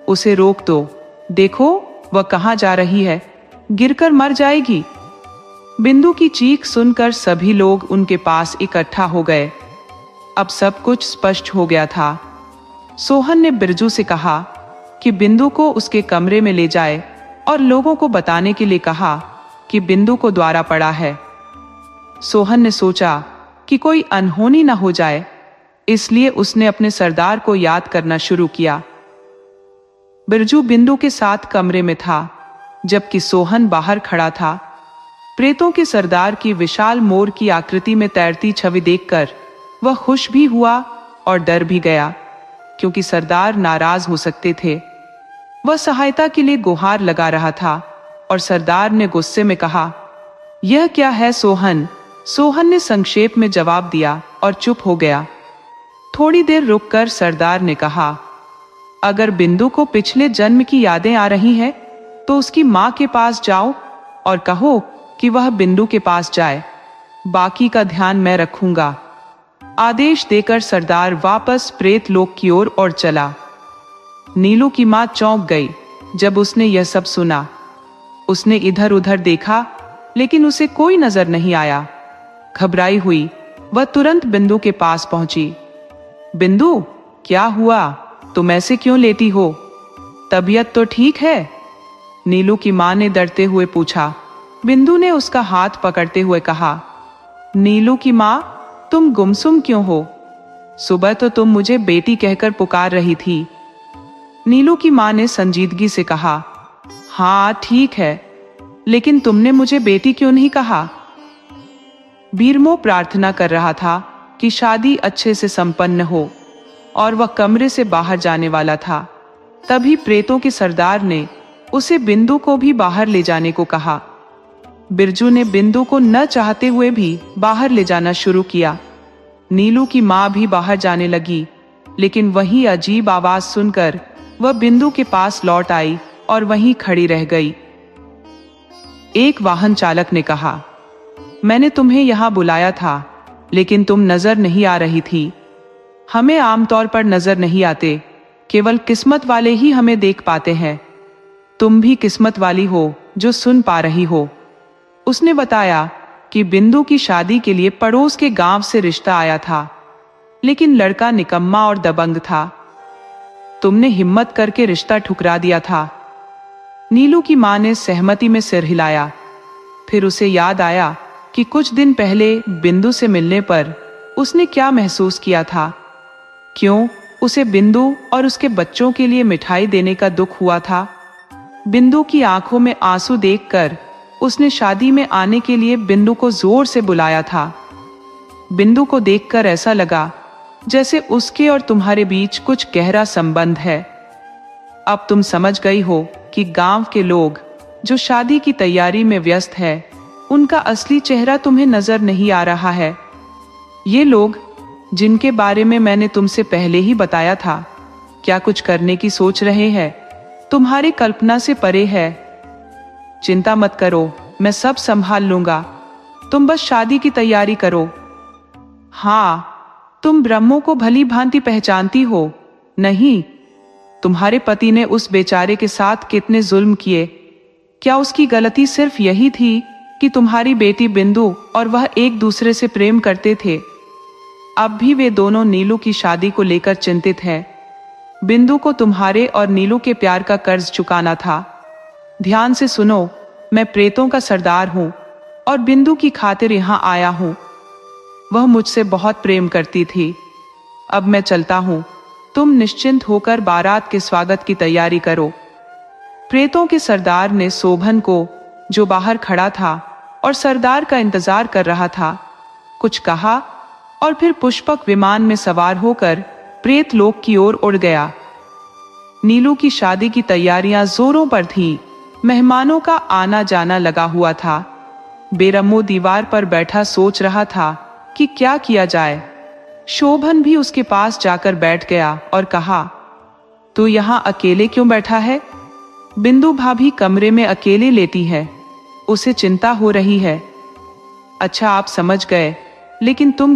उसे रोक दो, देखो वह कहाँ जा रही है, गिरकर मर जाएगी। बिंदु की चीख सुनकर सभी लोग उनके पास इकट्ठा हो गए। अब सब कुछ स्पष्ट हो गया था। सोहन ने बिरजू से कहा कि बिंदु को उसके कमरे में ले जाए और लोगों को बताने के लिए कहा कि बिंदु को द्वारा पड़ा है। सोहन ने सोचा कि कोई अनहोनी न हो जाए, इसलिए उसने अपने सरदार को याद करना शुरू किया। बिरजू बिंदु के साथ कमरे में था, जबकि सोहन बाहर खड़ा था। प्रेतों के सरदार की विशाल मोर की आकृति में तैरती छवि देखकर वह खुश भी हुआ और डर भी गया, क्योंकि सरदार नाराज हो सकते थे। वह सहायता के लिए गुहार लगा रहा था और सरदार ने गुस्से में कहा, यह क्या है सोहन? सोहन ने संक्षेप में जवाब दिया और चुप हो गया। थोड़ी देर रुककर सरदार ने कहा, अगर बिंदु को पिछले जन्म की यादें आ रही हैं, तो उसकी मां के पास जाओ और कहो कि वह बिंदु के पास जाए। बाकी का ध्यान मैं रखूंगा। आदेश देकर सरदार वापस प्रेत लोक की ओर चला। नीलू की मां चौंक गई जब उसने यह सब सुना। उसने इधर उधर देखा, लेकिन उसे कोई नजर नहीं आया। घबराई हुई वह तुरंत बिंदु के पास पहुंची। बिंदु, क्या हुआ? तुम ऐसे क्यों लेटी हो? तबीयत तो ठीक है? नीलू की मां ने डरते हुए पूछा। बिंदु ने उसका हाथ पकड़ते हुए कहा, नीलू की माँ, तुम गुमसुम क्यों हो? सुबह तो तुम मुझे बेटी कहकर पुकार रही थी। नीलू की माँ ने संजीदगी से कहा, हाँ ठीक है, लेकिन तुमने मुझे बेटी क्यों नहीं कहा? बीरमो प्रार्थना कर रहा था कि शादी अच्छे से संपन्न हो और वह कमरे से बाहर जाने वाला था। तभी प्रेतों के सरदार ने उसे बिंदु को भी बाहर ले जाने को कहा। बिरजू ने बिंदु को न चाहते हुए भी बाहर ले जाना शुरू किया। नीलू की माँ भी बाहर जाने लगी, लेकिन वही अजीब आवाज सुनकर वह बिंदु के पास लौट आई और वहीं खड़ी रह गई। एक वाहन चालक ने कहा, मैंने तुम्हें यहां बुलाया था, लेकिन तुम नजर नहीं आ रही थी। हमें आमतौर पर नजर नहीं आते, केवल किस्मत वाले ही हमें देख पाते हैं। तुम भी किस्मत वाली हो जो सुन पा रही हो। उसने बताया कि बिंदु की शादी के लिए पड़ोस के गांव से रिश्ता आया था, लेकिन लड़का निकम्मा और दबंग था। तुमने हिम्मत करके रिश्ता ठुकरा दिया था। नीलू की मां ने सहमति में सिर हिलाया। फिर उसे याद आया कि कुछ दिन पहले बिंदु से मिलने पर उसने क्या महसूस किया था। क्यों उसे बिंदु और उसके बच्चों के लिए मिठाई देने का दुख हुआ था। बिंदु की आंखों में आंसू देखकर उसने शादी में आने के लिए बिंदु को जोर से बुलाया था। बिंदु को देखकर ऐसा लगा जैसे उसके और तुम्हारे बीच कुछ गहरा संबंध है। अब तुम समझ गई हो कि गांव के लोग जो शादी की तैयारी में व्यस्त है, उनका असली चेहरा तुम्हें नजर नहीं आ रहा है। ये लोग जिनके बारे में मैंने तुमसे पहले ही बताया था, क्या कुछ करने की सोच रहे हैं, तुम्हारी कल्पना से परे है। चिंता मत करो, मैं सब संभाल लूंगा, तुम बस शादी की तैयारी करो। हाँ, तुम ब्रह्मों को भली भांति पहचानती हो, नहीं? तुम्हारे पति ने उस बेचारे के साथ कितने जुल्म किए। क्या उसकी गलती सिर्फ यही थी कि तुम्हारी बेटी बिंदु और वह एक दूसरे से प्रेम करते थे? अब भी वे दोनों नीलू की शादी को लेकर चिंतित हैं। बिंदु को तुम्हारे और नीलू के प्यार का कर्ज चुकाना था। ध्यान से सुनो, मैं प्रेतों का सरदार हूं और बिंदु की खातिर यहां आया हूं। वह मुझसे बहुत प्रेम करती थी। अब मैं चलता हूं, तुम निश्चिंत होकर बारात के स्वागत की तैयारी करो। प्रेतों के सरदार ने शोभन को, जो बाहर खड़ा था और सरदार का इंतजार कर रहा था, कुछ कहा और फिर पुष्पक विमान में सवार होकर प्रेत लोक की ओर उड़ गया। नीलू की शादी की तैयारियां जोरों पर थीं। मेहमानों का आना जाना लगा हुआ था। बेरमो दीवार पर बैठा सोच रहा था कि क्या किया जाए। शोभन भी उसके पास जाकर बैठ गया और कहा, तू यहां अकेले क्यों बैठा है? बिंदु भाभी कमरे में अकेले लेटी है, उसे चिंता हो रही है। अच्छा, आप समझ गए, लेकिन तुम